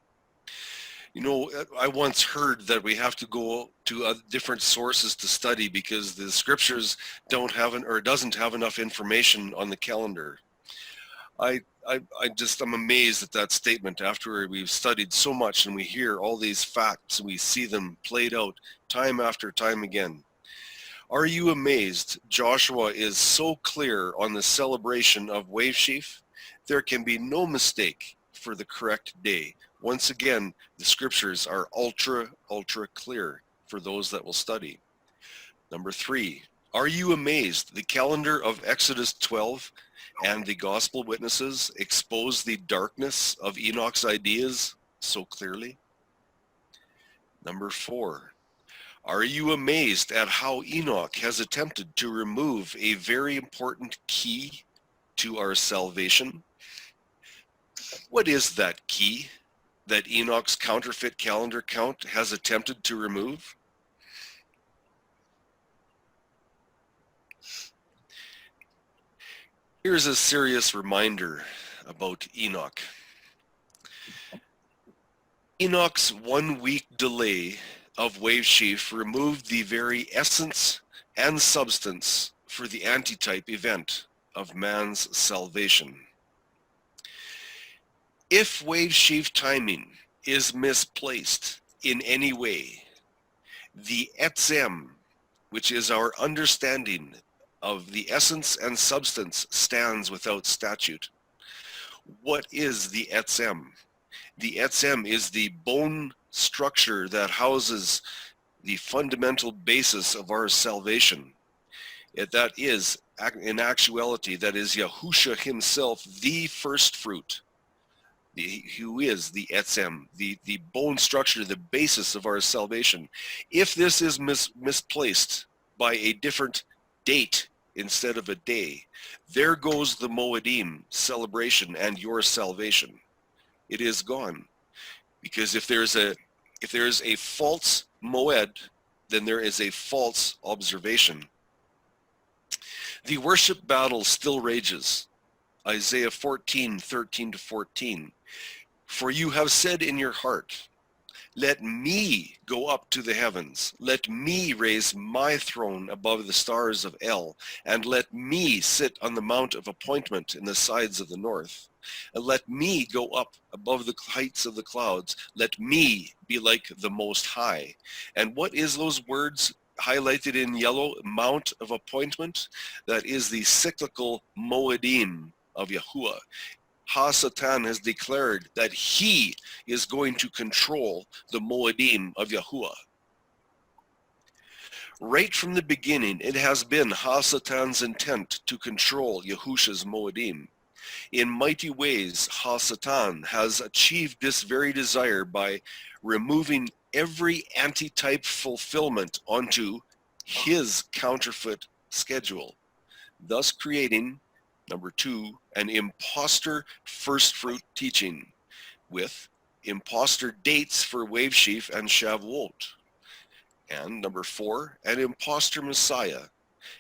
You know, I once heard that we have to go to different sources to study because the scriptures don't have doesn't have enough information on the calendar. I'm amazed at that statement after we've studied so much and we hear all these facts and we see them played out time after time again. Are you amazed? Joshua is so clear on the celebration of wave sheaf. There can be no mistake for the correct day. Once again, the scriptures are ultra clear for those that will study. Number 3, are you amazed? The calendar of Exodus 12 and the gospel witnesses expose the darkness of Enoch's ideas so clearly. Number 4, are you amazed at how Enoch has attempted to remove a very important key to our salvation? What is that key that Enoch's counterfeit calendar count has attempted to remove? Here's a serious reminder about Enoch. Enoch's 1-week delay of wave sheaf removed the very essence and substance for the antitype event of man's salvation. If wave sheaf timing is misplaced in any way, the etzem, which is our understanding of the essence and substance, stands without statute. What is the etzem? The etzem is the bone structure that houses the fundamental basis of our salvation. That is, in actuality, that is Yahushua himself, the first fruit, who is the etzem, the bone structure, the basis of our salvation. If this is misplaced by a different date instead of a day, there goes the Moedim celebration and your salvation. It is gone. Because if there's a false moed, then there is a false observation. The worship battle still rages. Isaiah 14:13-14. For you have said in your heart, let me go up to the heavens. Let me raise my throne above the stars of El, and let me sit on the mount of appointment in the sides of the north. And let me go up above the heights of the clouds. Let me be like the Most High. And what is those words highlighted in yellow? Mount of appointment. That is the cyclical Moedim of Yahuwah. Ha-Satan has declared that he is going to control the Moedim of Yahuwah. Right from the beginning, it has been Ha-Satan's intent to control Yahusha's Moedim. In mighty ways, Ha-Satan has achieved this very desire by removing every antitype fulfillment onto his counterfeit schedule, thus creating, number 2, an imposter first fruit teaching with imposter dates for wave sheaf and Shavuot. And number 4, an imposter Messiah,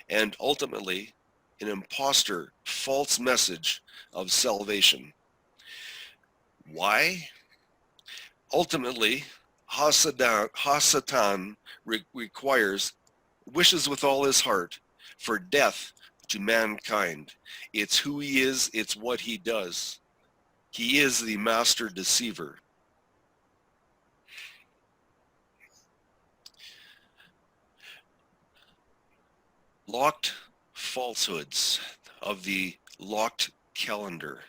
and ultimately an imposter false message of salvation. Why? Ultimately, Hasatan wishes with all his heart for death to mankind. It's who he is, it's what he does. He is the master deceiver. Locked falsehoods of the locked calendar.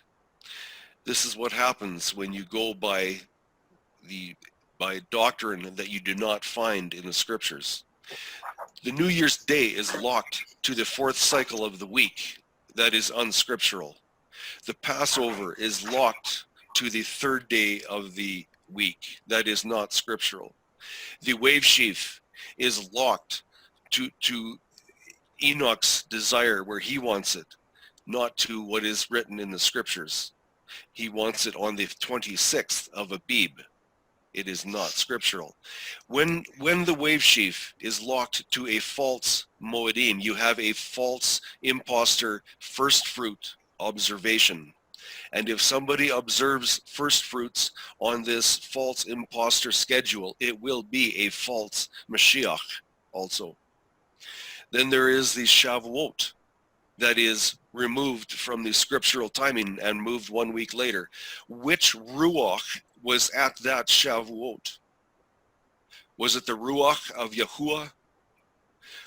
This is what happens when you go by doctrine that you do not find in the scriptures. The New Year's Day is locked to the fourth cycle of the week. That is unscriptural. The Passover is locked to the third day of the week. That is not scriptural. The wave sheaf is locked to Enoch's desire where he wants it, not to what is written in the scriptures. He wants it on the 26th of Abib. It is not scriptural. When the wave sheaf is locked to a false moedim, you have a false impostor first fruit observation. And if somebody observes first fruits on this false impostor schedule, it will be a false Mashiach also. Then there is the Shavuot that is removed from the scriptural timing and moved 1 week later. Which Ruach was at that Shavuot? Was it the Ruach of Yahuwah?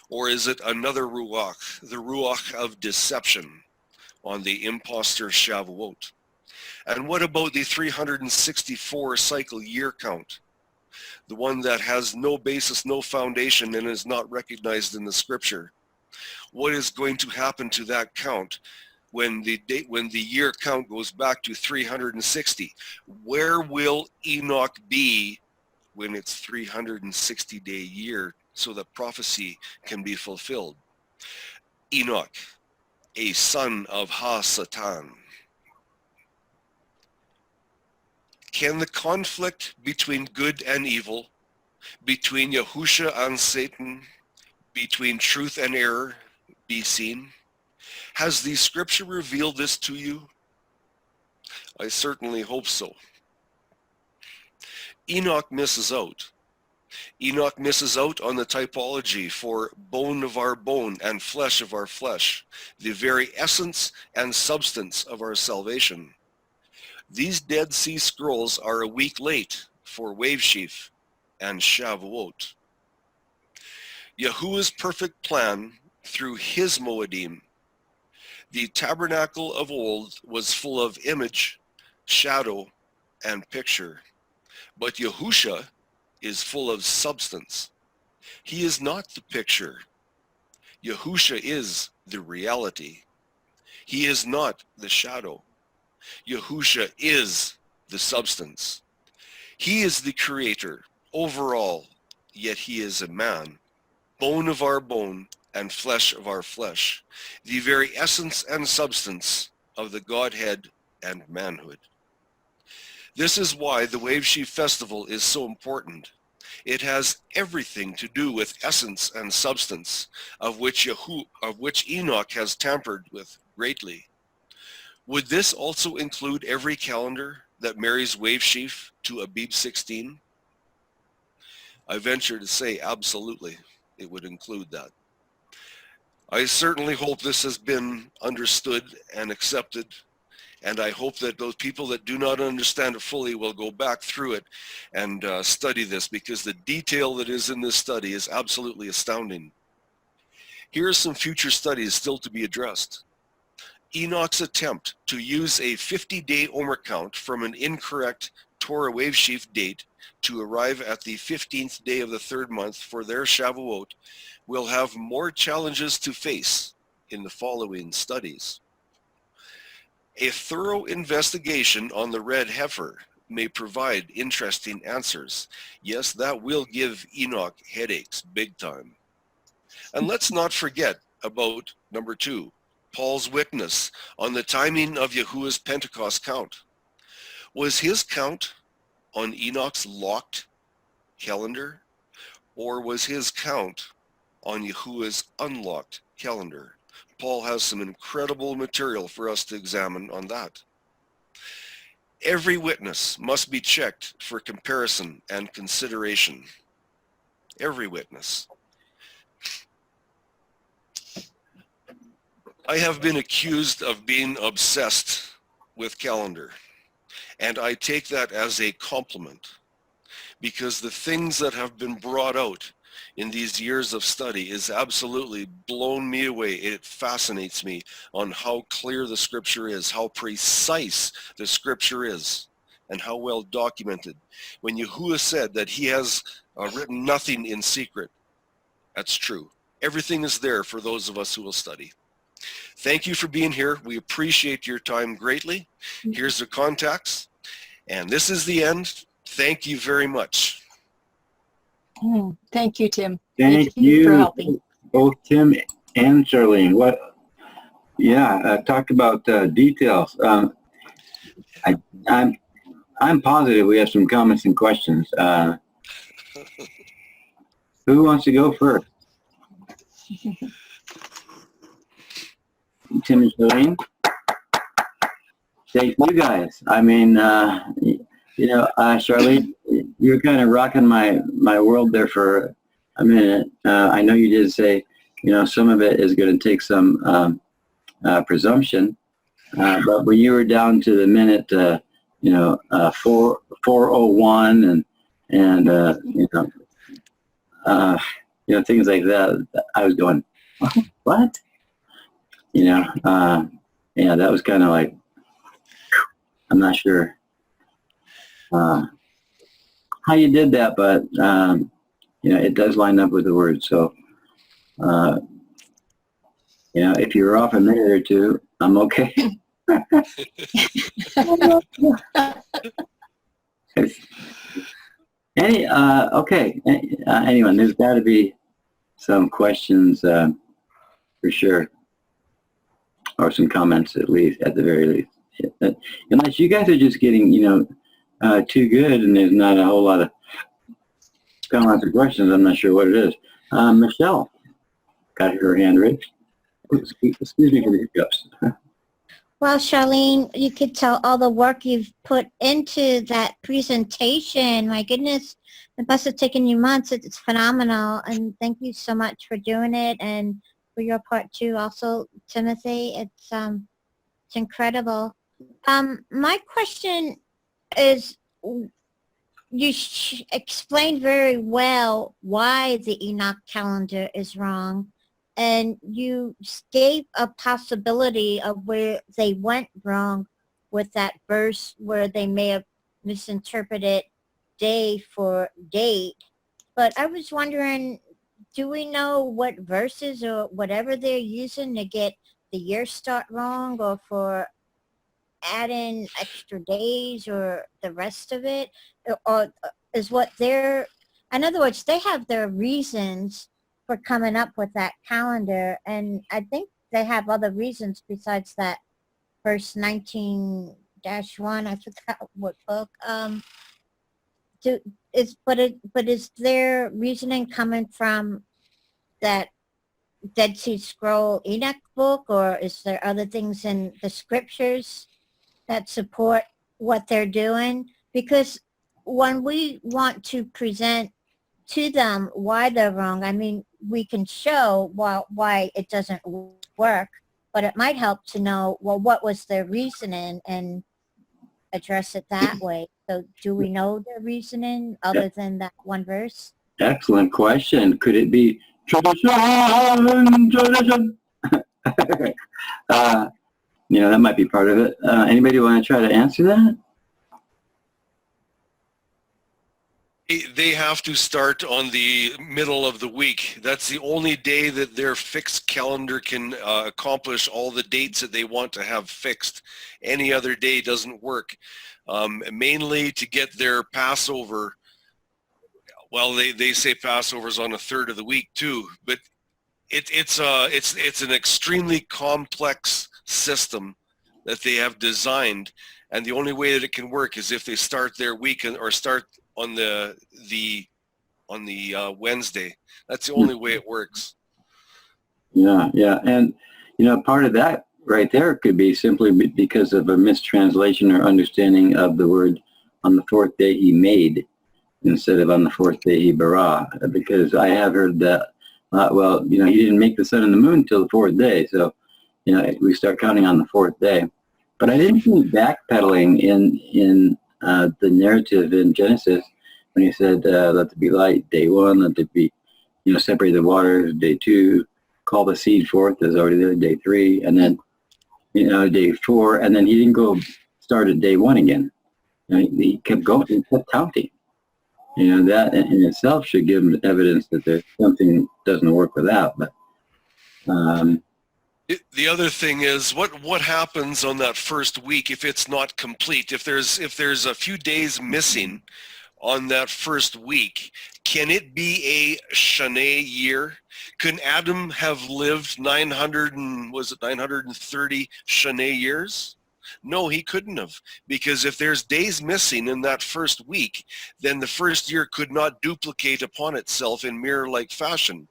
Or is it another Ruach, the Ruach of deception on the impostor Shavuot? And what about the 364 cycle year count? The one that has no basis, no foundation, and is not recognized in the scripture. What is going to happen to that count when the year count goes back to 360? Where will Enoch be when it's 360-day year so that prophecy can be fulfilled? Enoch, a son of Ha-Satan. Can the conflict between good and evil, between Yahusha and Satan, between truth and error be seen? Has the scripture revealed this to you? I certainly hope so. Enoch misses out. Enoch misses out on the typology for bone of our bone and flesh of our flesh, the very essence and substance of our salvation. These Dead Sea Scrolls are a week late for Wave Sheaf and Shavuot. Yahuwah's perfect plan through his Moedim. The tabernacle of old was full of image, shadow, and picture. But Yahusha is full of substance. He is not the picture. Yahusha is the reality. He is not the shadow. Yahusha is the substance. He is the creator overall, yet he is a man, bone of our bone and flesh of our flesh, the very essence and substance of the Godhead and manhood. This is why the Wave Sheaf Festival is so important. It has everything to do with essence and substance, of which Enoch has tampered with greatly. Would this also include every calendar that marries Wave Sheaf to Abib 16? I venture to say absolutely it would include that. I certainly hope this has been understood and accepted, and I hope that those people that do not understand it fully will go back through it and study this, because the detail that is in this study is absolutely astounding. Here are some future studies still to be addressed. Enoch's attempt to use a 50-day Omer count from an incorrect Torah Wave Sheaf date to arrive at the 15th day of the third month for their Shavuot will have more challenges to face in the following studies. A thorough investigation on the red heifer may provide interesting answers. Yes, that will give Enoch headaches big time. And let's not forget about number 2, Paul's witness on the timing of Yahuwah's Pentecost count. Was his count on Enoch's locked calendar, or was his count on Yahuwah's unlocked calendar? Paul has some incredible material for us to examine on that. Every witness must be checked for comparison and consideration. Every witness. I have been accused of being obsessed with calendar, and I take that as a compliment, because the things that have been brought out in these years of study is absolutely blown me away. It fascinates me on how clear the scripture is, how precise the scripture is, and how well documented. When Yahuwah said that he has written nothing in secret, that's true. Everything is there for those of us who will study. Thank you for being here. We appreciate your time greatly. Here's the contacts. And this is the end. Thank you very much. Thank you, Tim. Thank for you, helping. both Tim and Charlene. Talk about details. I'm positive we have some comments and questions. Who wants to go first? Tim and Charlene? Thank you guys. I mean, Charlene, you're kind of rocking my world there for a minute. I know you did say, some of it is going to take some presumption, but when you were down to the minute, 401 and things like that, I was going, what? That was kind of like, I'm not sure how you did that, but it does line up with the word. So, if you're off a minute or two, I'm okay. Okay. Anyway, there's got to be some questions for sure, or some comments at the very least. Unless you guys are just getting, too good, and there's not a whole lot of comments or questions. I'm not sure what it is. Michelle got her hand raised. Excuse me for the hiccups. Well, Charlene, you could tell all the work you've put into that presentation. My goodness, it must have taken you months. It's phenomenal. And thank you so much for doing it, and for your part too. Also, Timothy, it's incredible. My question is, you explained very well why the Enoch calendar is wrong, and you gave a possibility of where they went wrong with that verse, where they may have misinterpreted day for date. But I was wondering, do we know what verses or whatever they're using to get the year start wrong, or for adding extra days, or the rest of it? Or is what they're, in other words, they have their reasons for coming up with that calendar, and I think they have other reasons besides that verse 19-1, I forgot what book. Is their reasoning coming from that Dead Sea Scroll Enoch book, or is there other things in the scriptures that support what they're doing? Because when we want to present to them why they're wrong, I mean, we can show why it doesn't work, but it might help to know, well, what was their reasoning, and address it that way. So do we know their reasoning other than that one verse? Excellent question. Could it be tradition? That might be part of it. Anybody want to try to answer that? They have to start on the middle of the week. That's the only day that their fixed calendar can accomplish all the dates that they want to have fixed. Any other day doesn't work. Mainly to get their Passover. Well, they say Passover's on a third of the week too, but it's an extremely complex system that they have designed, and the only way that it can work is if they start their week or start on the Wednesday. That's the only way it works. Yeah, and part of that right there could be simply because of a mistranslation or understanding of the word on the fourth day he made instead of on the fourth day he bara. Because I have heard that, well, you know, he didn't make the sun and the moon till the fourth day. So, you know, we start counting on the fourth day. But I didn't see backpedaling in the narrative in Genesis when he said, let there be light, day one, let there be, you know, separate the waters, day two, call the seed forth, is already there, day three, and then, you know, day four, and then he didn't go start at day one again. You know, he kept going, he kept counting. You know, that in itself should give him evidence that there's something doesn't work without. But the other thing is what happens on that first week if it's not complete? If there's a few days missing on that first week, can it be a Shana year? Can Adam have lived 930 Shana years? No, he couldn't have, because if there's days missing in that first week, then the first year could not duplicate upon itself in mirror-like fashion.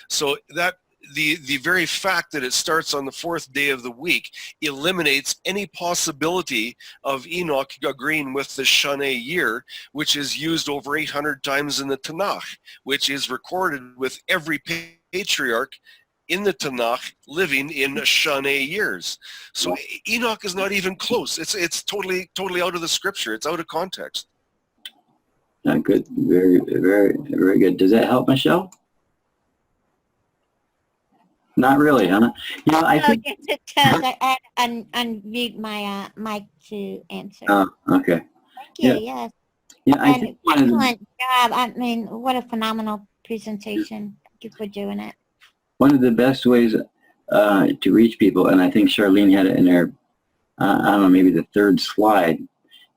So that the very fact that it starts on the fourth day of the week eliminates any possibility of Enoch agreeing with the Shana year, which is used over 800 times in the Tanakh, which is recorded with every patriarch in the Tanakh living in Shana years. So Enoch is not even close. It's totally out of the scripture. It's out of context. good, very, very, very good. Does that help, Michelle? Not really, huh? You know, I think. Yes, it does. I unmute my mic to answer. Oh, okay. Thank you. Yeah. Yes. Yeah, I And think one of the, excellent job. I mean, what a phenomenal presentation. Thank you for doing it. one of the best ways to reach people, and I think Charlene had it in her, I don't know, maybe the third slide,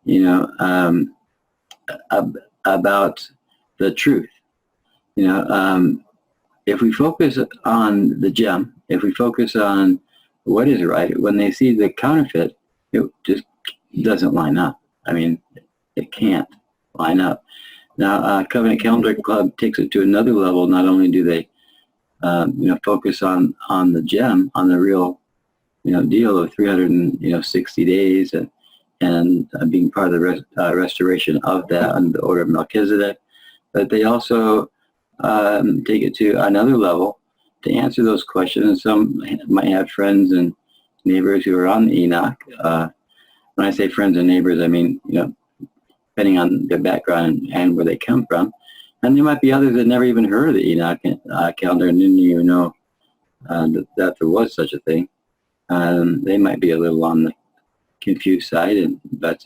you know, about the truth. You know, if we focus on the gem, if we focus on what is right, when they see the counterfeit, it just doesn't line up. I mean, it can't line up. Now, Covenant Calendar Club takes it to another level. Not only do they, you know, focus on the gem, on the real, you know, deal of 360 days and being part of the restoration of that under the order of Melchizedek, but they also take it to another level to answer those questions. Some might have friends and neighbors who are on the Enoch. When I say friends and neighbors, I mean, you know, depending on their background and where they come from. And there might be others that never even heard of the Enoch calendar and didn't even know that there was such a thing. They might be a little on the confused side, but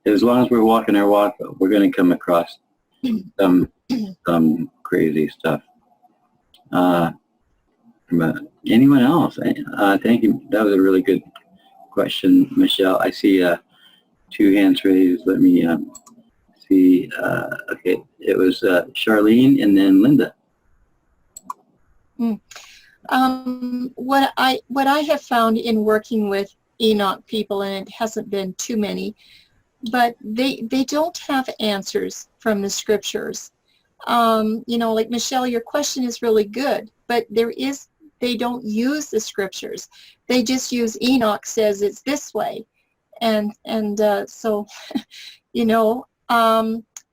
as long as we're walking our walk, we're going to come across some crazy stuff. But anyone else? Thank you. That was a really good question, Michelle. I see two hands raised. Let me see. Okay, it was Charlene and then Linda. What I have found in working with Enoch people, and it hasn't been too many, but they don't have answers from the scriptures. You know, like Michelle, your question is really good, but they don't use the scriptures. They just use Enoch says it's this way. And so, you know,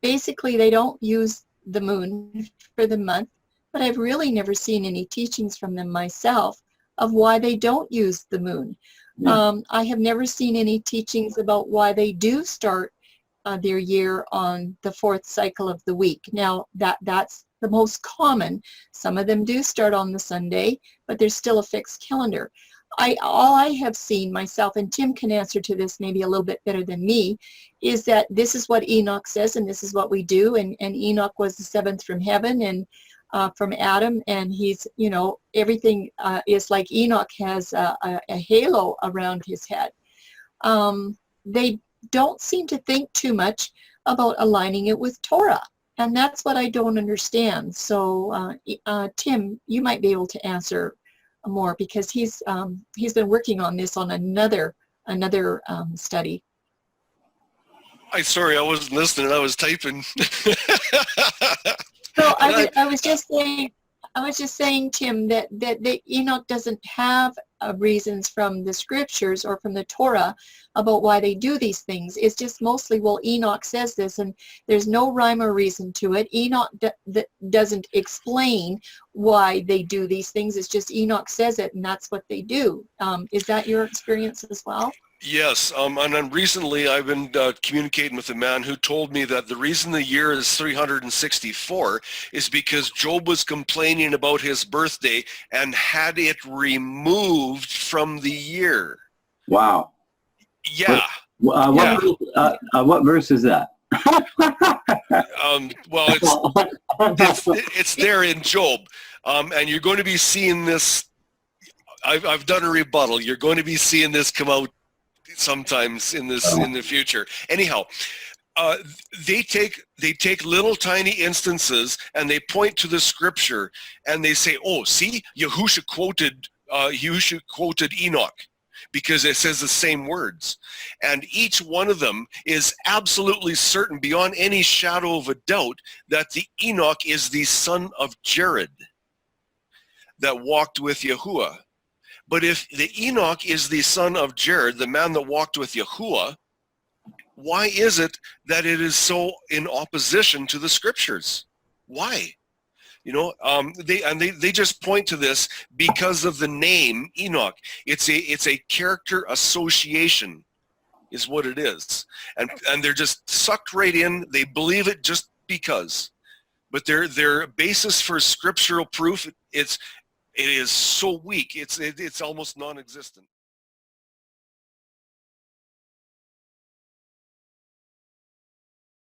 basically they don't use the moon for the month, but I've really never seen any teachings from them myself of why they don't use the moon. Yeah. I have never seen any teachings about why they do start their year on the fourth cycle of the week. Now, that's the most common. Some of them do start on the Sunday, but there's still a fixed calendar. All I have seen myself, and Tim can answer to this maybe a little bit better than me, is that this is what Enoch says and this is what we do. And Enoch was the seventh from heaven and from Adam, and he's, you know, everything is like Enoch has a halo around his head. They don't seem to think too much about aligning it with Torah, and that's what I don't understand. So Tim, you might be able to answer more because he's been working on this on another study. Sorry, I wasn't listening. I was typing. So I was just saying, I was just saying, Tim, that Enoch doesn't have reasons from the scriptures or from the Torah about why they do these things. It's just mostly, well, Enoch says this, and there's no rhyme or reason to it. Enoch doesn't explain why they do these things. It's just Enoch says it, and that's what they do. Is that your experience as well? Yes, and then recently I've been communicating with a man who told me that the reason the year is 364 is because Job was complaining about his birthday and had it removed from the year. Wow. Yeah. What verse is that? Well, it's there in Job, and you're going to be seeing this. I've done a rebuttal. You're going to be seeing this come out sometimes in the future. Anyhow, they take little tiny instances and they point to the scripture and they say, "Oh, see, Yahusha quoted Enoch because it says the same words," and each one of them is absolutely certain, beyond any shadow of a doubt, that the Enoch is the son of Jared that walked with Yahuwah. But if the Enoch is the son of Jared, the man that walked with Yahuwah, why is it that it is so in opposition to the scriptures? Why? You know, they just point to this because of the name Enoch. It's a character association, is what it is, and they're just sucked right in. They believe it just because, but their basis for scriptural proof, it is so weak. It's almost non-existent.